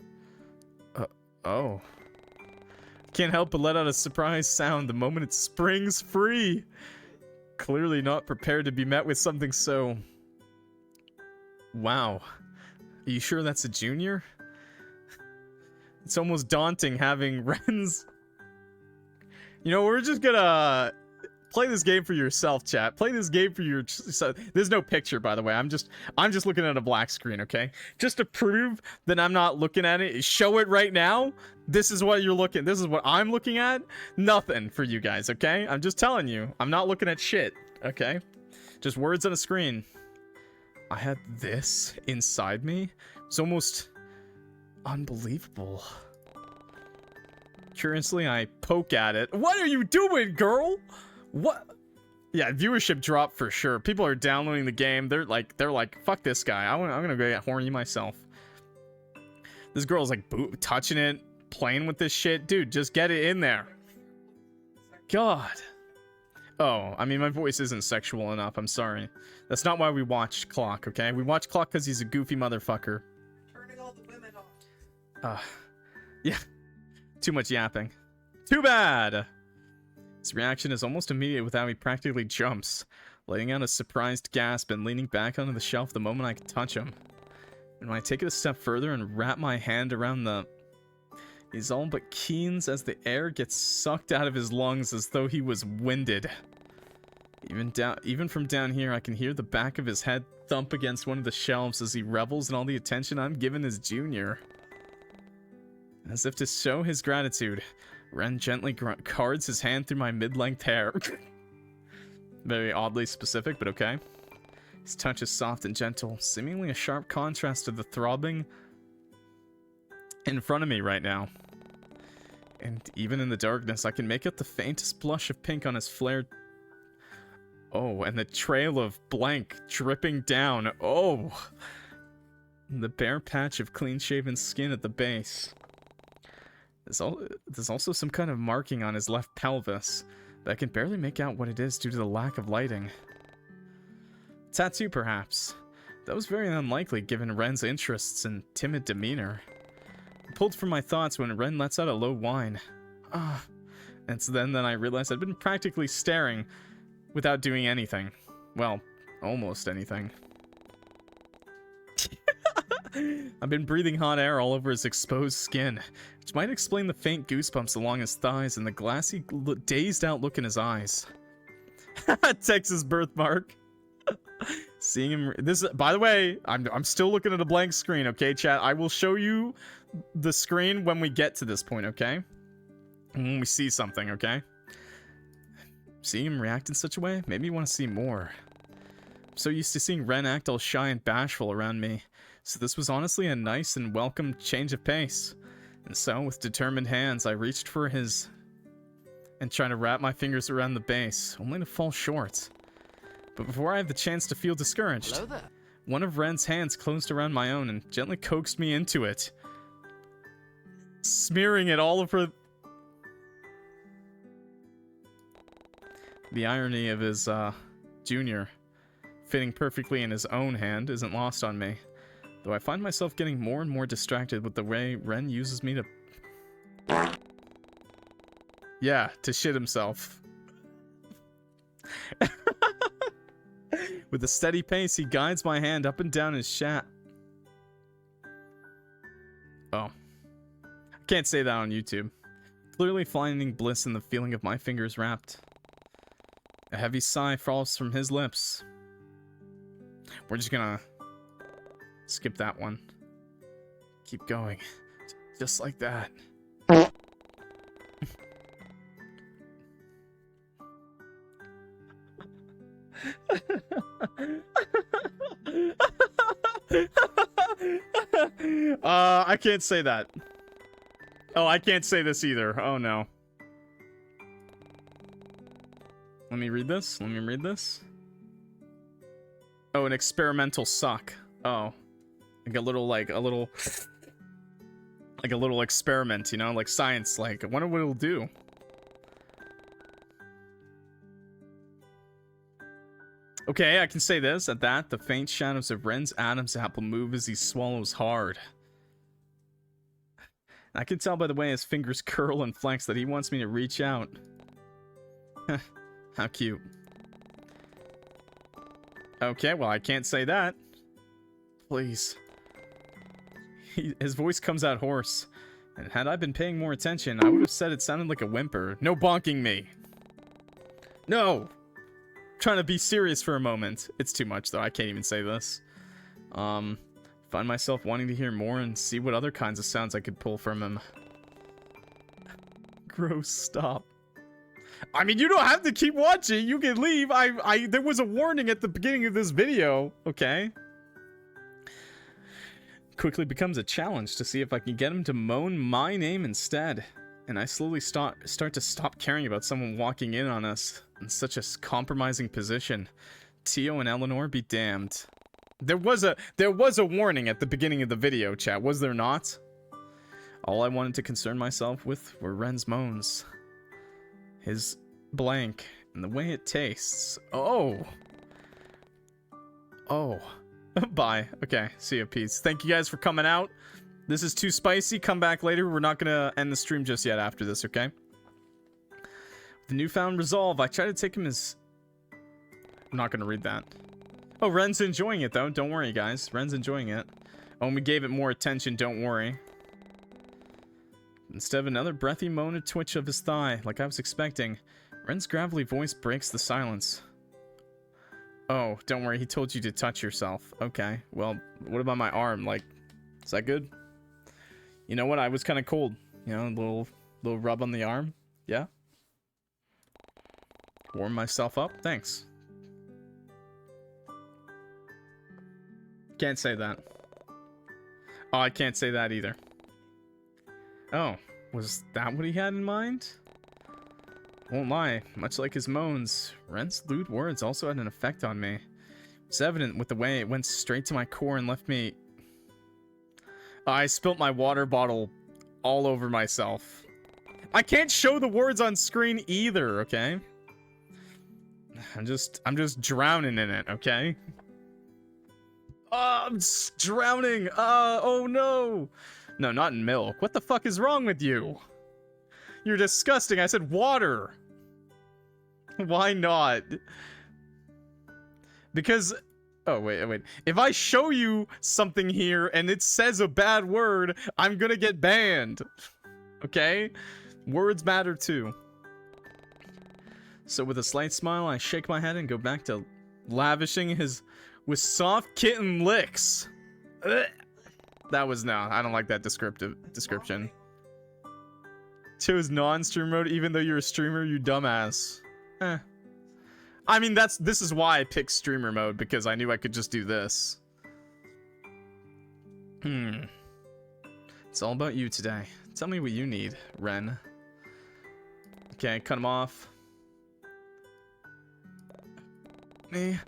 Oh. Can't help but let out a surprised sound the moment it springs free. Clearly not prepared to be met with something so... Wow. Are you sure that's a junior? It's almost daunting having Ren's... You know, we're just gonna... Play this game for yourself, chat. Play this game for yourself. There's no picture, by the way. I'm just looking at a black screen, okay? Just to prove that I'm not looking at it. Show it right now. This is what you're looking. This is what I'm looking at. Nothing for you guys, okay? I'm just telling you. I'm not looking at shit, okay? Just words on a screen. I had this inside me. It's almost unbelievable. Curiously, I poke at it. What are you doing, girl? What? Yeah, viewership dropped for sure. People are downloading the game. They're like, fuck this guy. I'm gonna go get horny myself. This girl's like touching it, playing with this shit. Dude, just get it in there. God. Oh, I mean, my voice isn't sexual enough. I'm sorry. That's not why we watch Clock, okay? We watch Clock because he's a goofy motherfucker.
Turning all the women off.
Yeah. Too much yapping. Too bad. His reaction is almost immediate with how he practically jumps, letting out a surprised gasp and leaning back onto the shelf the moment I can touch him. And when I take it a step further and wrap my hand around he's all but keens as the air gets sucked out of his lungs as though he was winded. Even from down here, I can hear the back of his head thump against one of the shelves as he revels in all the attention I'm giving his junior. As if to show his gratitude, Ren gently cards his hand through my mid-length hair. Very oddly specific, but okay. His touch is soft and gentle, seemingly a sharp contrast to the throbbing in front of me right now. And even in the darkness, I can make out the faintest blush of pink on his flared... Oh, and the trail of blank dripping down. Oh! And the bare patch of clean-shaven skin at the base. There's also some kind of marking on his left pelvis, but I can barely make out what it is due to the lack of lighting. Tattoo, perhaps. That was very unlikely given Ren's interests and timid demeanor. I pulled from my thoughts when Ren lets out a low whine. Ah. And it's then that I realized I'd been practically staring without doing anything. Well, almost anything. I've been breathing hot air all over his exposed skin, which might explain the faint goosebumps along his thighs and the glassy, dazed-out look in his eyes. Texas birthmark. Seeing him... This, by the way, I'm still looking at a blank screen, okay, chat? I will show you the screen when we get to this point, okay? When we see something, okay? Seeing him react in such a way made me want to see more. I'm so used to seeing Ren act all shy and bashful around me, so this was honestly a nice and welcome change of pace. And so, with determined hands, I reached for his and tried to wrap my fingers around the base, only to fall short. But before I had the chance to feel discouraged, one of Ren's hands closed around my own and gently coaxed me into it, smearing it all over. The irony of his, junior fitting perfectly in his own hand isn't lost on me, though I find myself getting more and more distracted with the way Ren uses me to... Yeah, to shit himself. With a steady pace, he guides my hand up and down his shat. Oh. I can't say that on YouTube. Clearly finding bliss in the feeling of my fingers wrapped. A heavy sigh falls from his lips. We're just gonna skip that one. Keep going. Just like that. I can't say that. Oh, I can't say this either. Oh no. Let me read this. Let me read this. Oh, an experimental suck. Oh. Like a little experiment, you know, like science, like I wonder what it'll do. Okay, I can say this. At that, the faint shadows of Ren's Adam's apple move as he swallows hard. I can tell by the way his fingers curl and flex that he wants me to reach out. How cute. Okay, well, I can't say that. Please. His voice comes out hoarse. And had I been paying more attention, I would have said it sounded like a whimper. No bonking me. No! Trying to be serious for a moment. It's too much, though. I can't even say this. Find myself wanting to hear more and see what other kinds of sounds I could pull from him. Gross, stop. I mean, you don't have to keep watching. You can leave. There was a warning at the beginning of this video, okay? Quickly becomes a challenge to see if I can get him to moan my name instead. And I slowly start to stop caring about someone walking in on us in such a compromising position. Teo and Elanor be damned. There was a warning at the beginning of the video, chat, was there not? All I wanted to concern myself with were Ren's moans. His blank, and the way it tastes. Oh. Oh. Bye. Okay, see ya, peace. Thank you guys for coming out. This is too spicy. Come back later. We're not gonna end the stream just yet after this, okay? The newfound resolve. I try to take him as... I'm not gonna read that. Oh, Ren's enjoying it, though. Don't worry, guys. Ren's enjoying it. Oh, and we gave it more attention. Don't worry. Instead of another breathy moan or twitch of his thigh, like I was expecting, Ren's gravelly voice breaks the silence. Oh, don't worry. He told you to touch yourself. Okay. Well, what about my arm? Like, is that good? You know what? I was kind of cold. You know, a little rub on the arm. Yeah? Warm myself up? Thanks. Can't say that. Oh, I can't say that either. Oh, was that what he had in mind? Won't lie, much like his moans, Ren's lewd words also had an effect on me. It's evident with the way it went straight to my core and left me... I spilt my water bottle all over myself. I can't show the words on screen either, okay? I'm just drowning in it, okay? I'm drowning. Oh no. No, not in milk. What the fuck is wrong with you? You're disgusting. I said water. Why not? Because... Oh, wait. If I show you something here and it says a bad word, I'm gonna get banned. Okay? Words matter too. So with a slight smile, I shake my head and go back to lavishing his with soft kitten licks. Ugh. That was no, I don't like that description. Chose non-stream mode even though you're a streamer, you dumbass. I mean, this is why I picked streamer mode, because I knew I could just do this. It's all about you today. Tell me what you need, Ren. Okay, cut him off. Me.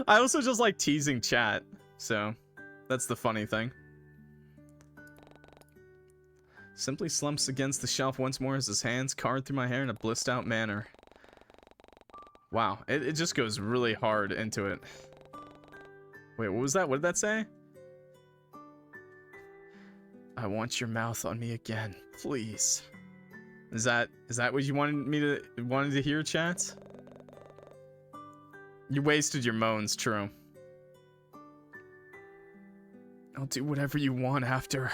I also just like teasing chat, so that's the funny thing. Simply slumps against the shelf once more as his hands card through my hair in a blissed out manner. Wow, it just goes really hard into it. Wait, what was that? What did that say? I want your mouth on me again, please. Is that what you wanted to hear, chat? You wasted your moans, true. I'll do whatever you want after.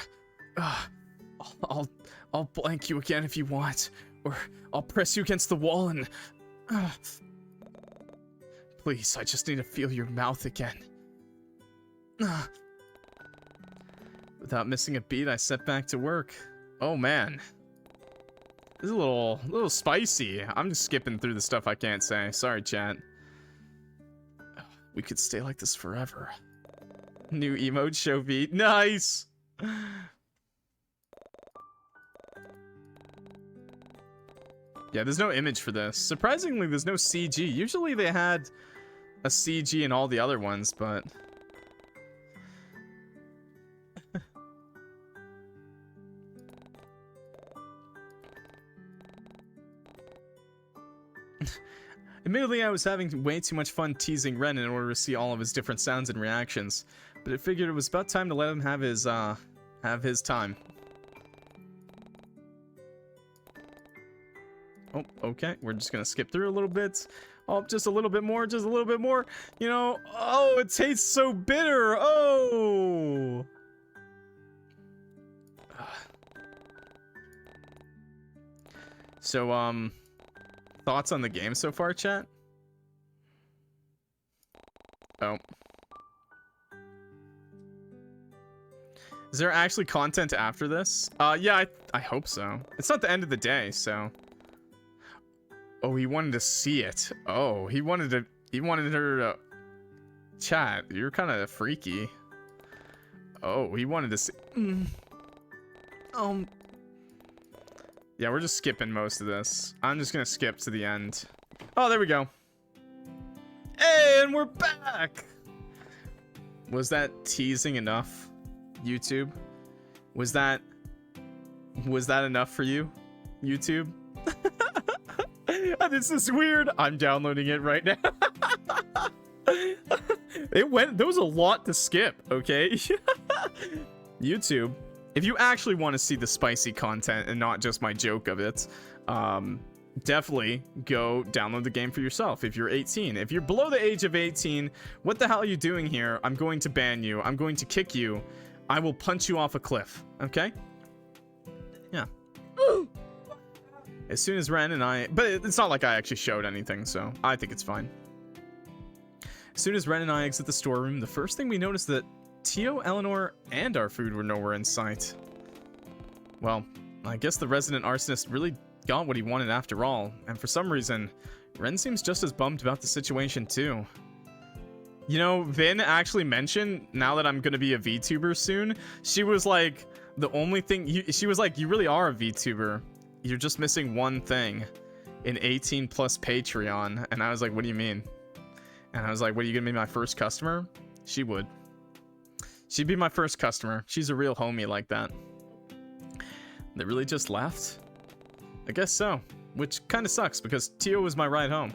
I'll blank you again if you want, or I'll press you against the wall and... Please, I just need to feel your mouth again. Without missing a beat, I set back to work. Oh man. This is a little spicy. I'm just skipping through the stuff I can't say. Sorry, chat. We could stay like this forever. New emote show beat. Nice! Yeah, there's no image for this. Surprisingly, there's no CG. Usually they had a CG in all the other ones, but... Admittedly, I was having way too much fun teasing Ren in order to see all of his different sounds and reactions, but I figured it was about time to let him have his time. Oh, okay. We're just gonna skip through a little bit. Oh, just a little bit more, just a little bit more. You know, oh, it tastes so bitter. Oh. So, thoughts on the game so far, chat? Oh. Is there actually content after this? Yeah, I hope so. It's not the end of the day, so... Oh, he wanted to see it. Oh, he wanted her to... Chat, you're kind of freaky. Oh, he wanted to see... Yeah, we're just skipping most of this. I'm just gonna skip to the end. Oh, there we go. Hey, and we're back! Was that teasing enough, YouTube? Was that enough for you, YouTube? This is weird. I'm downloading it right now. There was a lot to skip, okay? YouTube, if you actually want to see the spicy content and not just my joke of it, definitely go download the game for yourself if you're 18. If you're below the age of 18, what the hell are you doing here? I'm going to ban you. I'm going to kick you. I will punch you off a cliff, okay? Yeah. As soon as Ren and I... But it's not like I actually showed anything, so I think it's fine. As soon as Ren and I exit the storeroom, the first thing we noticed that Teo, Elanor, and our food were nowhere in sight. Well, I guess the resident arsonist really got what he wanted after all, and for some reason, Ren seems just as bummed about the situation too. You know, Vin actually mentioned, now that I'm gonna be a VTuber soon, she was like, the only thing... she was like, you really are a VTuber. You're just missing one thing. An 18 plus Patreon. And I was like, what do you mean? And I was like, what, are you gonna be my first customer? She would. She'd be my first customer. She's a real homie like that. They really just left? I guess so. Which kind of sucks because Teo was my ride home.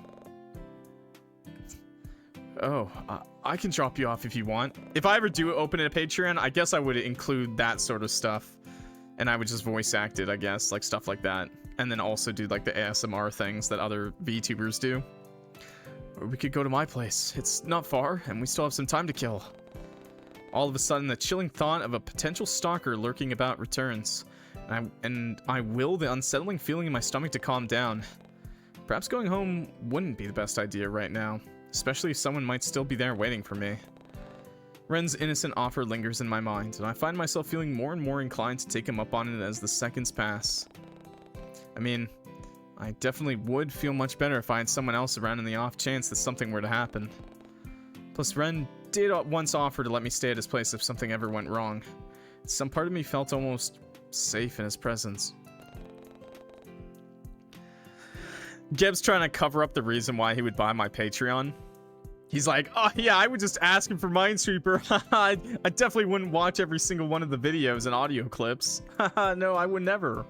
Oh, I can drop you off if you want. If I ever do open a Patreon, I guess I would include that sort of stuff. And I would just voice act it, I guess, like stuff like that. And then also do like the ASMR things that other VTubers do. Or we could go to my place. It's not far, and we still have some time to kill. All of a sudden, the chilling thought of a potential stalker lurking about returns. And I will the unsettling feeling in my stomach to calm down. Perhaps going home wouldn't be the best idea right now, especially if someone might still be there waiting for me. Ren's innocent offer lingers in my mind, and I find myself feeling more and more inclined to take him up on it as the seconds pass. I mean, I definitely would feel much better if I had someone else around in the off chance that something were to happen. Plus, Ren did once offer to let me stay at his place if something ever went wrong. Some part of me felt almost safe in his presence. Geb's trying to cover up the reason why he would buy my Patreon. He's like, oh yeah, I would just ask him for Minesweeper. I definitely wouldn't watch every single one of the videos and audio clips. No, I would never.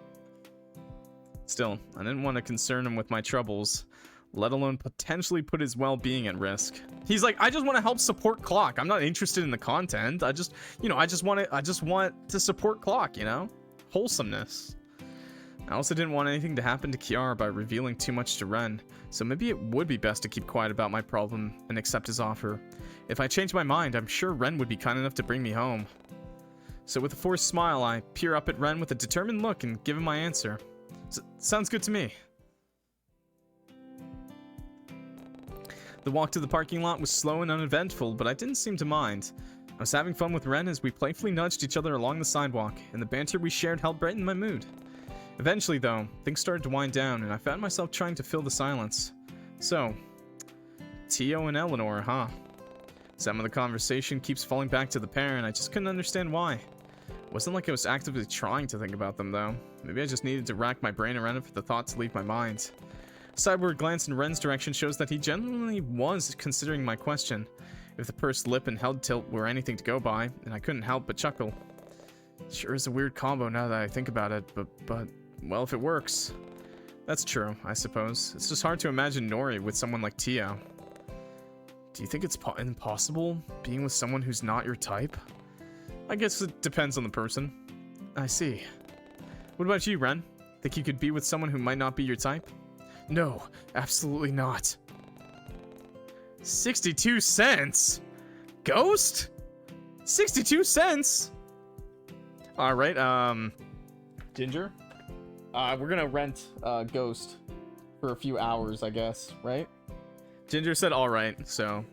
Still, I didn't want to concern him with my troubles, let alone potentially put his well-being at risk. He's like, I just want to help support Clock. I'm not interested in the content. I just want to support Clock, you know? Wholesomeness. I also didn't want anything to happen to Kiara by revealing too much to Ren, so maybe it would be best to keep quiet about my problem and accept his offer. If I changed my mind, I'm sure Ren would be kind enough to bring me home. So with a forced smile, I peer up at Ren with a determined look and give him my answer. Sounds good to me. The walk to the parking lot was slow and uneventful, but I didn't seem to mind. I was having fun with Ren as we playfully nudged each other along the sidewalk, and the banter we shared helped brighten my mood. Eventually, though, things started to wind down, and I found myself trying to fill the silence. So, Teo and Elanor, huh? Some of the conversation keeps falling back to the pair, and I just couldn't understand why. It wasn't like I was actively trying to think about them, though. Maybe I just needed to rack my brain around it for the thought to leave my mind. A sideward glance in Ren's direction shows that he genuinely was considering my question. If the pursed lip and held tilt were anything to go by, and I couldn't help but chuckle. Sure is a weird combo now that I think about it, but well, if it works. That's true, I suppose. It's just hard to imagine Nori with someone like Teo. Do you think it's impossible being with someone who's not your type? I guess it depends on the person. I see. What about you, Ren? Think you could be with someone who might not be your type? No, absolutely not. 62 cents? Ghost? 62 cents? Alright, Ginger? We're gonna rent Ghost for a few hours, I guess, right? Ginger said alright, so.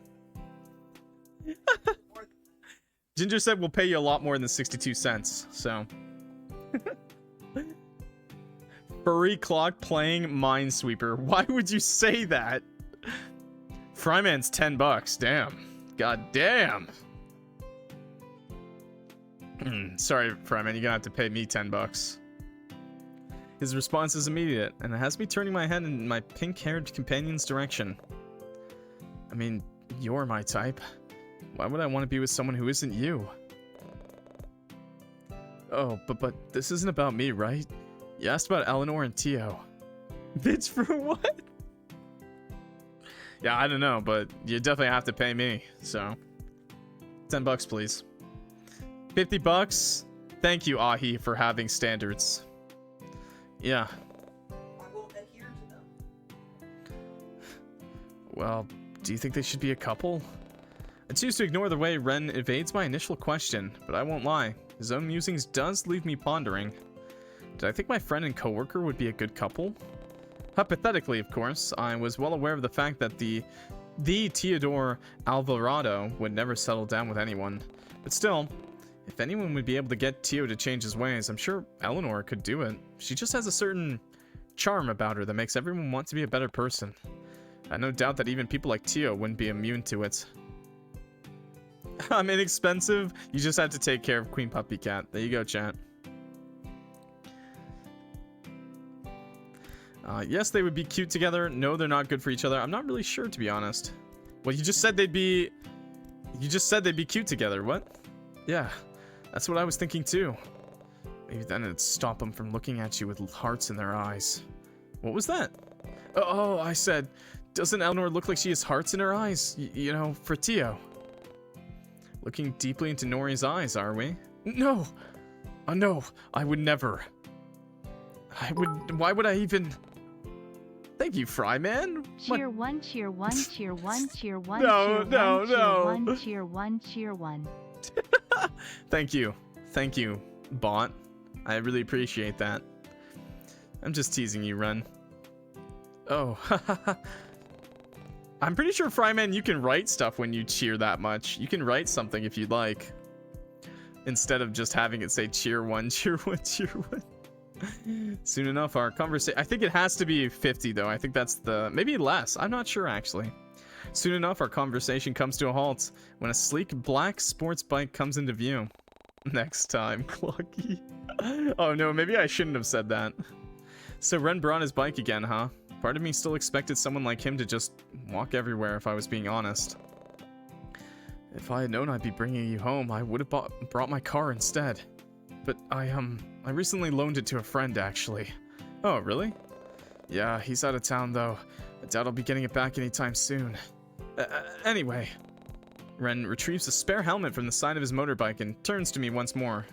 Ginger said we'll pay you a lot more than 62 cents, so. Furry Clock playing Minesweeper. Why would you say that? Fryman's $10. Damn. God damn. Sorry, Fryman, you're gonna have to pay me $10. His response is immediate, and it has me turning my head in my pink-haired companion's direction. I mean, you're my type. Why would I want to be with someone who isn't you? Oh, but this isn't about me, right? You asked about Elanor and Teo. Bitch, for what? Yeah, I don't know, but you definitely have to pay me, so. $10, please. $50? Thank you, Ahi, for having standards. Yeah.
I will adhere to them.
Well, do you think they should be a couple? I choose to ignore the way Ren evades my initial question, but I won't lie. His own musings does leave me pondering. Did I think my friend and coworker would be a good couple? Hypothetically, of course, I was well aware of the fact that the Teodoro Alvarado would never settle down with anyone. But still, if anyone would be able to get Teo to change his ways, I'm sure Elanor could do it. She just has a certain charm about her that makes everyone want to be a better person. I have no doubt that even people like Teo wouldn't be immune to it. I'm inexpensive. You just have to take care of Queen Puppy Cat. There you go, chat. Yes, they would be cute together. No, they're not good for each other. I'm not really sure, to be honest. Well, you just said they'd be... You just said they'd be cute together. What? Yeah, that's what I was thinking too. Maybe then it'd stop them from looking at you with hearts in their eyes. What was that? Oh, I said, Doesn't Elanor look like she has hearts in her eyes? You know, for Teo. Looking deeply into Nori's eyes, are we? No! No, I would never. Why would I even... Thank you, Fryman.
Cheer one, cheer one, cheer one, cheer one,
No,
cheer
no,
one,
no.
cheer one, cheer one.
Thank you, bot. I really appreciate that. I'm just teasing you, Ren. Oh, I'm pretty sure, Fryman, you can write stuff when you cheer that much. You can write something if you'd like. Instead of just having it say cheer one, cheer one, cheer one. Soon enough, our conversation... I think it has to be 50, though. I think that's the... Maybe less. I'm not sure, actually. Soon enough, our conversation comes to a halt when a sleek black sports bike comes into view. Next time, Clocky. Oh, no, maybe I shouldn't have said that. So Ren brought his bike again, huh? Part of me still expected someone like him to just walk everywhere, if I was being honest. If I had known I'd be bringing you home, I would have brought my car instead. But I recently loaned it to a friend, actually. Oh, really? Yeah, he's out of town, though. I doubt I'll be getting it back anytime soon. Anyway. Ren retrieves a spare helmet from the side of his motorbike and turns to me once more.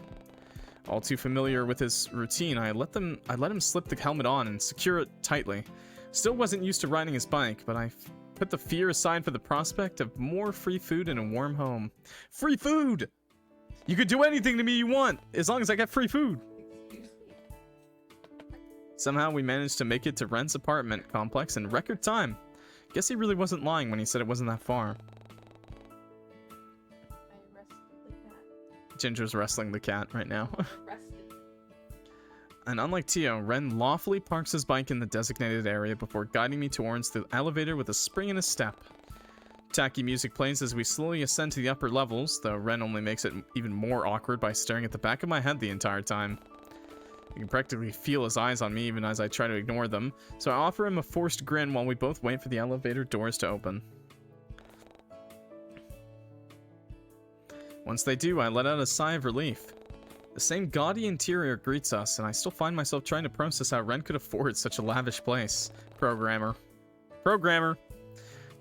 All too familiar with his routine, I let him slip the helmet on and secure it tightly. Still wasn't used to riding his bike, but I put the fear aside for the prospect of more free food and a warm home. Free food! You could do anything to me you want, as long as I get free food. Somehow we managed to make it to Ren's apartment complex in record time. Guess he really wasn't lying when he said it wasn't that far. Ginger's wrestling the cat right now. And unlike Teo, Ren lawfully parks his bike in the designated area before guiding me towards the elevator with a spring in his step. Tacky music plays as we slowly ascend to the upper levels, though Ren only makes it even more awkward by staring at the back of my head the entire time. You can practically feel his eyes on me even as I try to ignore them, so I offer him a forced grin while we both wait for the elevator doors to open. Once they do, I let out a sigh of relief. The same gaudy interior greets us, and I still find myself trying to process how Ren could afford such a lavish place. Programmer.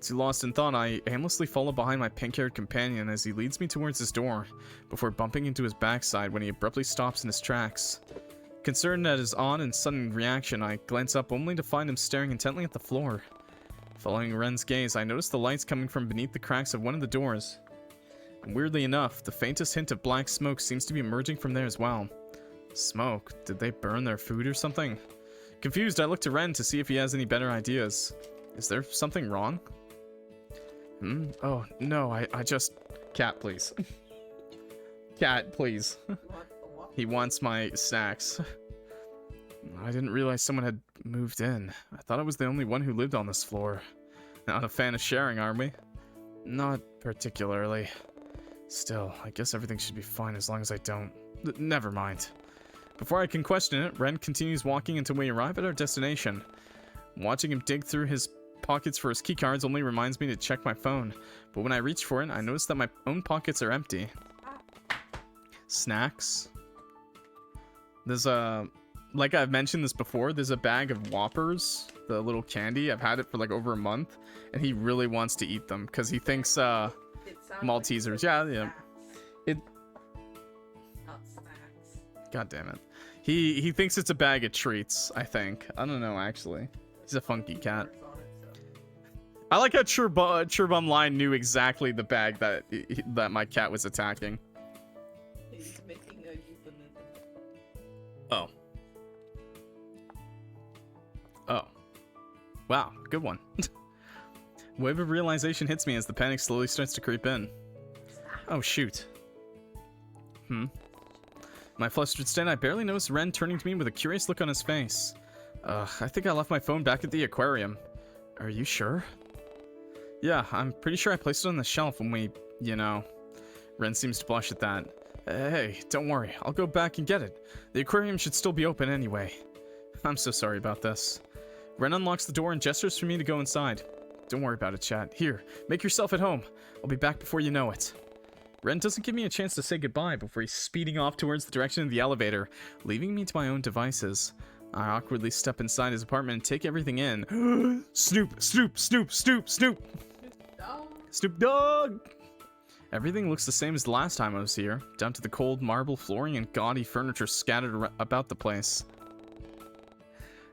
Too lost in thought, I aimlessly follow behind my pink-haired companion as he leads me towards his door, before bumping into his backside when he abruptly stops in his tracks. Concerned at his odd and sudden reaction, I glance up only to find him staring intently at the floor. Following Ren's gaze, I notice the lights coming from beneath the cracks of one of the doors. And weirdly enough, the faintest hint of black smoke seems to be emerging from there as well. Smoke? Did they burn their food or something? Confused, I look to Ren to see if he has any better ideas. Is there something wrong? Oh, no, I just... Cat, please. Cat, please. He wants my snacks. I didn't realize someone had moved in. I thought I was the only one who lived on this floor. Not a fan of sharing, are we? Not particularly. Still, I guess everything should be fine as long as I don't... Never mind. Before I can question it, Ren continues walking until we arrive at our destination. Watching him dig through his pockets for his keycards only reminds me to check my phone, but when I reach for it, I notice that my own pockets are empty. Snacks? There's a... Like I've mentioned this before, there's a bag of Whoppers, the little candy. I've had it for like over a month, and he really wants to eat them, because he thinks, Maltesers.
Like
yeah.
It... Not snacks.
God damn it. He thinks it's a bag of treats, I think. I don't know, actually. He's a funky cat. I like how Churbum Line knew exactly the bag that my cat was attacking.
He's making a euphemism.
Oh. Oh. Wow, good one. Wave of realization hits me as the panic slowly starts to creep in. Oh, shoot. My flustered state, I barely noticed Ren turning to me with a curious look on his face. I think I left my phone back at the aquarium. Are you sure? Yeah, I'm pretty sure I placed it on the shelf when we, you know... Ren seems to blush at that. Hey, don't worry, I'll go back and get it. The aquarium should still be open anyway. I'm so sorry about this. Ren unlocks the door and gestures for me to go inside. Don't worry about it, chat. Here, make yourself at home. I'll be back before you know it. Ren doesn't give me a chance to say goodbye before he's speeding off towards the direction of the elevator, leaving me to my own devices. I awkwardly step inside his apartment and take everything in. Snoop, Snoop, Snoop, Snoop, Snoop.
Dog.
Snoop Dogg! Everything looks the same as the last time I was here, down to the cold marble flooring and gaudy furniture scattered about the place.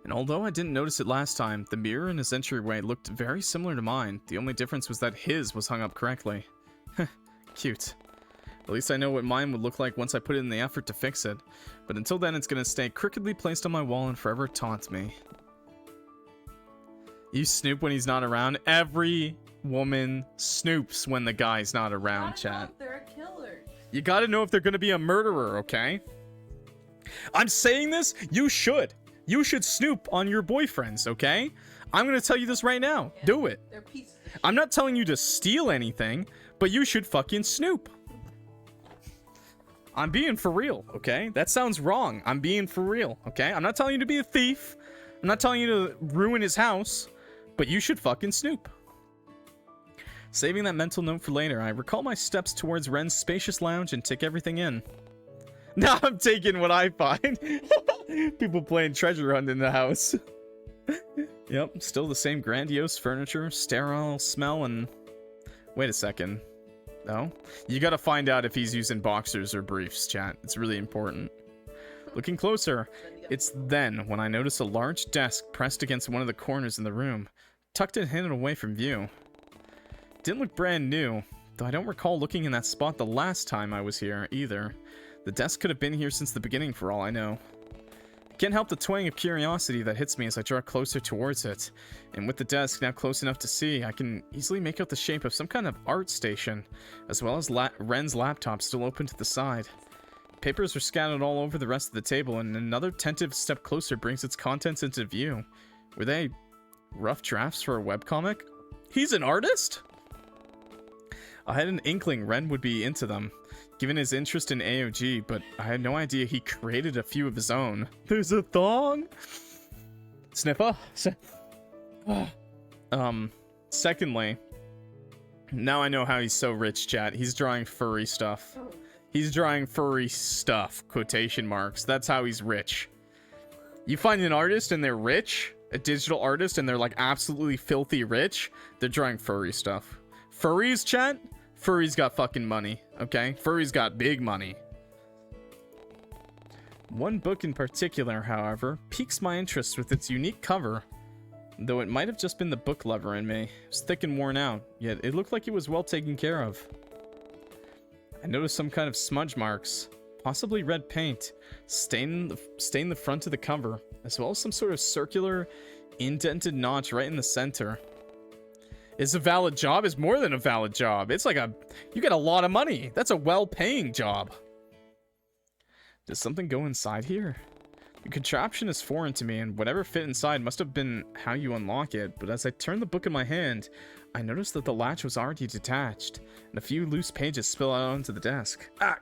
And although I didn't notice it last time, the mirror in his entryway looked very similar to mine. The only difference was that his was hung up correctly. Cute. At least I know what mine would look like once I put in the effort to fix it. But until then, it's gonna stay crookedly placed on my wall and forever taunt me. You snoop when he's not around? Every woman snoops when the guy's not around, chat.
They're a killer.
You gotta know if they're gonna be a murderer, okay? I'm saying this, you should. You should snoop on your boyfriends, okay? I'm gonna tell you this right now.
Yeah,
Do it.
They're pieces of shit.
I'm not telling you to steal anything, but you should fucking snoop. I'm being for real, okay? That sounds wrong. I'm being for real, okay? I'm not telling you to be a thief. I'm not telling you to ruin his house, but you should fucking snoop. Saving that mental note for later, I recall my steps towards Ren's spacious lounge and take everything in. Now I'm taking what I find. People playing treasure hunt in the house. Yep, still the same grandiose furniture, sterile smell, and... Wait a second. No? You gotta find out if he's using boxers or briefs, chat. It's really important. Looking closer, it's then when I notice a large desk pressed against one of the corners in the room, tucked and hidden away from view. Didn't look brand new, though I don't recall looking in that spot the last time I was here, either. The desk could have been here since the beginning for all I know. Can't help the twang of curiosity that hits me as I draw closer towards it. And with the desk now close enough to see, I can easily make out the shape of some kind of art station, as well as Ren's laptop still open to the side. Papers are scattered all over the rest of the table, and another tentative step closer brings its contents into view. Were they rough drafts for a webcomic? He's an artist? I had an inkling Ren would be into them, given his interest in AOG, but I had no idea he created a few of his own. There's a thong? Sniffer? Secondly, now I know how he's so rich, chat. He's drawing furry stuff. He's drawing furry stuff, quotation marks. That's how he's rich. You find an artist and they're rich, a digital artist, and they're like absolutely filthy rich, they're drawing furry stuff. Furries, chat? Furry's got fucking money, okay? Furry's got big money. One book in particular, however, piques my interest with its unique cover. Though it might have just been the book lover in me. It was thick and worn out, yet it looked like it was well taken care of. I noticed some kind of smudge marks, possibly red paint, stain the front of the cover, as well as some sort of circular, indented notch right in the center. It's a valid job. It's more than a valid job. It's like you get a lot of money. That's a well-paying job. Does something go inside here? The contraption is foreign to me, and whatever fit inside must have been how you unlock it, but as I turned the book in my hand, I noticed that the latch was already detached, and a few loose pages spill out onto the desk. Ah!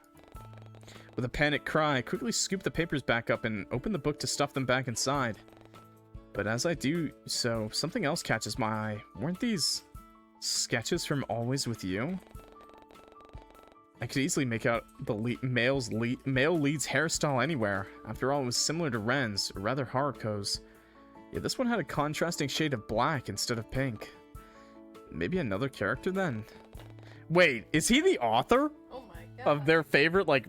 With a panicked cry, I quickly scoop the papers back up and open the book to stuff them back inside. But as I do so, something else catches my eye. Weren't these sketches from Always With You? I could easily make out the male lead's hairstyle anywhere. After all, it was similar to Ren's, or rather Haruko's. Yet this one had a contrasting shade of black instead of pink. Maybe another character then? Wait, is he the author?
Oh my god.
Of their favorite, like,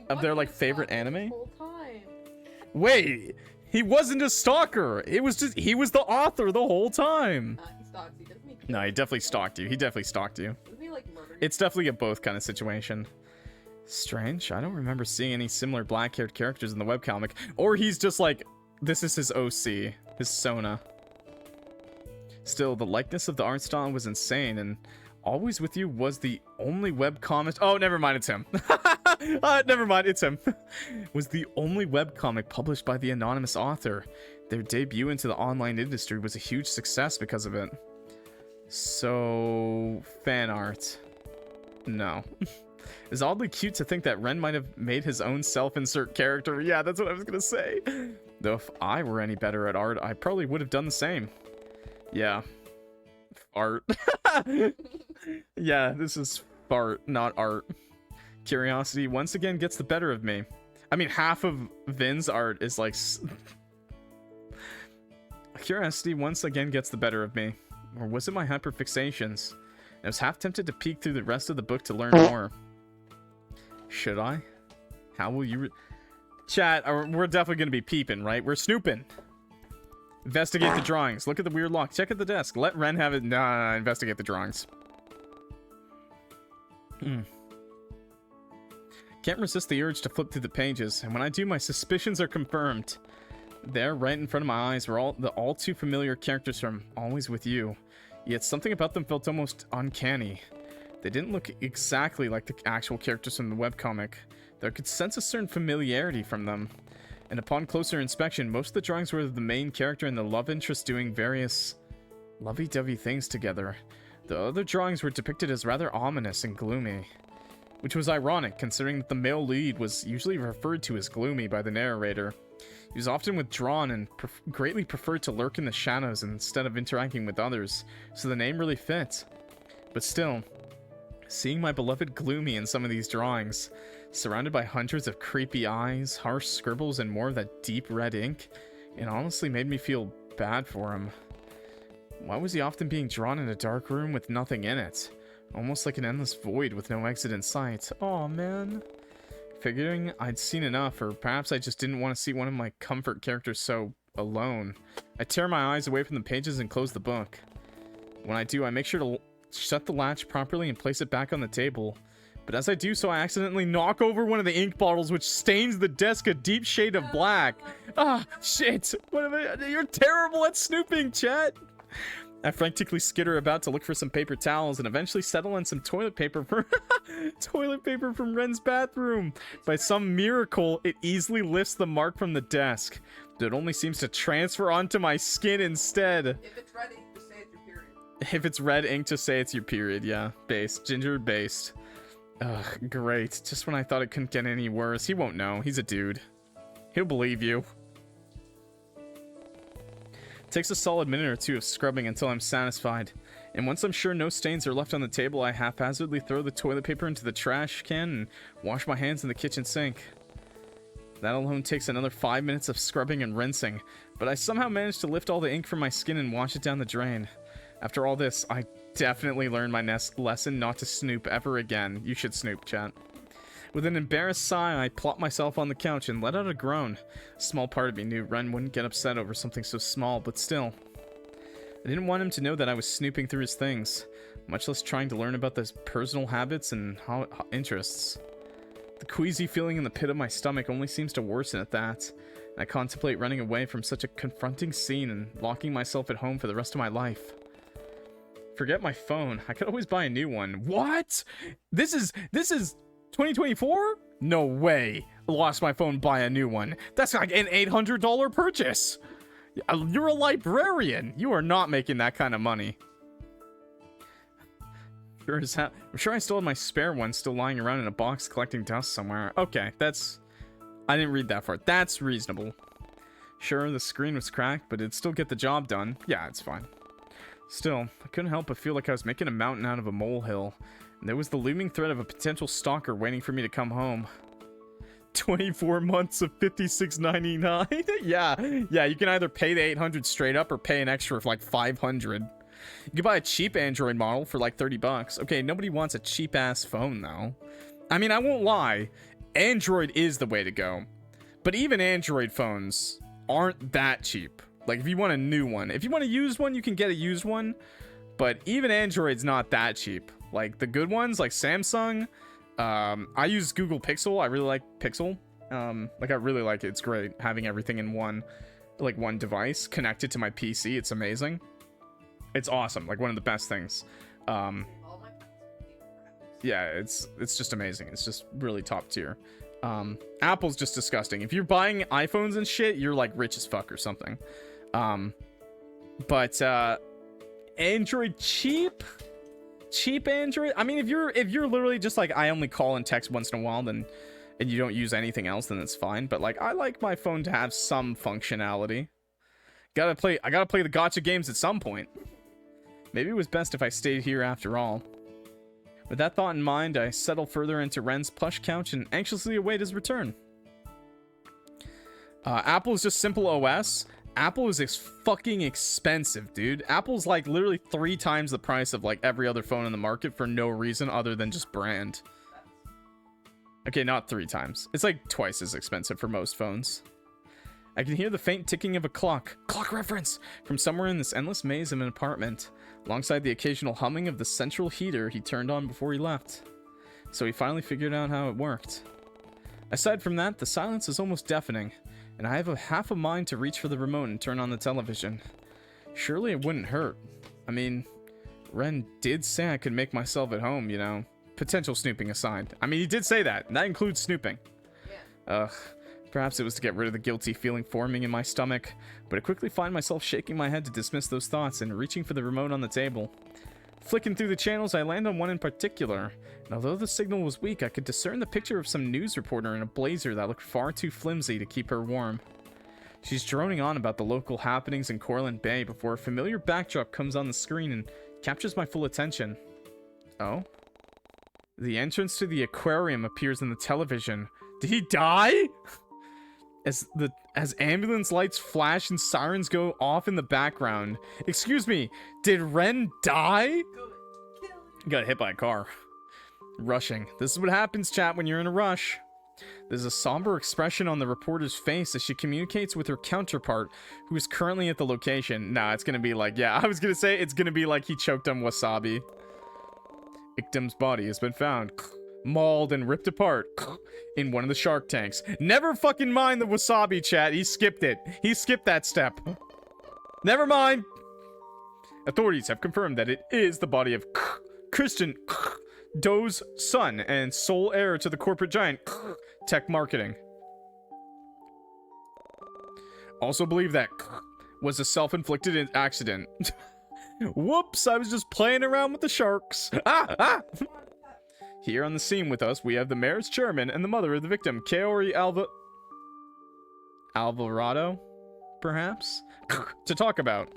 of their, like, favorite anime? Wait, he wasn't a stalker. It was just, he was the author the whole time.
He stalks you, doesn't he?
No, he definitely stalked you. He definitely stalked you.
Doesn't he, like, murder you?
It's definitely a both kind of situation. Strange. I don't remember seeing any similar black-haired characters in the webcomic. Or he's just like, this is his OC, his Sona. Still, the likeness of the art style was insane, and Always With You was the only webcomic... Oh, never mind, it's him. Never mind, it's him. Was the only webcomic published by the anonymous author. Their debut into the online industry was a huge success because of it. So... fan art. No. It's oddly cute to think that Ren might have made his own self-insert character. Yeah, that's what I was gonna say. Though if I were any better at art, I probably would have done the same. Yeah. Art. Yeah, this is fart, not art. Curiosity once again gets the better of me. I mean, half of Vin's art is like Curiosity once again gets the better of me. Or was it my hyperfixations? I was half tempted to peek through the rest of the book to learn more. Should I? How will you... Chat, we're definitely going to be peeping, right? We're snooping. Investigate the drawings. Look at the weird lock. Check at the desk. Let Ren have it. Nah, investigate the drawings. Can't resist the urge to flip through the pages, and when I do, my suspicions are confirmed. There, right in front of my eyes, were the all too familiar characters from Always With You. Yet something about them felt almost uncanny. They didn't look exactly like the actual characters from the webcomic, though I could sense a certain familiarity from them. And upon closer inspection, most of the drawings were of the main character and the love interest doing various lovey-dovey things together. The other drawings were depicted as rather ominous and gloomy, which was ironic considering that the male lead was usually referred to as gloomy by the narrator. He was often withdrawn and greatly preferred to lurk in the shadows instead of interacting with others, so the name really fit. But still, seeing my beloved Gloomy in some of these drawings, surrounded by hundreds of creepy eyes, harsh scribbles, and more of that deep red ink, it honestly made me feel bad for him. Why was he often being drawn in a dark room with nothing in it? Almost like an endless void with no exit in sight. Aw, man. Figuring I'd seen enough, or perhaps I just didn't want to see one of my comfort characters so alone, I tear my eyes away from the pages and close the book. When I do, I make sure to shut the latch properly and place it back on the table. But as I do so, I accidentally knock over one of the ink bottles, which stains the desk a deep shade of black. Ah, shit. You're terrible at snooping, chat. I frantically skitter about to look for some paper towels and eventually settle on some toilet paper from Ren's bathroom. By some miracle, it easily lifts the mark from the desk, but it only seems to transfer onto my skin instead.
If it's red ink, just say it's your period.
If it's red ink, just say it's your period, yeah. Based. Ginger based. Ugh, great. Just when I thought it couldn't get any worse. He won't know. He's a dude. He'll believe you. Takes a solid minute or two of scrubbing until I'm satisfied, and once I'm sure no stains are left on the table, I haphazardly throw the toilet paper into the trash can and wash my hands in the kitchen sink. That alone takes another 5 minutes of scrubbing and rinsing, but I somehow managed to lift all the ink from my skin and wash it down the drain. After all this, I definitely learned my lesson not to snoop ever again. You should snoop, chat. With an embarrassed sigh, I plop myself on the couch and let out a groan. A small part of me knew Ren wouldn't get upset over something so small, but still. I didn't want him to know that I was snooping through his things, much less trying to learn about his personal habits and interests. The queasy feeling in the pit of my stomach only seems to worsen at that, and I contemplate running away from such a confronting scene and locking myself at home for the rest of my life. Forget my phone. I could always buy a new one. What? This is 2024? No way. Lost my phone, buy a new one. That's like an $800 purchase. You're a librarian. You are not making that kind of money. I'm sure I still have my spare one still lying around in a box collecting dust somewhere. Okay, I didn't read that far. That's reasonable. Sure, the screen was cracked, but it'd still get the job done. Yeah, it's fine. Still, I couldn't help but feel like I was making a mountain out of a molehill. And there was the looming threat of a potential stalker waiting for me to come home. 24 months of $56.99? Yeah, you can either pay the $800 straight up or pay an extra of like $500. You can buy a cheap Android model for like $30. Okay, nobody wants a cheap-ass phone, though. I mean, I won't lie. Android is the way to go. But even Android phones aren't that cheap. Like, if you want a new one. If you want a used one, you can get a used one. But even Android's not that cheap. Like, the good ones, like Samsung. I use Google Pixel. I really like Pixel. I really like it. It's great having everything in one device connected to my PC. It's amazing. It's awesome. Like, one of the best things.
All my friends are being graphics.
Yeah, it's just amazing. It's just really top tier. Apple's just disgusting. If you're buying iPhones and shit, you're like rich as fuck or something. But Android cheap Android. I mean, if you're literally just like, I only call and text once in a while, then and you don't use anything else, then it's fine. But like, I like my phone to have some functionality. I gotta play the gacha games at some point. Maybe it was best if I stayed here after all. With that thought in mind, I settle further into Ren's plush couch and anxiously await his return. Apple is just simple OS. Apple is fucking expensive, dude. Apple's like literally 3 times the price of like every other phone in the market for no reason other than just brand. Okay, not 3 times. It's like twice as expensive for most phones. I can hear the faint ticking of a clock. Clock reference! From somewhere in this endless maze of an apartment, alongside the occasional humming of the central heater he turned on before he left. So he finally figured out how it worked. Aside from that, the silence is almost deafening, and I have half a mind to reach for the remote and turn on the television. Surely it wouldn't hurt. I mean, Ren did say I could make myself at home, you know. Potential snooping aside. I mean, he did say that, and that includes snooping.
Yeah.
Ugh. Perhaps it was to get rid of the guilty feeling forming in my stomach, but I quickly find myself shaking my head to dismiss those thoughts and reaching for the remote on the table. Flicking through the channels, I land on one in particular, and although the signal was weak, I could discern the picture of some news reporter in a blazer that looked far too flimsy to keep her warm. She's droning on about the local happenings in Cortland Bay before a familiar backdrop comes on the screen and captures my full attention. Oh? The entrance to the aquarium appears in the television. Did he die? As ambulance lights flash and sirens go off in the background. Excuse me, did Ren die? Got hit by a car. Rushing. This is what happens, chat, when you're in a rush. There's a somber expression on the reporter's face as she communicates with her counterpart, who is currently at the location. Nah, it's gonna be like, yeah, I was gonna say it's gonna be like he choked on wasabi. Victim's body has been found, mauled and ripped apart in one of the shark tanks. Never fucking mind the wasabi, chat. He skipped it. He skipped that step. Never mind. Authorities have confirmed that it is the body of Christian Doe's son and sole heir to the corporate giant Tech Marketing. Also believe that was a self-inflicted accident. Whoops, I was just playing around with the sharks. Here on the scene with us, we have the mayor's chairman and the mother of the victim, Kaori Alvarado, perhaps, to talk about.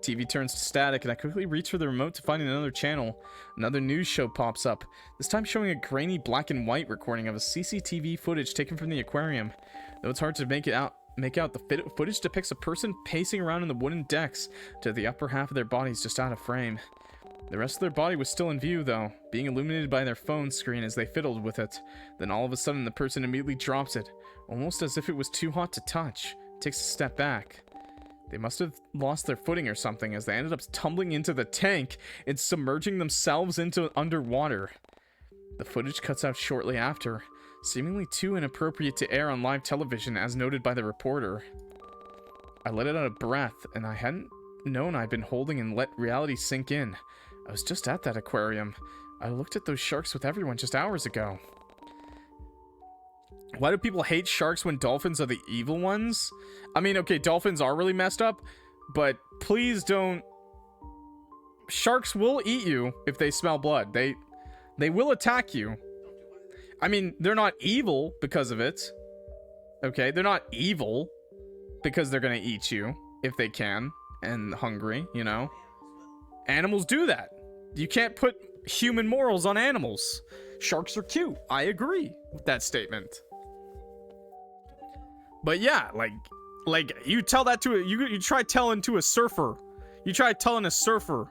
TV turns to static, and I quickly reach for the remote to find another channel. Another news show pops up, this time showing a grainy black and white recording of a CCTV footage taken from the aquarium. Though it's hard to make out the footage depicts a person pacing around in the wooden decks, to the upper half of their bodies just out of frame. The rest of their body was still in view, though, being illuminated by their phone screen as they fiddled with it. Then all of a sudden, the person immediately drops it, almost as if it was too hot to touch. Takes a step back. They must have lost their footing or something, as they ended up tumbling into the tank and submerging themselves into underwater. The footage cuts out shortly after, seemingly too inappropriate to air on live television, as noted by the reporter. I let it out of breath, and I hadn't known I'd been holding and let reality sink in. I was just at that aquarium. I looked at those sharks with everyone just hours ago. Why do people hate sharks when dolphins are the evil ones? I mean, okay, dolphins are really messed up, but please don't... Sharks will eat you if they smell blood. They will attack you. I mean, they're not evil because of it. Okay, they're not evil because they're gonna eat you if they can and hungry, you know? Animals do that. You can't put human morals on animals. Sharks are cute. I agree with that statement. But yeah, like you tell that to you try telling to a surfer. You try telling a surfer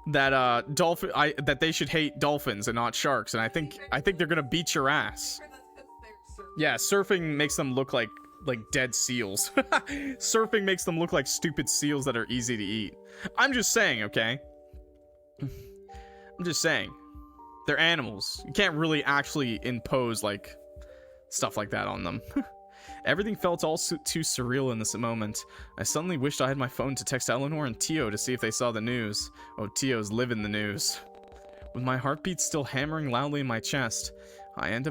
that that they should hate dolphins and not sharks, and I think they're gonna beat your ass. Yeah, surfing makes them look like dead seals. Surfing makes them look like stupid seals that are easy to eat. I'm just saying, okay? I'm just saying. They're animals. You can't really actually impose like stuff like that on them. Everything felt all too surreal in this moment. I suddenly wished I had my phone to text Elanor and Teo to see if they saw the news. Oh, Teo's living the news. With my heartbeat still hammering loudly in my chest, I'm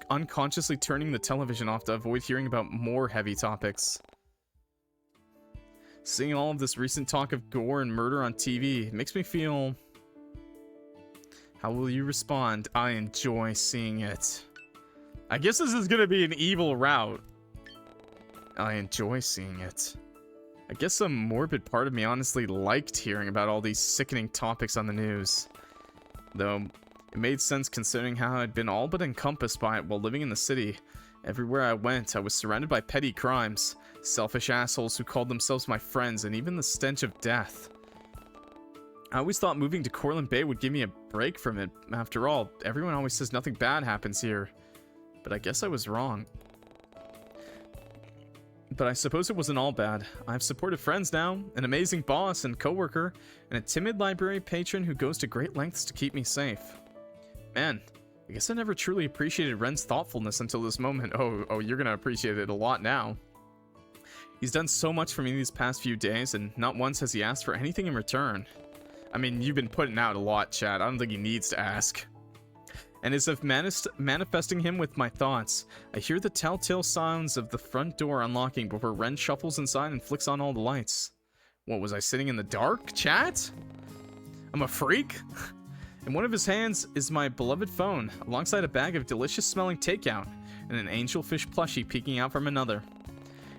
unconsciously turning the television off to avoid hearing about more heavy topics. Seeing all of this recent talk of gore and murder on TV makes me feel... How will you respond? I enjoy seeing it. I guess this is gonna be an evil route. I enjoy seeing it. I guess some morbid part of me honestly liked hearing about all these sickening topics on the news. Though, it made sense considering how I'd been all but encompassed by it while living in the city, Everywhere I went, I was surrounded by petty crimes, selfish assholes who called themselves my friends, and even the stench of death. I always thought moving to Cortland Bay would give me a break from it. After all, everyone always says nothing bad happens here. But I guess I was wrong. But I suppose it wasn't all bad. I have supportive friends now, an amazing boss and coworker, and a timid library patron who goes to great lengths to keep me safe. Man, I guess I never truly appreciated Ren's thoughtfulness until this moment. Oh, you're gonna appreciate it a lot now. He's done so much for me these past few days, and not once has he asked for anything in return. I mean, you've been putting out a lot, chat. I don't think he needs to ask. And as if manifesting him with my thoughts, I hear the telltale sounds of the front door unlocking before Ren shuffles inside and flicks on all the lights. What, was I sitting in the dark, chat? I'm a freak? In one of his hands is my beloved phone, alongside a bag of delicious-smelling takeout, and an angelfish plushie peeking out from another.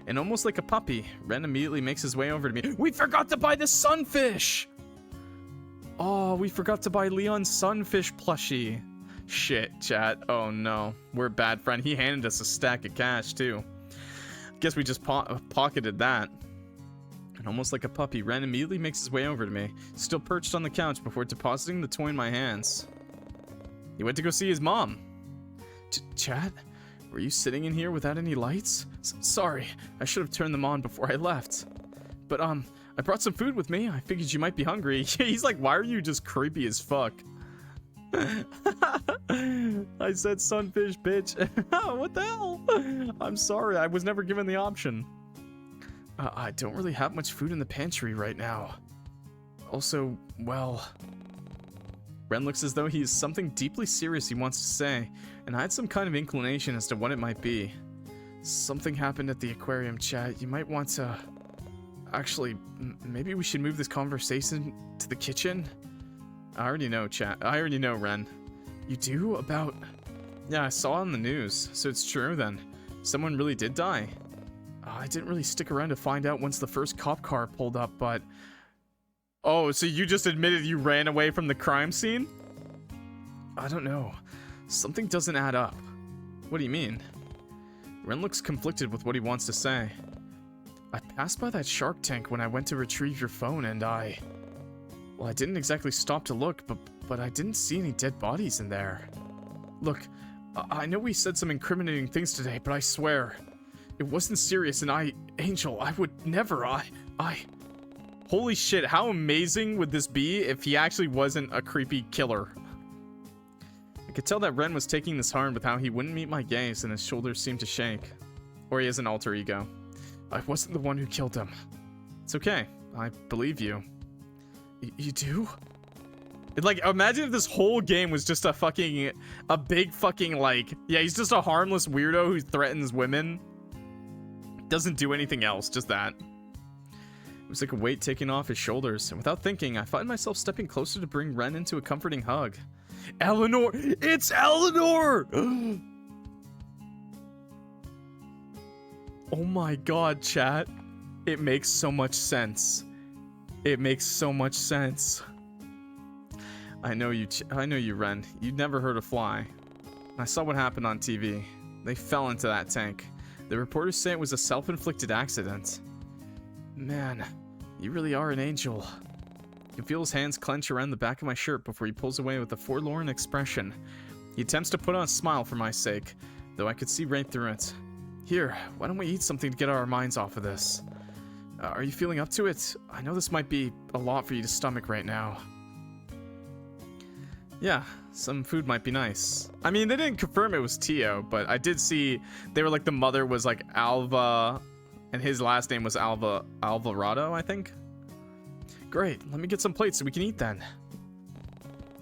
And almost like a puppy, Ren immediately makes his way over to me. We forgot to buy the sunfish! Oh, we forgot to buy Leon's sunfish plushie. Shit, chat. Oh no. We're a bad friend. He handed us a stack of cash, too. Guess we just pocketed that. And almost like a puppy, Ren immediately makes his way over to me, still perched on the couch before depositing the toy in my hands. He went to go see his mom. Chat? Were you sitting in here without any lights? Sorry, I should have turned them on before I left. But, I brought some food with me. I figured you might be hungry. He's like, why are you just creepy as fuck? I said sunfish, bitch. What the hell? I'm sorry, I was never given the option. I don't really have much food in the pantry right now. Also, well... Ren looks as though he has something deeply serious he wants to say, and I had some kind of inclination as to what it might be. Something happened at the aquarium, chat. You might want to... Actually, maybe we should move this conversation to the kitchen? I already know, chat. I already know, Ren. You do? About... Yeah, I saw it on the news, so it's true then. Someone really did die. I didn't really stick around to find out once the first cop car pulled up, but... Oh, so you just admitted you ran away from the crime scene? I don't know. Something doesn't add up. What do you mean? Ren looks conflicted with what he wants to say. I passed by that shark tank when I went to retrieve your phone and well, I didn't exactly stop to look, but I didn't see any dead bodies in there. Look, I know we said some incriminating things today, but I swear, it wasn't serious and Angel, I would never, Holy shit, how amazing would this be if he actually wasn't a creepy killer? I could tell that Ren was taking this hard with how he wouldn't meet my gaze and his shoulders seemed to shake. Or he has an alter ego. I wasn't the one who killed him. It's okay. I believe you. You do? Like, imagine if this whole game was just a big fucking, like, yeah, he's just a harmless weirdo who threatens women. Doesn't do anything else, just that. It was like a weight taken off his shoulders, and without thinking, I find myself stepping closer to bring Ren into a comforting hug. Elanor! It's Elanor! Oh my god, chat. It makes so much sense. It makes so much sense. I know you, Ren. You'd never hurt a fly. I saw what happened on TV. They fell into that tank. The reporters say it was a self-inflicted accident. Man, you really are an angel. You can feel his hands clench around the back of my shirt before he pulls away with a forlorn expression. He attempts to put on a smile for my sake, though I could see right through it. Here, why don't we eat something to get our minds off of this? Are you feeling up to it? I know this might be a lot for you to stomach right now. Yeah, some food might be nice. I mean, they didn't confirm it was Teo, but I did see they were like the mother was like Alva, and his last name was Alvarado, I think. Great, let me get some plates so we can eat then.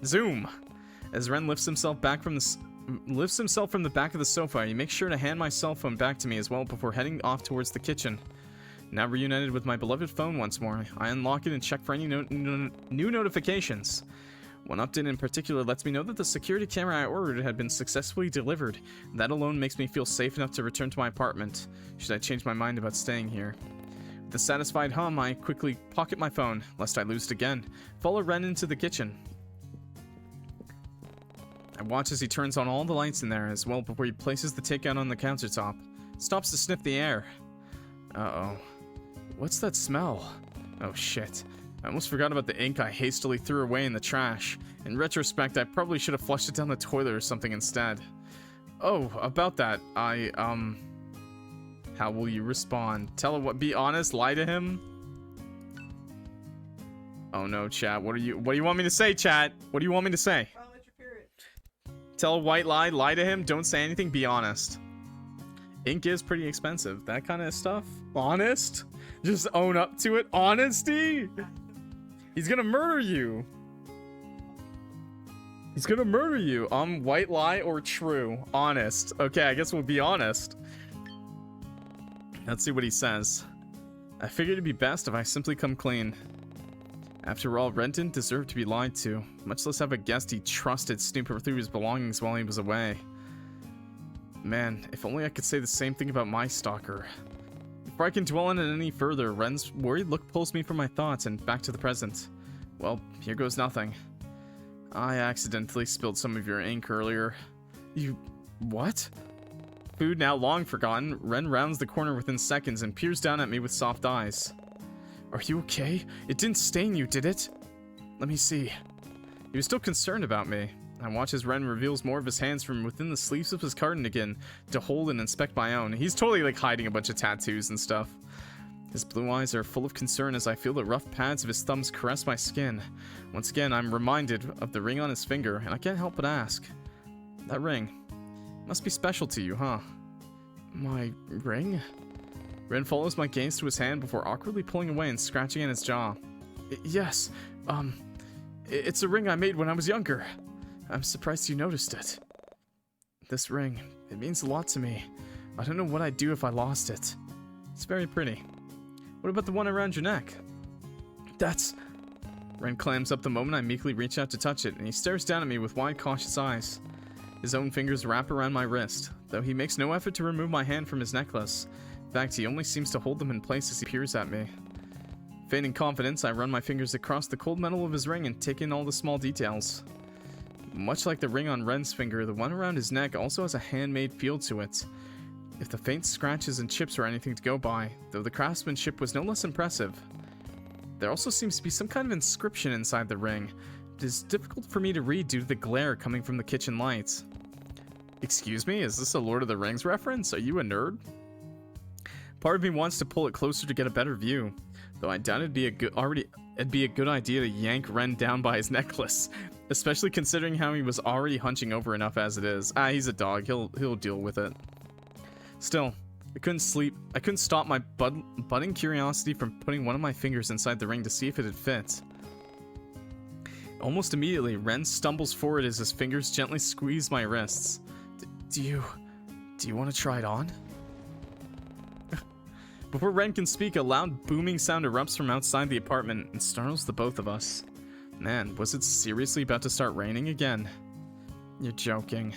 Zoom. As Ren lifts himself from the back of the sofa, he makes sure to hand my cell phone back to me as well before heading off towards the kitchen. Now reunited with my beloved phone once more, I unlock it and check for any new notifications. One update in particular lets me know that the security camera I ordered had been successfully delivered. That alone makes me feel safe enough to return to my apartment, should I change my mind about staying here. With a satisfied hum, I quickly pocket my phone, lest I lose it again. Follow Ren into the kitchen. I watch as he turns on all the lights in there as well before he places the takeout on the countertop. Stops to sniff the air. Uh-oh. What's that smell? Oh shit. I almost forgot about the ink I hastily threw away in the trash. In retrospect, I probably should have flushed it down the toilet or something instead. Oh, about that, how will you respond? Tell him what, be honest, lie to him? Oh no, chat, what do you want me to say, chat? What do you want me to say?
Follow your period.
Tell a white lie, lie to him, don't say anything, be honest. Ink is pretty expensive, that kind of stuff. Honest? Just own up to it, honesty? He's gonna murder you. He's gonna murder you. White lie or true? Honest. Okay, I guess we'll be honest. Let's see what he says. I figured it'd be best if I simply come clean. After all, Ren didn't deserve to be lied to, much less have a guest he trusted snoop through his belongings while he was away. Man, if only I could say the same thing about my stalker. Before I can dwell on it any further, Ren's worried look pulls me from my thoughts and back to the present. Well, here goes nothing. I accidentally spilled some of your ink earlier. You... what? Food now long forgotten, Ren rounds the corner within seconds and peers down at me with soft eyes. Are you okay? It didn't stain you, did it? Let me see. He was still concerned about me. I watch as Ren reveals more of his hands from within the sleeves of his cardigan to hold and inspect my own. He's totally like hiding a bunch of tattoos and stuff. His blue eyes are full of concern as I feel the rough pads of his thumbs caress my skin. Once again, I'm reminded of the ring on his finger, and I can't help but ask. That ring must be special to you, huh? My ring? Ren follows my gaze to his hand before awkwardly pulling away and scratching at his jaw. Yes, it's a ring I made when I was younger. I'm surprised you noticed it. This ring, it means a lot to me. I don't know what I'd do if I lost it. It's very pretty. What about the one around your neck? That's... Ren clams up the moment I meekly reach out to touch it, and he stares down at me with wide, cautious eyes. His own fingers wrap around my wrist, though he makes no effort to remove my hand from his necklace. In fact, he only seems to hold them in place as he peers at me. Feigning confidence, I run my fingers across the cold metal of his ring and take in all the small details. Much like the ring on Ren's finger, the one around his neck also has a handmade feel to it. If the faint scratches and chips are anything to go by, though the craftsmanship was no less impressive. There also seems to be some kind of inscription inside the ring. It is difficult for me to read due to the glare coming from the kitchen lights. Excuse me, is this a Lord of the Rings reference? Are you a nerd? Part of me wants to pull it closer to get a better view, though I doubt it'd be a good idea to yank Ren down by his necklace, especially considering how he was already hunching over enough as it is. He's a dog. He'll deal with it. Still, I couldn't sleep. I couldn't stop my budding curiosity from putting one of my fingers inside the ring to see if it'd fit. Almost immediately, Ren stumbles forward as his fingers gently squeeze my wrists. Do you want to try it on? Before Ren can speak, a loud booming sound erupts from outside the apartment and startles the both of us. Man, was it seriously about to start raining again? You're joking.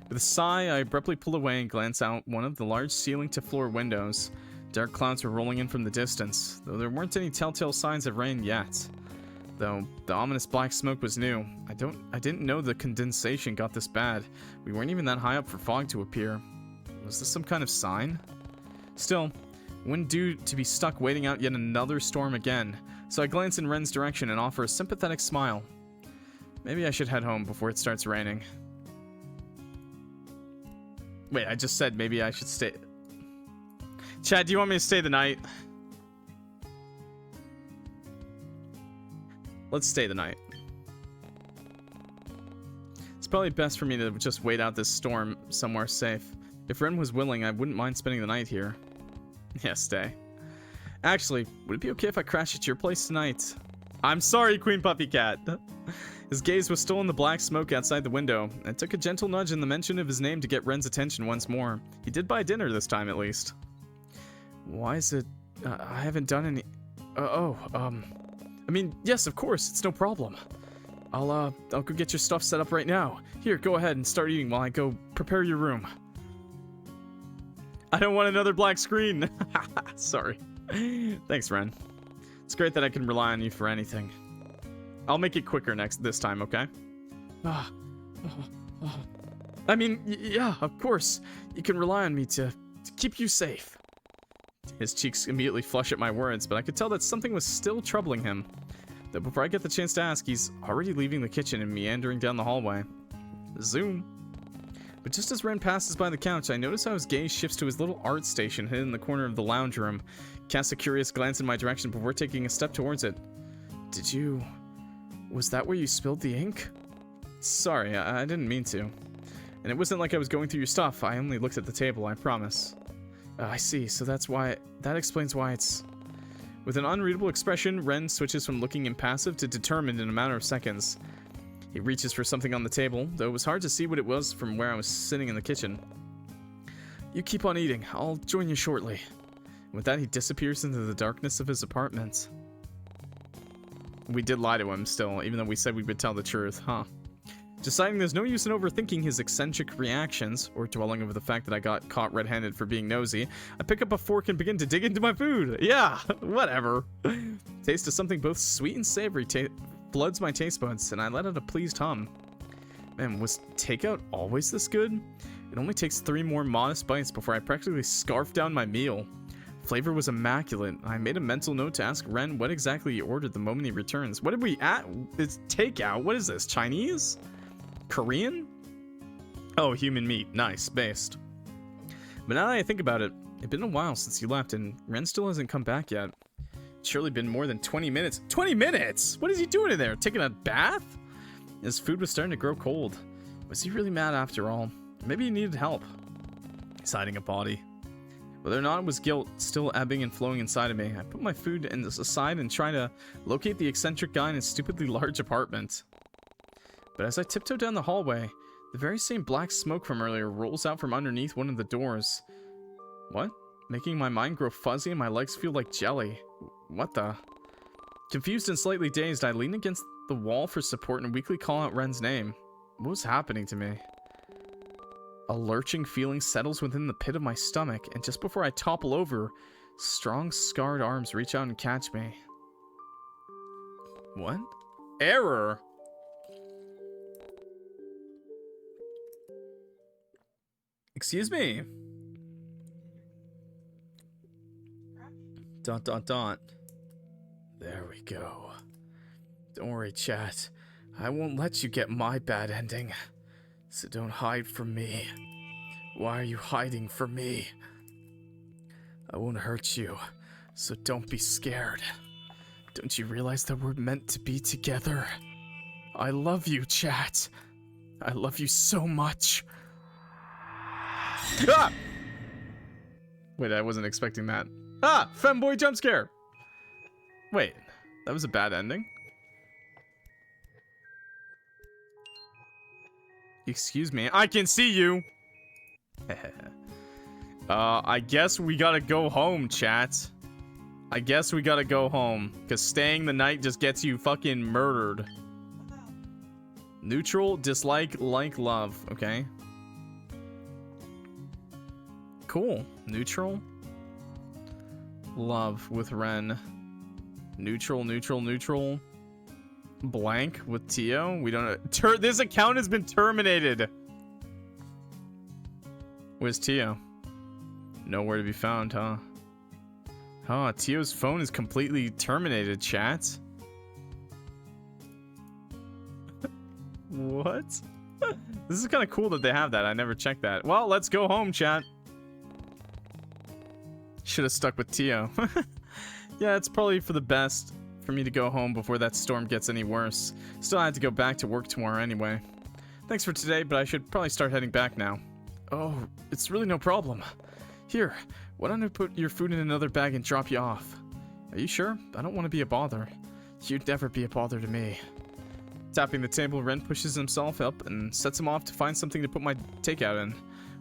With a sigh, I abruptly pull away and glance out one of the large ceiling-to-floor windows. Dark clouds were rolling in from the distance, though there weren't any telltale signs of rain yet. Though the ominous black smoke was new, I didn't know the condensation got this bad. We weren't even that high up for fog to appear. Was this some kind of sign? Still, it wouldn't do to be stuck waiting out yet another storm again, so I glance in Ren's direction and offer a sympathetic smile. Maybe I should head home before it starts raining. Wait, I just said maybe I should stay. Chad, do you want me to stay the night? Let's stay the night. It's probably best for me to just wait out this storm somewhere safe. If Ren was willing, I wouldn't mind spending the night here. Yeah, stay. Actually, would it be okay if I crash at your place tonight? I'm sorry, Queen Puppy Cat. His gaze was still on the black smoke outside the window, and it took a gentle nudge in the mention of his name to get Ren's attention once more. He did buy dinner this time, at least. Why is it... I haven't done any... I mean, yes, of course, it's no problem. I'll go get your stuff set up right now. Here, go ahead and start eating while I go prepare your room. I don't want another black screen. Sorry. Thanks, Ren. It's great that I can rely on you for anything. I'll make it quicker this time, okay? Oh, I mean, yeah, of course. You can rely on me to keep you safe. His cheeks immediately flush at my words, but I could tell that something was still troubling him. Though before I get the chance to ask, he's already leaving the kitchen and meandering down the hallway. Zoom. But just as Ren passes by the couch, I notice how his gaze shifts to his little art station hidden in the corner of the lounge room. Casts a curious glance in my direction before taking a step towards it. Was that where you spilled the ink? Sorry, I didn't mean to. And it wasn't like I was going through your stuff. I only looked at the table, I promise. I see, so that explains why it's... With an unreadable expression, Ren switches from looking impassive to determined in a matter of seconds. He reaches for something on the table, though it was hard to see what it was from where I was sitting in the kitchen. You keep on eating. I'll join you shortly. And with that, he disappears into the darkness of his apartment. We did lie to him still, even though we said we would tell the truth, huh? Deciding there's no use in overthinking his eccentric reactions, or dwelling over the fact that I got caught red-handed for being nosy, I pick up a fork and begin to dig into my food. Yeah, whatever. Taste of something both sweet and savory floods my taste buds, and I let out a pleased hum. Man, was takeout always this good? It only takes 3 more modest bites before I practically scarf down my meal. Flavor was immaculate. I made a mental note to ask Ren what exactly he ordered the moment he returns. What did we It's takeout. What is this? Chinese? Korean? Oh, human meat. Nice. Based. But now that I think about it, it's been a while since you left, and Ren still hasn't come back yet. It's surely been more than 20 minutes. 20 minutes?! What is he doing in there? Taking a bath? His food was starting to grow cold. Was he really mad after all? Maybe he needed help. He's hiding a body. Whether or not it was guilt still ebbing and flowing inside of me, I put my food aside and try to locate the eccentric guy in his stupidly large apartment. But as I tiptoe down the hallway, the very same black smoke from earlier rolls out from underneath one of the doors. What? Making my mind grow fuzzy and my legs feel like jelly. What the? Confused and slightly dazed, I lean against the wall for support and weakly call out Ren's name. What was happening to me? A lurching feeling settles within the pit of my stomach, and just before I topple over, strong, scarred arms reach out and catch me. What? Error? Excuse me. ... There we go. Don't worry, chat. I won't let you get my bad ending. So don't hide from me. Why are you hiding from me? I won't hurt you, so don't be scared. Don't you realize that we're meant to be together? I love you, chat. I love you so much. Ah! Wait, I wasn't expecting that. Ah! Femboy jump scare! Wait, that was a bad ending? Excuse me, I can see you! I guess we gotta go home, chat. I guess we gotta go home, because staying the night just gets you fucking murdered. Neutral, dislike, like, love, okay? Cool. Neutral. Love with Ren. Neutral, neutral, neutral. Blank with Teo. We don't know. This account has been terminated. Where's Teo? Nowhere to be found, huh? Huh, Teo's phone is completely terminated, chat. What? This is kind of cool that they have that. I never checked that. Well, let's go home, chat. Should have stuck with Teo. Yeah, it's probably for the best for me to go home before that storm gets any worse. Still, I had to go back to work tomorrow anyway. Thanks for today, but I should probably start heading back now. Oh, it's really no problem. Here, why don't I put your food in another bag and drop you off? Are you sure? I don't want to be a bother. You'd never be a bother to me. Tapping the table, Ren pushes himself up and sets him off to find something to put my takeout in.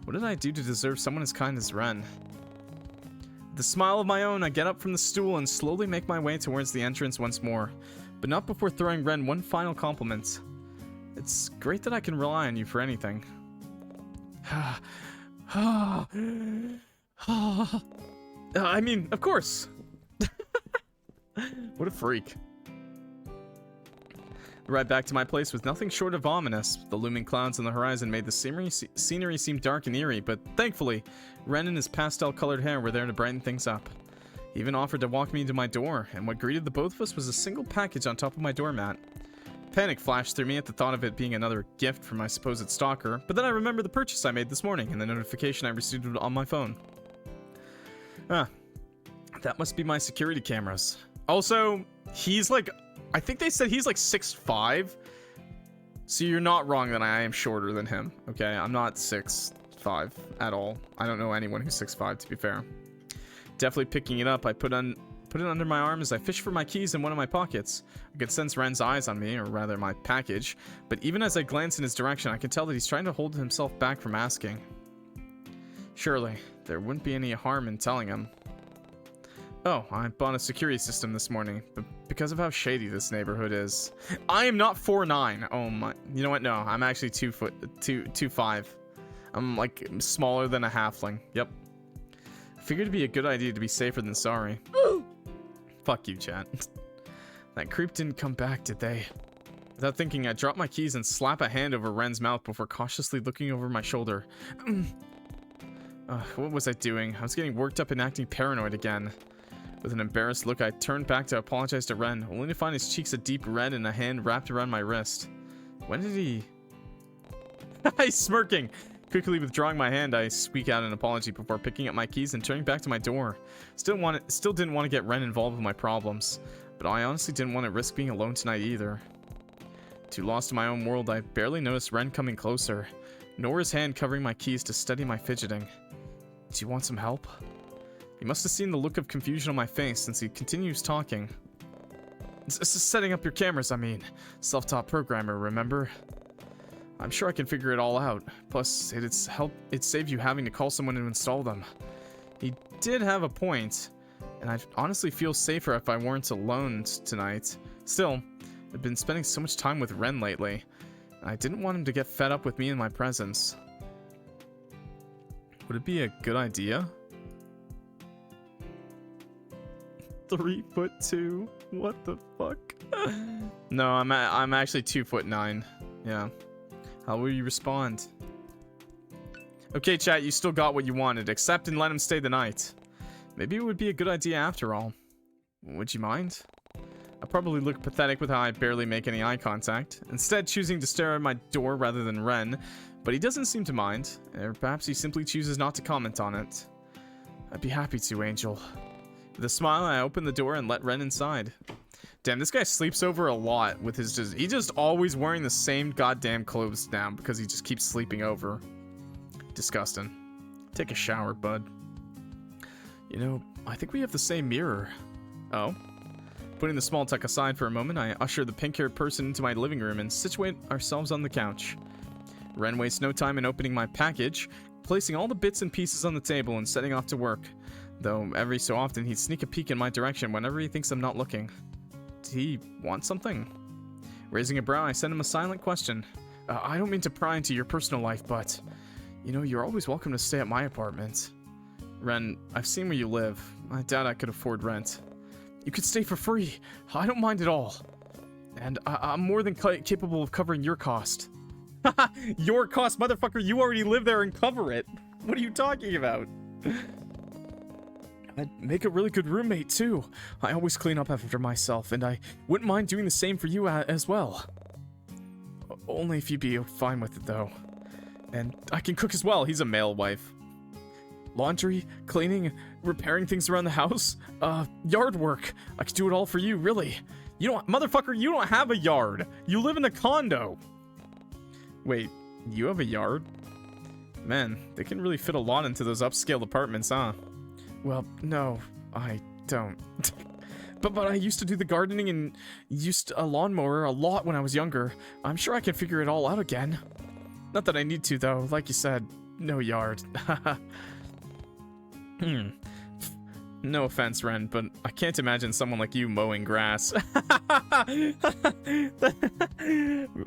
What did I do to deserve someone as kind as Ren? With a smile of my own, I get up from the stool and slowly make my way towards the entrance once more, but not before throwing Ren one final compliment. It's great that I can rely on you for anything. I mean, of course. What a freak. The ride back to my place was nothing short of ominous. The looming clouds on the horizon made the scenery seem dark and eerie, but thankfully, Ren and his pastel-colored hair were there to brighten things up. He even offered to walk me to my door, and what greeted the both of us was a single package on top of my doormat. Panic flashed through me at the thought of it being another gift from my supposed stalker, but then I remembered the purchase I made this morning and the notification I received on my phone. Ah, that must be my security cameras. Also, he's like, I think they said he's like 6'5", so you're not wrong that I am shorter than him, okay? I'm not 6'5" at all. I don't know anyone who's 6'5", to be fair. Definitely picking it up, I put it under my arm as I fished for my keys in one of my pockets. I could sense Ren's eyes on me, or rather my package, but even as I glanced in his direction, I could tell that he's trying to hold himself back from asking. Surely, there wouldn't be any harm in telling him. Oh, I bought a security system this morning, but because of how shady this neighborhood is. I am not 4'9". Oh my, you know what? No, I'm actually 2'5". I'm like smaller than a halfling. Yep. I figured it'd be a good idea to be safer than sorry. Fuck you, chat. That creep didn't come back, did they? Without thinking, I dropped my keys and slap a hand over Ren's mouth before cautiously looking over my shoulder. What was I doing? I was getting worked up and acting paranoid again. With an embarrassed look, I turned back to apologize to Ren, only to find his cheeks a deep red and a hand wrapped around my wrist. When did he... He's smirking! Quickly withdrawing my hand, I squeak out an apology before picking up my keys and turning back to my door. Still didn't want to get Ren involved with my problems, but I honestly didn't want to risk being alone tonight either. Too lost in my own world, I barely noticed Ren coming closer, nor his hand covering my keys to steady my fidgeting. Do you want some help? He must have seen the look of confusion on my face since he continues talking. This is setting up your cameras, I mean. Self-taught programmer, remember? I'm sure I can figure it all out. Plus, it'd save you having to call someone to install them. He did have a point, and I'd honestly feel safer if I weren't alone tonight. Still, I've been spending so much time with Ren lately, and I didn't want him to get fed up with me in my presence. Would it be a good idea? 3'2". What the fuck? No, I'm actually 2'9". Yeah. How will you respond? Okay, chat, you still got what you wanted. Accept and let him stay the night. Maybe it would be a good idea after all. Would you mind? I probably look pathetic with how I barely make any eye contact, instead choosing to stare at my door rather than Ren, but he doesn't seem to mind, or perhaps he simply chooses not to comment on it. I'd be happy to, Angel. With a smile, I open the door and let Ren inside. Damn, this guy sleeps over a lot with his he's just always wearing the same goddamn clothes now because he just keeps sleeping over. Disgusting. Take a shower, bud. You know, I think we have the same mirror. Oh? Putting the small talk aside for a moment, I usher the pink-haired person into my living room and situate ourselves on the couch. Ren wastes no time in opening my package, placing all the bits and pieces on the table and setting off to work. Though every so often he'd sneak a peek in my direction whenever he thinks I'm not looking. Did he want something? Raising a brow, I send him a silent question. I don't mean to pry into your personal life, but... You know, you're always welcome to stay at my apartment. Ren, I've seen where you live. I doubt I could afford rent. You could stay for free. I don't mind at all. And I'm more than capable of covering your cost. Your cost, motherfucker, you already live there and cover it. What are you talking about? I'd make a really good roommate, too. I always clean up after myself, and I wouldn't mind doing the same for you as well. Only if you'd be fine with it, though. And I can cook as well. He's a male wife. Laundry, cleaning, repairing things around the house, yard work. I could do it all for you, really. You don't, motherfucker, you don't have a yard. You live in a condo. Wait, you have a yard? Man, they can really fit a lot into those upscale apartments, huh? Well, no, I don't. but I used to do the gardening and used a lawnmower a lot when I was younger. I'm sure I can figure it all out again. Not that I need to, though. Like you said, no yard. No offense, Ren, but I can't imagine someone like you mowing grass.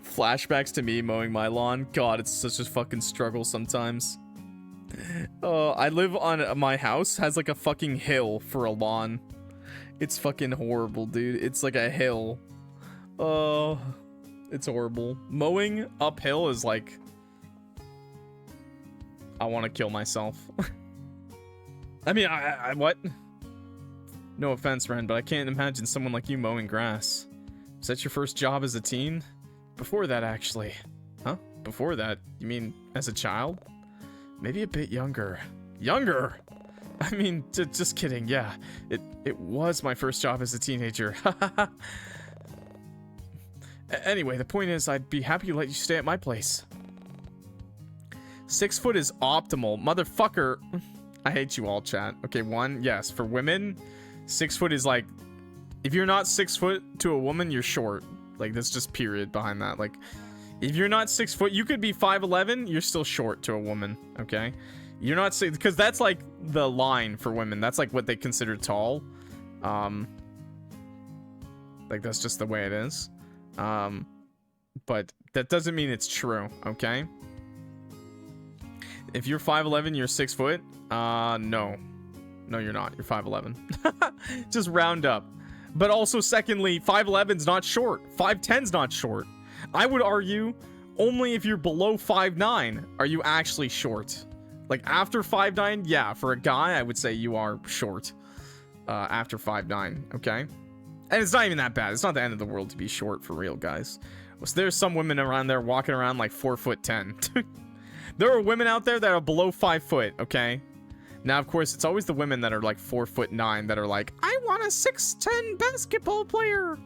Flashbacks to me mowing my lawn. God, it's such a fucking struggle sometimes. Oh, I live on my house has like a fucking hill for a lawn. It's fucking horrible, dude. It's like a hill. Oh, It's horrible. Mowing uphill is like... I want to kill myself. I mean, what? No offense, Ren, but I can't imagine someone like you mowing grass. Was that your first job as a teen? Before that, actually. Huh? Before that? You mean as a child? Maybe a bit younger. Younger? I mean, just kidding, yeah. It was my first job as a teenager. Anyway, the point is, I'd be happy to let you stay at my place. 6 foot is optimal. Motherfucker. I hate you all, chat. Okay, one, yes. For women, 6 foot is like... If you're not 6 foot to a woman, you're short. Like, that's just period behind that. Like, if you're not 6 foot, you could be 5'11", you're still short to a woman, okay? You're not... Because that's, like, the line for women. That's, like, what they consider tall. Like, that's just the way it is. But that doesn't mean it's true, okay? If you're 5'11", you're 6 foot? No. No, you're not. You're 5'11". Just round up. But also, secondly, 5'11's not short. 5'10's not short. I would argue only if you're below 5'9 are you actually short. Like, after 5'9, yeah, for a guy, I would say you are short. After 5'9, okay? And it's not even that bad. It's not the end of the world to be short for real, guys. So there's some women around there walking around like 4'10". There are women out there that are below 5 foot, okay? Now, of course, it's always the women that are like 4'9" that are like, I want a 6'10" basketball player.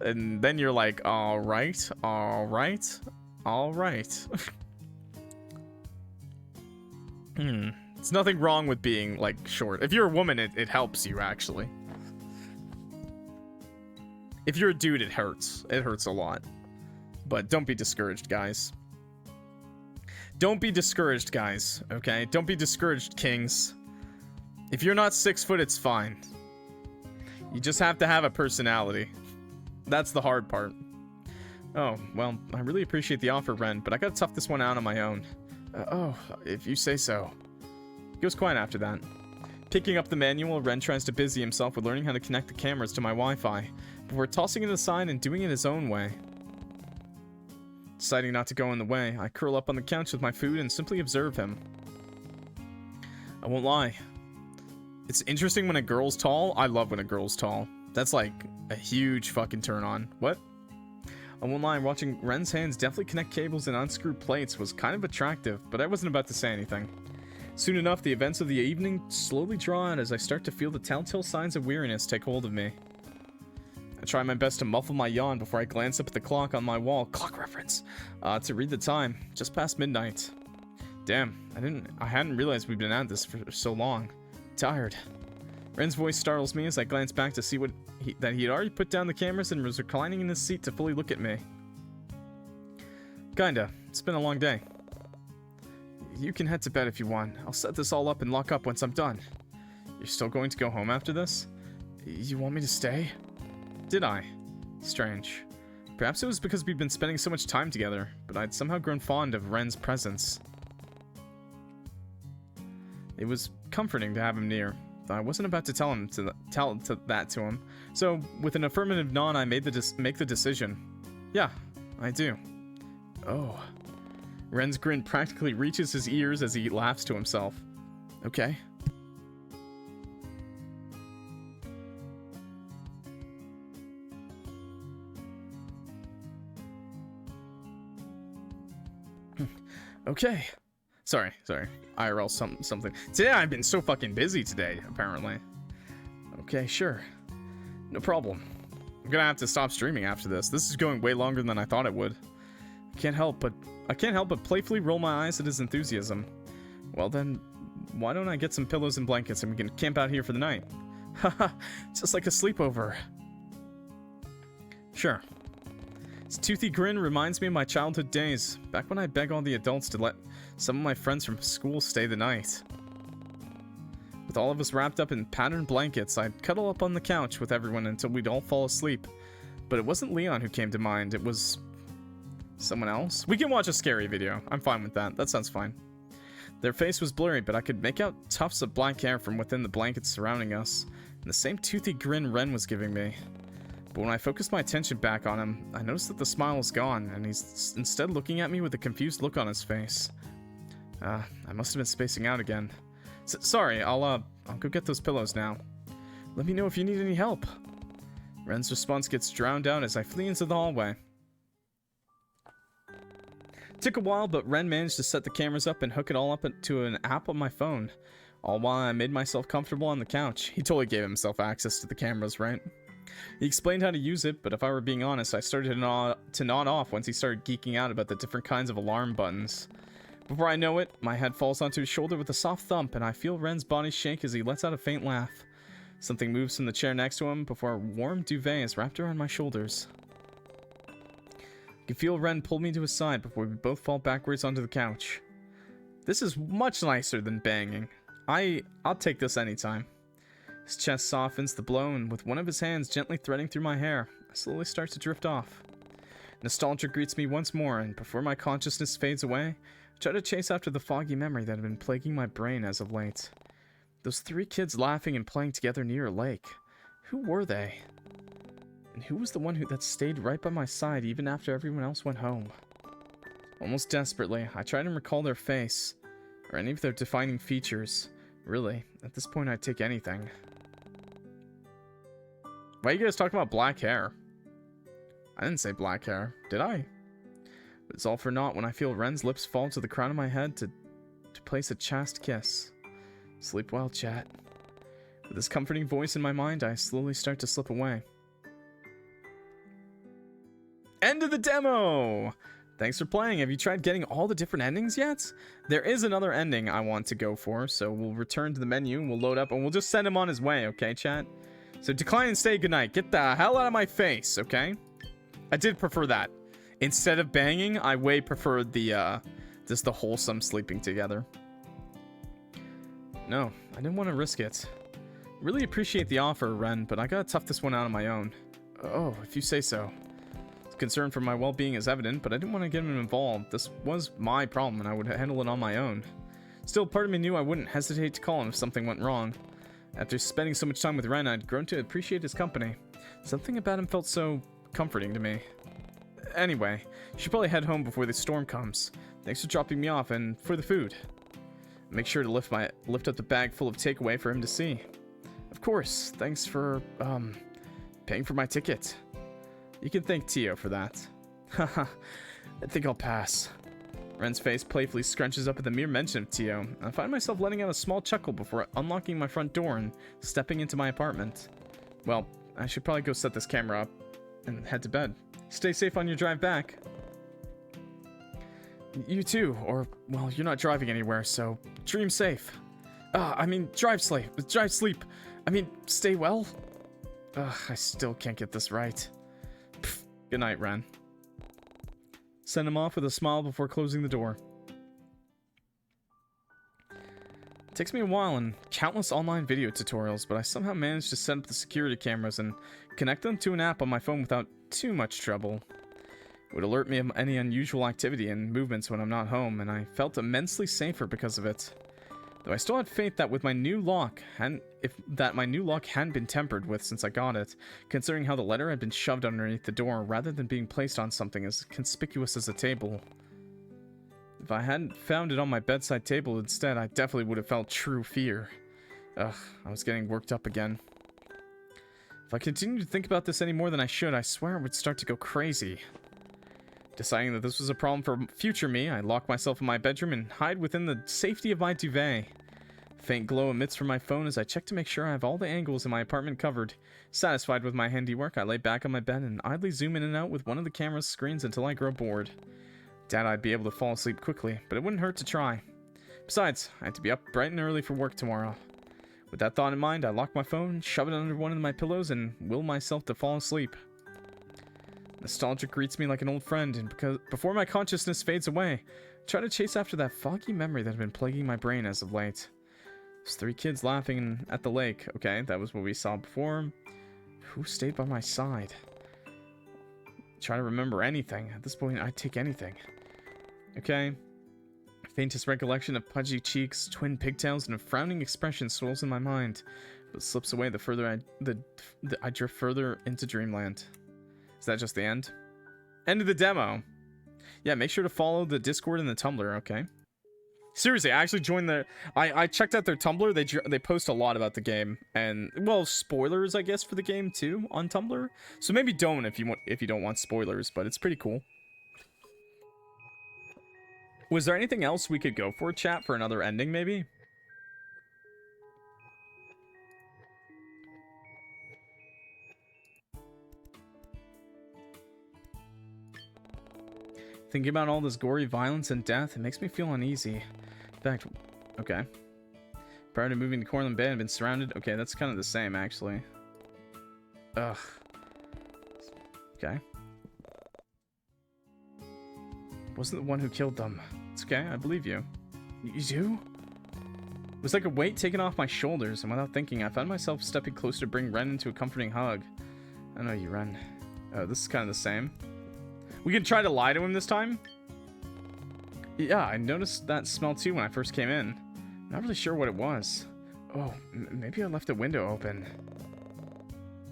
And then you're like, all right, all right, all right. It's nothing wrong with being like short. If you're a woman, it helps you actually. If you're a dude, it hurts. It hurts a lot. But don't be discouraged, guys. Don't be discouraged, guys, okay? Don't be discouraged, kings. If you're not 6 foot, it's fine. You just have to have a personality. That's the hard part. Oh, well, I really appreciate the offer, Ren, but I gotta tough this one out on my own. Oh, if you say so. He goes quiet after that. Picking up the manual, Ren tries to busy himself with learning how to connect the cameras to my Wi-Fi, before tossing it aside and doing it his own way. Deciding not to go in the way, I curl up on the couch with my food and simply observe him. I won't lie. It's interesting when a girl's tall. I love when a girl's tall. That's like a huge fucking turn on. What? I won't lie, watching Ren's hands deftly connect cables and unscrew plates was kind of attractive, but I wasn't about to say anything. Soon enough, the events of the evening slowly draw on as I start to feel the telltale signs of weariness take hold of me. I try my best to muffle my yawn before I glance up at the clock on my wall, clock reference, to read the time, just past midnight. Damn, I hadn't realized we'd been at this for so long. Tired. Ren's voice startles me as I glance back to see that he had already put down the cameras and was reclining in his seat to fully look at me. Kinda. It's been a long day. You can head to bed if you want. I'll set this all up and lock up once I'm done. You're still going to go home after this? You want me to stay? Did I? Strange. Perhaps it was because we'd been spending so much time together, but I'd somehow grown fond of Ren's presence. It was comforting to have him near. I wasn't about to tell that to him, so with an affirmative nod, I make the decision. Yeah, I do. Oh. Ren's grin practically reaches his ears as he laughs to himself. Okay. Okay. Sorry. IRL something. Today I've been so fucking busy today, apparently. Okay, sure. No problem. I'm gonna have to stop streaming after this. This is going way longer than I thought it would. I can't help but playfully roll my eyes at his enthusiasm. Well then, why don't I get some pillows and blankets and we can camp out here for the night? Haha, just like a sleepover. Sure. His toothy grin reminds me of my childhood days, back when I begged all the adults to let some of my friends from school stay the night. With all of us wrapped up in patterned blankets, I'd cuddle up on the couch with everyone until we'd all fall asleep. But it wasn't Leon who came to mind, it was someone else? We can watch a scary video. I'm fine with that. That sounds fine. Their face was blurry, but I could make out tufts of black hair from within the blankets surrounding us, and the same toothy grin Ren was giving me. But when I focused my attention back on him, I noticed that the smile was gone, and he's instead looking at me with a confused look on his face. I must have been spacing out again. Sorry, I'll go get those pillows now. Let me know if you need any help. Ren's response gets drowned out as I flee into the hallway. Took a while, but Ren managed to set the cameras up and hook it all up to an app on my phone. All while I made myself comfortable on the couch. He totally gave himself access to the cameras, right? He explained how to use it, but if I were being honest, I started to nod off once he started geeking out about the different kinds of alarm buttons. Before I know it, my head falls onto his shoulder with a soft thump, and I feel Ren's body shake as he lets out a faint laugh. Something moves from the chair next to him before a warm duvet is wrapped around my shoulders. I can feel Ren pull me to his side before we both fall backwards onto the couch. This is much nicer than banging. I'll take this anytime. His chest softens the blow, and with one of his hands gently threading through my hair, I slowly start to drift off. Nostalgia greets me once more, and before my consciousness fades away, I try to chase after the foggy memory that had been plaguing my brain as of late. Those 3 kids laughing and playing together near a lake. Who were they? And who was the one that stayed right by my side even after everyone else went home? Almost desperately, I try to recall their face, or any of their defining features. Really, at this point I'd take anything. Why are you guys talking about black hair? I didn't say black hair, did I? But it's all for naught when I feel Ren's lips fall to the crown of my head to place a chaste kiss. Sleep well, chat. With this comforting voice in my mind, I slowly start to slip away. End of the demo! Thanks for playing. Have you tried getting all the different endings yet? There is another ending I want to go for, so we'll return to the menu, we'll load up, and we'll just send him on his way, okay, chat? So decline and say goodnight. Get the hell out of my face, okay? I did prefer that. Instead of banging, I way preferred the, just the wholesome sleeping together. No, I didn't want to risk it. Really appreciate the offer, Ren, but I gotta tough this one out on my own. Oh, if you say so. Concern for my well-being is evident, but I didn't want to get him involved. This was my problem, and I would handle it on my own. Still, part of me knew I wouldn't hesitate to call him if something went wrong. After spending so much time with Ren, I'd grown to appreciate his company. Something about him felt so comforting to me. Anyway, you should probably head home before the storm comes. Thanks for dropping me off and for the food. Make sure to lift up the bag full of takeaway for him to see. Of course, thanks for paying for my ticket. You can thank Teo for that. Haha, I think I'll pass. Ren's face playfully scrunches up at the mere mention of Teo, and I find myself letting out a small chuckle before unlocking my front door and stepping into my apartment. Well, I should probably go set this camera up and head to bed. Stay safe on your drive back. You too, or, well, you're not driving anywhere, so dream safe. Drive sleep. Stay well. I still can't get this right. Pfft. Good night, Ren. Send him off with a smile before closing the door. It takes me a while and countless online video tutorials, but I somehow managed to set up the security cameras and connect them to an app on my phone without too much trouble. It would alert me of any unusual activity and movements when I'm not home, and I felt immensely safer because of it. Though I still had faith that with my new lock, my new lock hadn't been tampered with since I got it, considering how the letter had been shoved underneath the door rather than being placed on something as conspicuous as a table. If I hadn't found it on my bedside table instead, I definitely would have felt true fear. I was getting worked up again. If I continued to think about this any more than I should, I swear I would start to go crazy. Deciding that this was a problem for future me, I lock myself in my bedroom and hide within the safety of my duvet. A faint glow emits from my phone as I check to make sure I have all the angles in my apartment covered. Satisfied with my handiwork, I lay back on my bed and idly zoom in and out with one of the camera's screens until I grow bored. Doubt I'd be able to fall asleep quickly, but it wouldn't hurt to try. Besides, I had to be up bright and early for work tomorrow. With that thought in mind, I lock my phone, shove it under one of my pillows, and will myself to fall asleep. Nostalgia greets me like an old friend, and before my consciousness fades away, I try to chase after that foggy memory that had been plaguing my brain as of late. Those 3 kids laughing at the lake. Okay, that was what we saw before. Who stayed by my side? Try to remember anything. At this point, I'd take anything. Okay. Faintest recollection of pudgy cheeks, twin pigtails, and a frowning expression swirls in my mind. but slips away the further I drift further into dreamland. Is that just the end? End of the demo. Yeah, make sure to follow the Discord and the Tumblr, okay? Seriously, I actually joined the... I checked out their Tumblr. They post a lot about the game. And, well, spoilers, I guess, for the game, too, on Tumblr. So maybe don't if you don't want spoilers, but it's pretty cool. Was there anything else we could go for, chat, for another ending, maybe? Thinking about all this gory violence and death, it makes me feel uneasy. In fact, okay. Prior to moving to Cortland Bay, I've been surrounded. Okay, that's kind of the same, actually. Ugh. Okay. Wasn't the one who killed them. It's okay, I believe you. You do? It was like a weight taken off my shoulders, and without thinking, I found myself stepping closer to bring Ren into a comforting hug. I know you, Ren. Oh, this is kind of the same. We can try to lie to him this time? Yeah, I noticed that smell too when I first came in. Not really sure what it was. Oh, maybe I left the window open.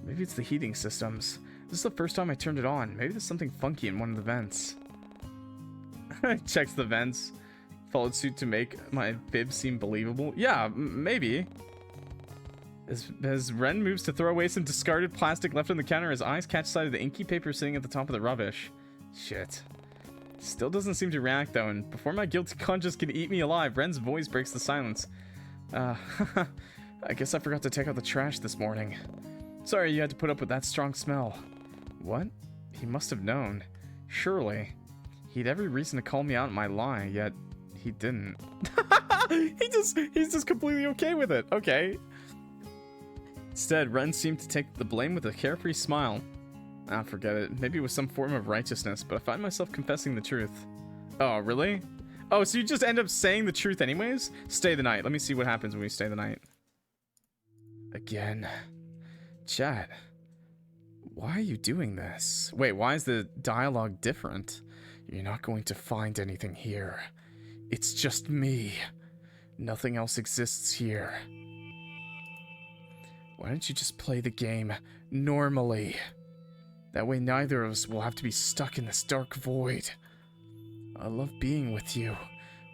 Maybe it's the heating systems. This is the first time I turned it on. Maybe there's something funky in one of the vents. Checks the vents. Followed suit to make my fib seem believable. Yeah, maybe. As Ren moves to throw away some discarded plastic left on the counter, his eyes catch sight of the inky paper sitting at the top of the rubbish. Shit. Still doesn't seem to react though, and before my guilty conscience can eat me alive, Ren's voice breaks the silence. I guess I forgot to take out the trash this morning. Sorry you had to put up with that strong smell. What? He must have known. Surely. He'd every reason to call me out on my lie, yet he didn't. He's just completely okay with it. Okay. Instead, Ren seemed to take the blame with a carefree smile. Ah, forget it. Maybe it was some form of righteousness, but I find myself confessing the truth. Oh, really? Oh, so you just end up saying the truth anyways? Stay the night. Let me see what happens when we stay the night. Again. Chat. Why are you doing this? Wait, why is the dialogue different? You're not going to find anything here. It's just me. Nothing else exists here. Why don't you just play the game normally? That way neither of us will have to be stuck in this dark void. I love being with you,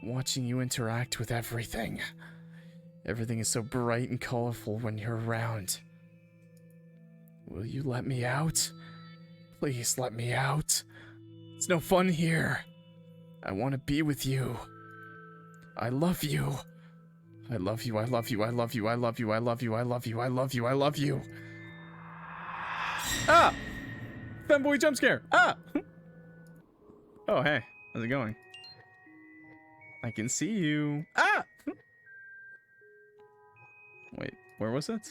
watching you interact with everything. Everything is so bright and colorful when you're around. Will you let me out? Please let me out. It's no fun here. I want to be with you. I love you. I love you, I love you, I love you, I love you, I love you, I love you, I love you, I love you. Ah! Femboy jump scare! Ah! Oh, hey. How's it going? I can see you. Ah! Wait, where was it?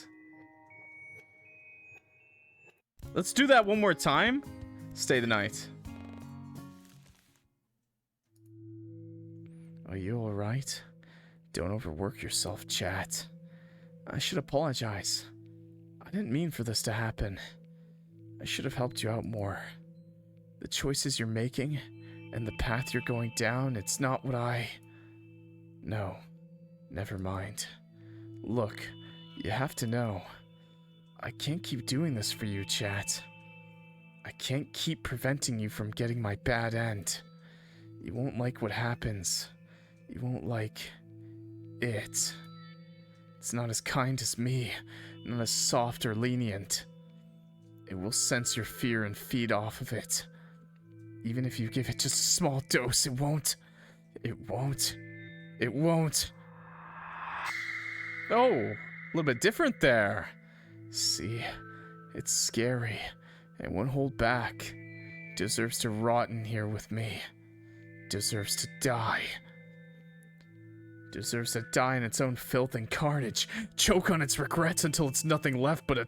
Let's do that one more time. Stay the night. Are you alright? Don't overwork yourself, chat. I should apologize. I didn't mean for this to happen. I should have helped you out more. The choices you're making and the path you're going down, it's not what I... No, never mind. Look, you have to know. I can't keep doing this for you, chat. I can't keep preventing you from getting my bad end. You won't like what happens. You won't like... it. It's not as kind as me, not as soft or lenient. It will sense your fear and feed off of it. Even if you give it just a small dose, it won't. It won't. It won't. Oh, a little bit different there. See, it's scary. It won't hold back. Deserves to rot in here with me. Deserves to die. Deserves to die in its own filth and carnage, choke on its regrets until it's nothing left but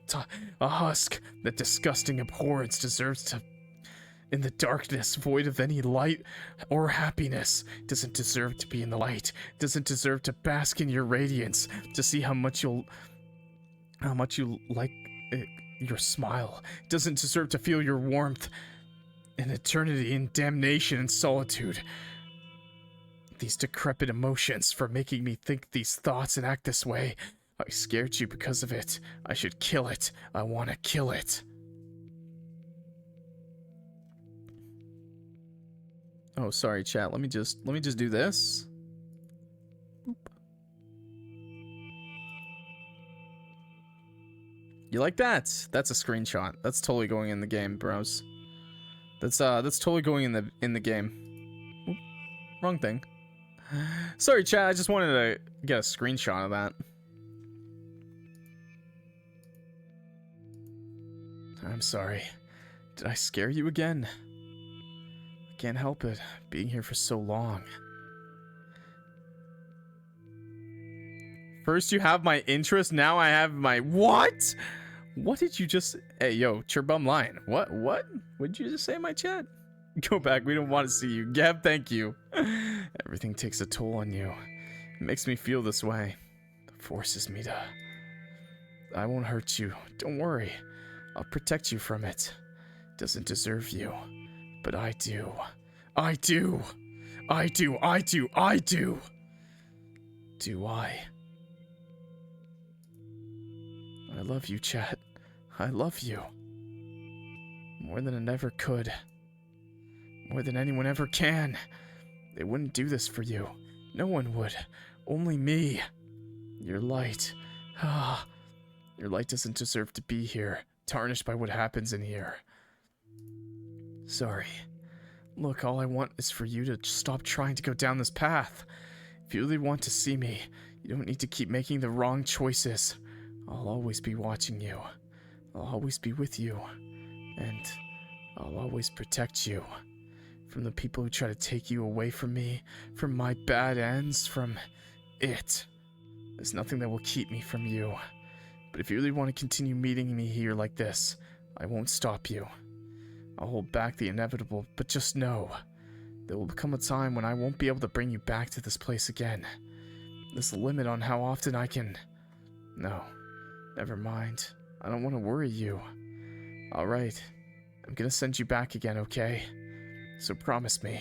a husk. That disgusting abhorrence deserves to, in the darkness, void of any light or happiness, doesn't deserve to be in the light, doesn't deserve to bask in your radiance, to see how much you like your smile, doesn't deserve to feel your warmth, an eternity in damnation and solitude. These decrepit emotions for making me think these thoughts and act this way. I scared you because of it. I should kill it. I want to kill it. Oh, sorry, chat. Let me just do this. You like that? That's a screenshot. That's totally going in the game, bros. That's totally going in the game. Oop, wrong thing. Sorry, chat. I just wanted to get a screenshot of that. I'm sorry. Did I scare you again? I can't help it, being here for so long. First you have my interest, now I have my what? What did you just... Hey, yo, Chirbum line. What? What did you just say in my chat? Go back, we don't want to see you. Gab, thank you. Everything takes a toll on you. It makes me feel this way. It forces me to... I won't hurt you. Don't worry. I'll protect you from it. It doesn't deserve you. But I do. I do. I do. I do. I do. Do I? I love you, chat. I love you. More than I ever could. More than anyone ever can. They wouldn't do this for you. No one would. Only me. Your light. Ah. Your light doesn't deserve to be here. Tarnished by what happens in here. Sorry. Look, all I want is for you to stop trying to go down this path. If you really want to see me, you don't need to keep making the wrong choices. I'll always be watching you. I'll always be with you. And I'll always protect you. From the people who try to take you away from me, from my bad ends, from it. There's nothing that will keep me from you. But if you really want to continue meeting me here like this, I won't stop you. I'll hold back the inevitable, but just know, there will come a time when I won't be able to bring you back to this place again. There's a limit on how often I can... No, never mind. I don't want to worry you. Alright, I'm gonna send you back again, okay? So promise me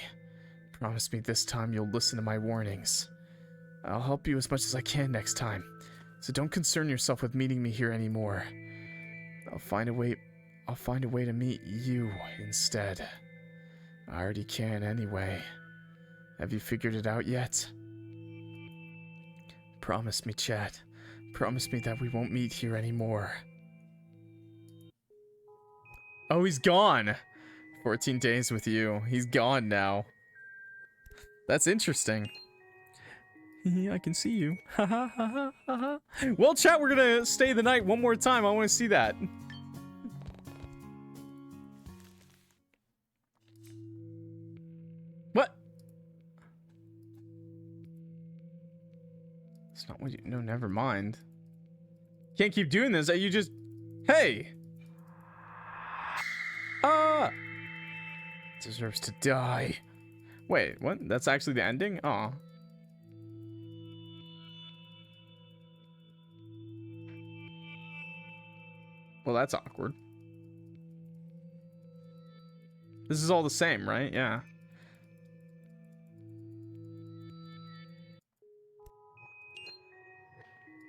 this time you'll listen to my warnings. I'll help you as much as I can next time. So don't concern yourself with meeting me here anymore. I'll find a way to meet you instead. I already can anyway. Have you figured it out yet? Promise me, chat. Promise me that we won't meet here anymore. Oh, he's gone. 14 days with you. He's gone now. That's interesting. I can see you. Well, chat, we're gonna stay the night one more time. I want to see that. What? It's not what you... No, never mind. Can't keep doing this. You just... Hey! Deserves to die. Wait, what? That's actually the ending? Aw. Well, that's awkward. This is all the same, right? Yeah.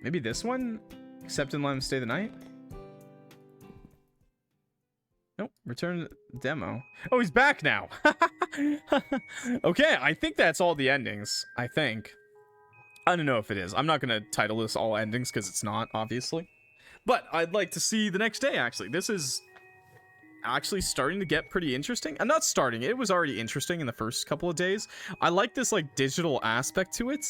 Maybe this one? Accept and let him stay the night? Nope. Return demo. Oh, he's back now. Okay, I think that's all the endings. I think. I don't know if it is. I'm not going to title this all endings because it's not, obviously. But I'd like to see the next day, actually. This is actually starting to get pretty interesting. I'm not starting. It was already interesting in the first couple of days. I like this, like, digital aspect to it.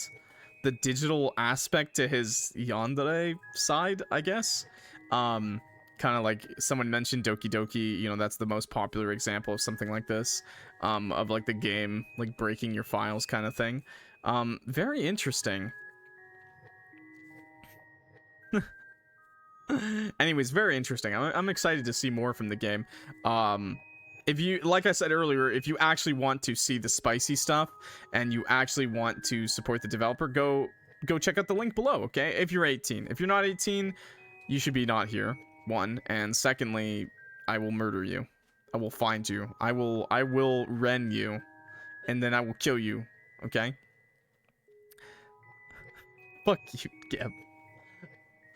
The digital aspect to his Yandere side, I guess. Kind of like someone mentioned Doki Doki. You know, that's the most popular example of something like this. Of, like, the game, like, breaking your files kind of thing. Very interesting. Anyways, very interesting. I'm excited to see more from the game. If you, like I said earlier, if you actually want to see the spicy stuff and you actually want to support the developer, go check out the link below, okay? If you're 18. If you're not 18, you should be not here. One, and secondly, I will murder you. I will find you. I will Ren you, and then I will kill you, okay? Fuck you, Geb.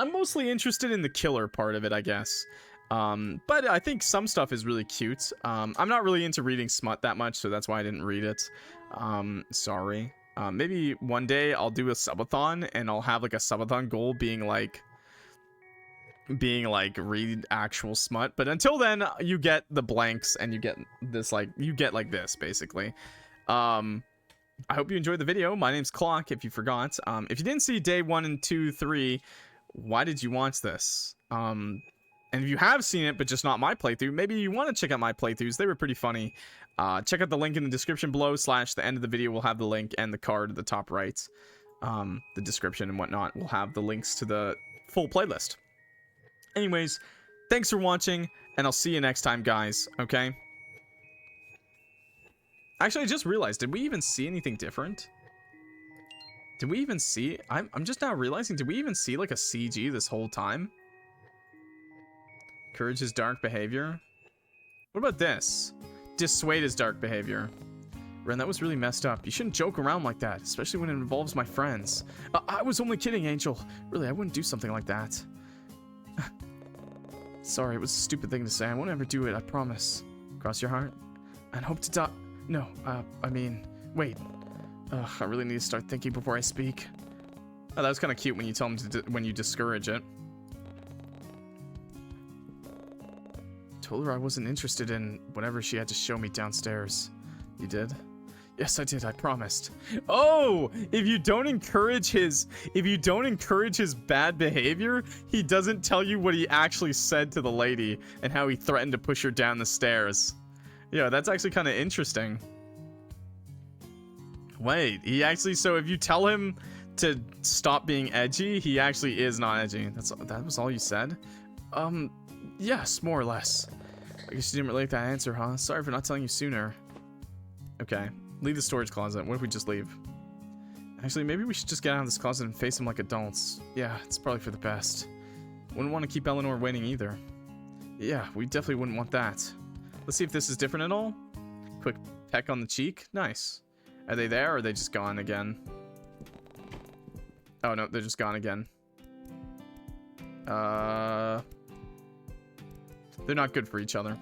I'm mostly interested in the killer part of it, I guess. But I think some stuff is really cute. I'm not really into reading smut that much, so that's why I didn't read it. Sorry. Maybe one day I'll do a subathon, and I'll have like a subathon goal being like read actual smut. But until then, you get the blanks, and you get this like this basically. I hope you enjoyed the video. My name's Clock, if you forgot. If you didn't see day 1 and 2, 3, why did you watch this? And if you have seen it, but just not my playthrough, maybe you want to check out my playthroughs. They were pretty funny. Check out the link in the description below, / the end of the video will have the link, and the card at the top right. The description and whatnot will have the links to the full playlist. Anyways, thanks for watching, and I'll see you next time, guys, okay? Actually, I just realized, did we even see anything different? Did we even see... I'm just now realizing, did we even see, like, a CG this whole time? Courage is dark behavior. What about this? Dissuade is dark behavior. Ren, that was really messed up. You shouldn't joke around like that, especially when it involves my friends. I was only kidding, Angel. Really, I wouldn't do something like that. Sorry, it was a stupid thing to say. I won't ever do it, I promise. Cross your heart. And hope to die... No, I mean... Wait. I really need to start thinking before I speak. Oh, that was kind of cute when you tell them to... when you discourage it. Told her I wasn't interested in whatever she had to show me downstairs. You did? Yes, I did. I promised. Oh, if you don't encourage his bad behavior, he doesn't tell you what he actually said to the lady and how he threatened to push her down the stairs. Yeah, that's actually kind of interesting. Wait, he actually, so if you tell him to stop being edgy, he actually is not edgy. That was all you said? Yes, more or less. I guess you didn't really like that answer, huh? Sorry for not telling you sooner. Okay, leave the storage closet. What if we just leave? Actually, maybe we should just get out of this closet and face him like adults. Yeah, it's probably for the best. Wouldn't want to keep Elanor waiting either. Yeah, we definitely wouldn't want that. Let's see if this is different at all. Quick peck on the cheek. Nice. Are they there, or are they just gone again? Oh, no, they're just gone again. They're not good for each other.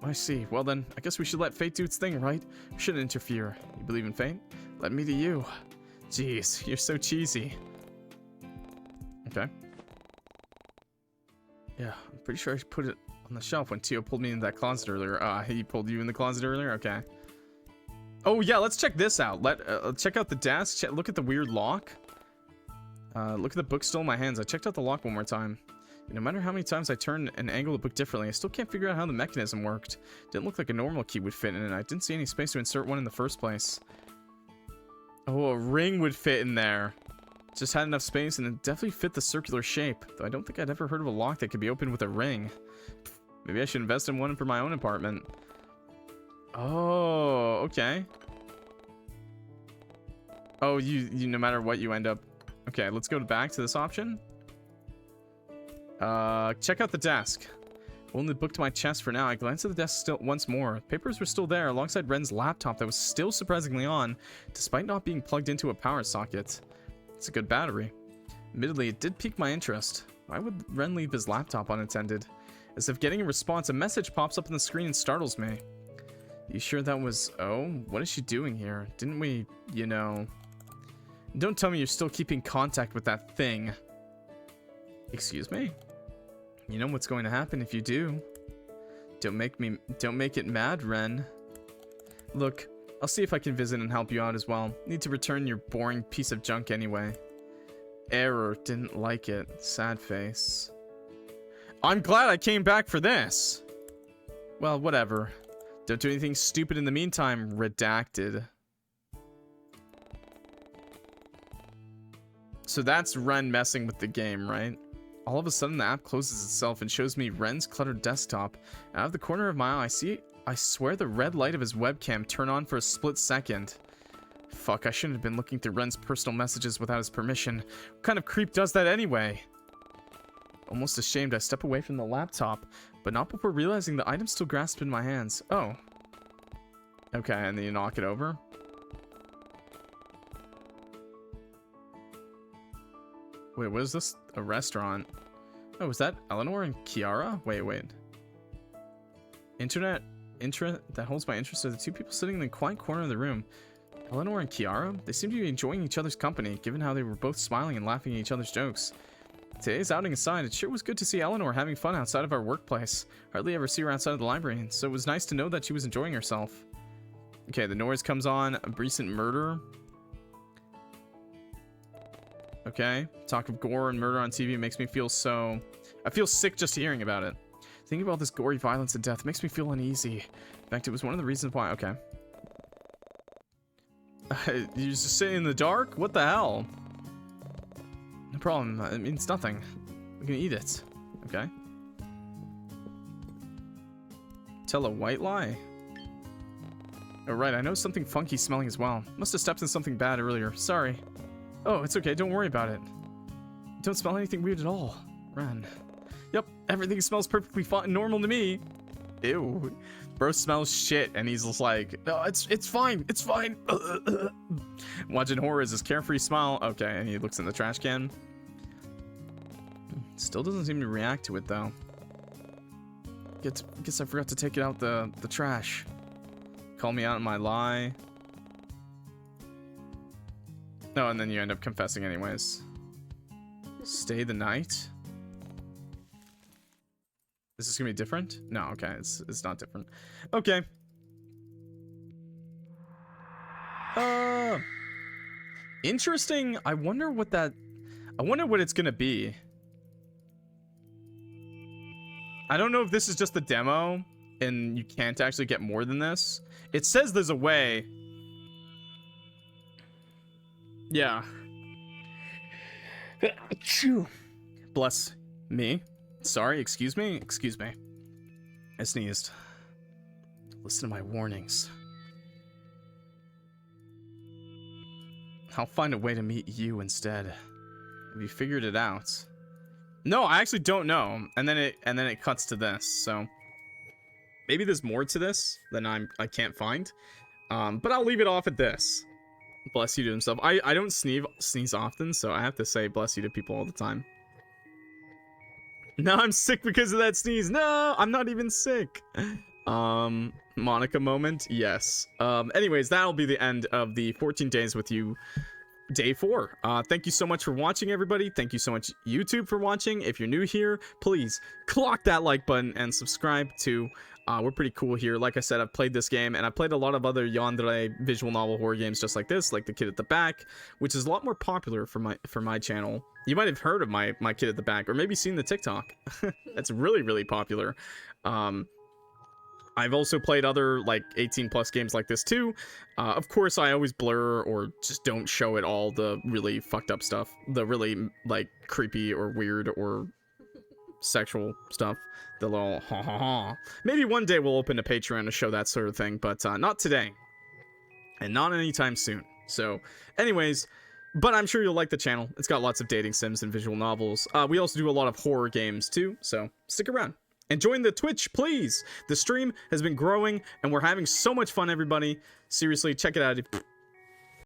I see. Well then, I guess we should let fate do its thing, right? We shouldn't interfere. You believe in fate? Let me to you. Jeez, you're so cheesy. Okay. Yeah, I'm pretty sure I put it on the shelf when Teo pulled me in that closet earlier. He pulled you in the closet earlier? Okay. Oh yeah, let's check this out. Check out the desk. Look at the weird lock. Look at the book still in my hands. I checked out the lock one more time. No matter how many times I turned and angled the book differently, I still can't figure out how the mechanism worked. Didn't look like a normal key would fit in it. I didn't see any space to insert one in the first place. Oh, a ring would fit in there. Just had enough space and it definitely fit the circular shape. Though I don't think I'd ever heard of a lock that could be opened with a ring. Maybe I should invest in one for my own apartment. Oh, okay. Oh, you no matter what you end up... Okay, let's go back to this option. Check out the desk. Holding the book to my chest for now, I glanced at the desk once more. Papers were still there, alongside Ren's laptop that was still surprisingly on, despite not being plugged into a power socket. It's a good battery. Admittedly, it did pique my interest. Why would Ren leave his laptop unattended? As if getting a response, a message pops up on the screen and startles me. You sure that was... Oh, what is she doing here? Didn't we, you know... Don't tell me you're still keeping contact with that thing. Excuse me? You know what's going to happen if you do. Don't make it mad, Ren. Look, I'll see if I can visit and help you out as well. Need to return your boring piece of junk anyway. Error, didn't like it. Sad face. I'm glad I came back for this. Well, whatever. Don't do anything stupid in the meantime, redacted. So that's Ren messing with the game, right? All of a sudden the app closes itself and shows me Ren's cluttered desktop. Out of the corner of my eye, I swear the red light of his webcam turned on for a split second. Fuck, I shouldn't have been looking through Ren's personal messages without his permission. What kind of creep does that anyway? Almost ashamed, I step away from the laptop, but not before realizing the item's still grasped in my hands. Oh. Okay, and then you knock it over. Wait, what is this? A restaurant? Oh, is that Elanor and Kiara? Wait. Internet that holds my interest are the two people sitting in the quiet corner of the room. Elanor and Kiara? They seem to be enjoying each other's company, given how they were both smiling and laughing at each other's jokes. Today's outing aside, it sure was good to see Elanor having fun outside of our workplace. Hardly ever see her outside of the library, and so it was nice to know that she was enjoying herself. Okay, the noise comes on. A recent murder. Okay, talk of gore and murder on TV makes me feel so... I feel sick just hearing about it. Thinking about this gory violence and death makes me feel uneasy. In fact, it was one of the reasons why... Okay. You're just sitting in the dark? What the hell? No problem. It means nothing. We can eat it. Okay. Tell a white lie? Oh, right. I know something funky smelling as well. Must have stepped in something bad earlier. Sorry. Oh, it's okay. Don't worry about it. Don't smell anything weird at all. Ren. Yep. Everything smells perfectly fine, normal to me. Ew. Bro smells shit, and he's just like, oh, it's fine. It's fine. Watching horror is his carefree smile. Okay, and he looks in the trash can. Still doesn't seem to react to it, though. Guess I forgot to take it out the trash. Call me out on my lie. No, and then you end up confessing anyways. Stay the night? Is this gonna be different? No, okay, it's not different. Okay. Interesting. I wonder what it's gonna be. I don't know if this is just the demo and you can't actually get more than this. It says there's a way. Yeah. Bless me. Sorry, excuse me. I sneezed. Listen to my warnings. I'll find a way to meet you instead. Have you figured it out? No, I actually don't know. And then it cuts to this. So maybe there's more to this than I can't find. But I'll leave it off at this. Bless you to himself. I don't sneeze often, so I have to say bless you to people all the time. No, I'm sick because of that sneeze. No, I'm not even sick. Monica moment. Yes. Anyways, that'll be the end of the 14 days with you. Day 4. Thank you so much for watching, everybody. Thank you so much, YouTube, for watching. If you're new here, please clock that like button and subscribe to. We're pretty cool here. Like I said, I've played this game, and I've played a lot of other Yandere visual novel horror games just like this, like The Kid at the Back, which is a lot more popular for my channel. You might have heard of my Kid at the Back, or maybe seen the TikTok. That's really, really popular. I've also played other like 18+ games like this too. Of course, I always blur or just don't show it all the really fucked up stuff, the really like creepy or weird or sexual stuff, the little ha ha ha. Maybe one day we'll open a Patreon to show that sort of thing, but not today, and not anytime soon. So, anyways. But I'm sure you'll like the channel. It's got lots of dating sims and visual novels. We also do a lot of horror games too, so stick around. And join the Twitch, please. The stream has been growing, and we're having so much fun, everybody. Seriously, check it out.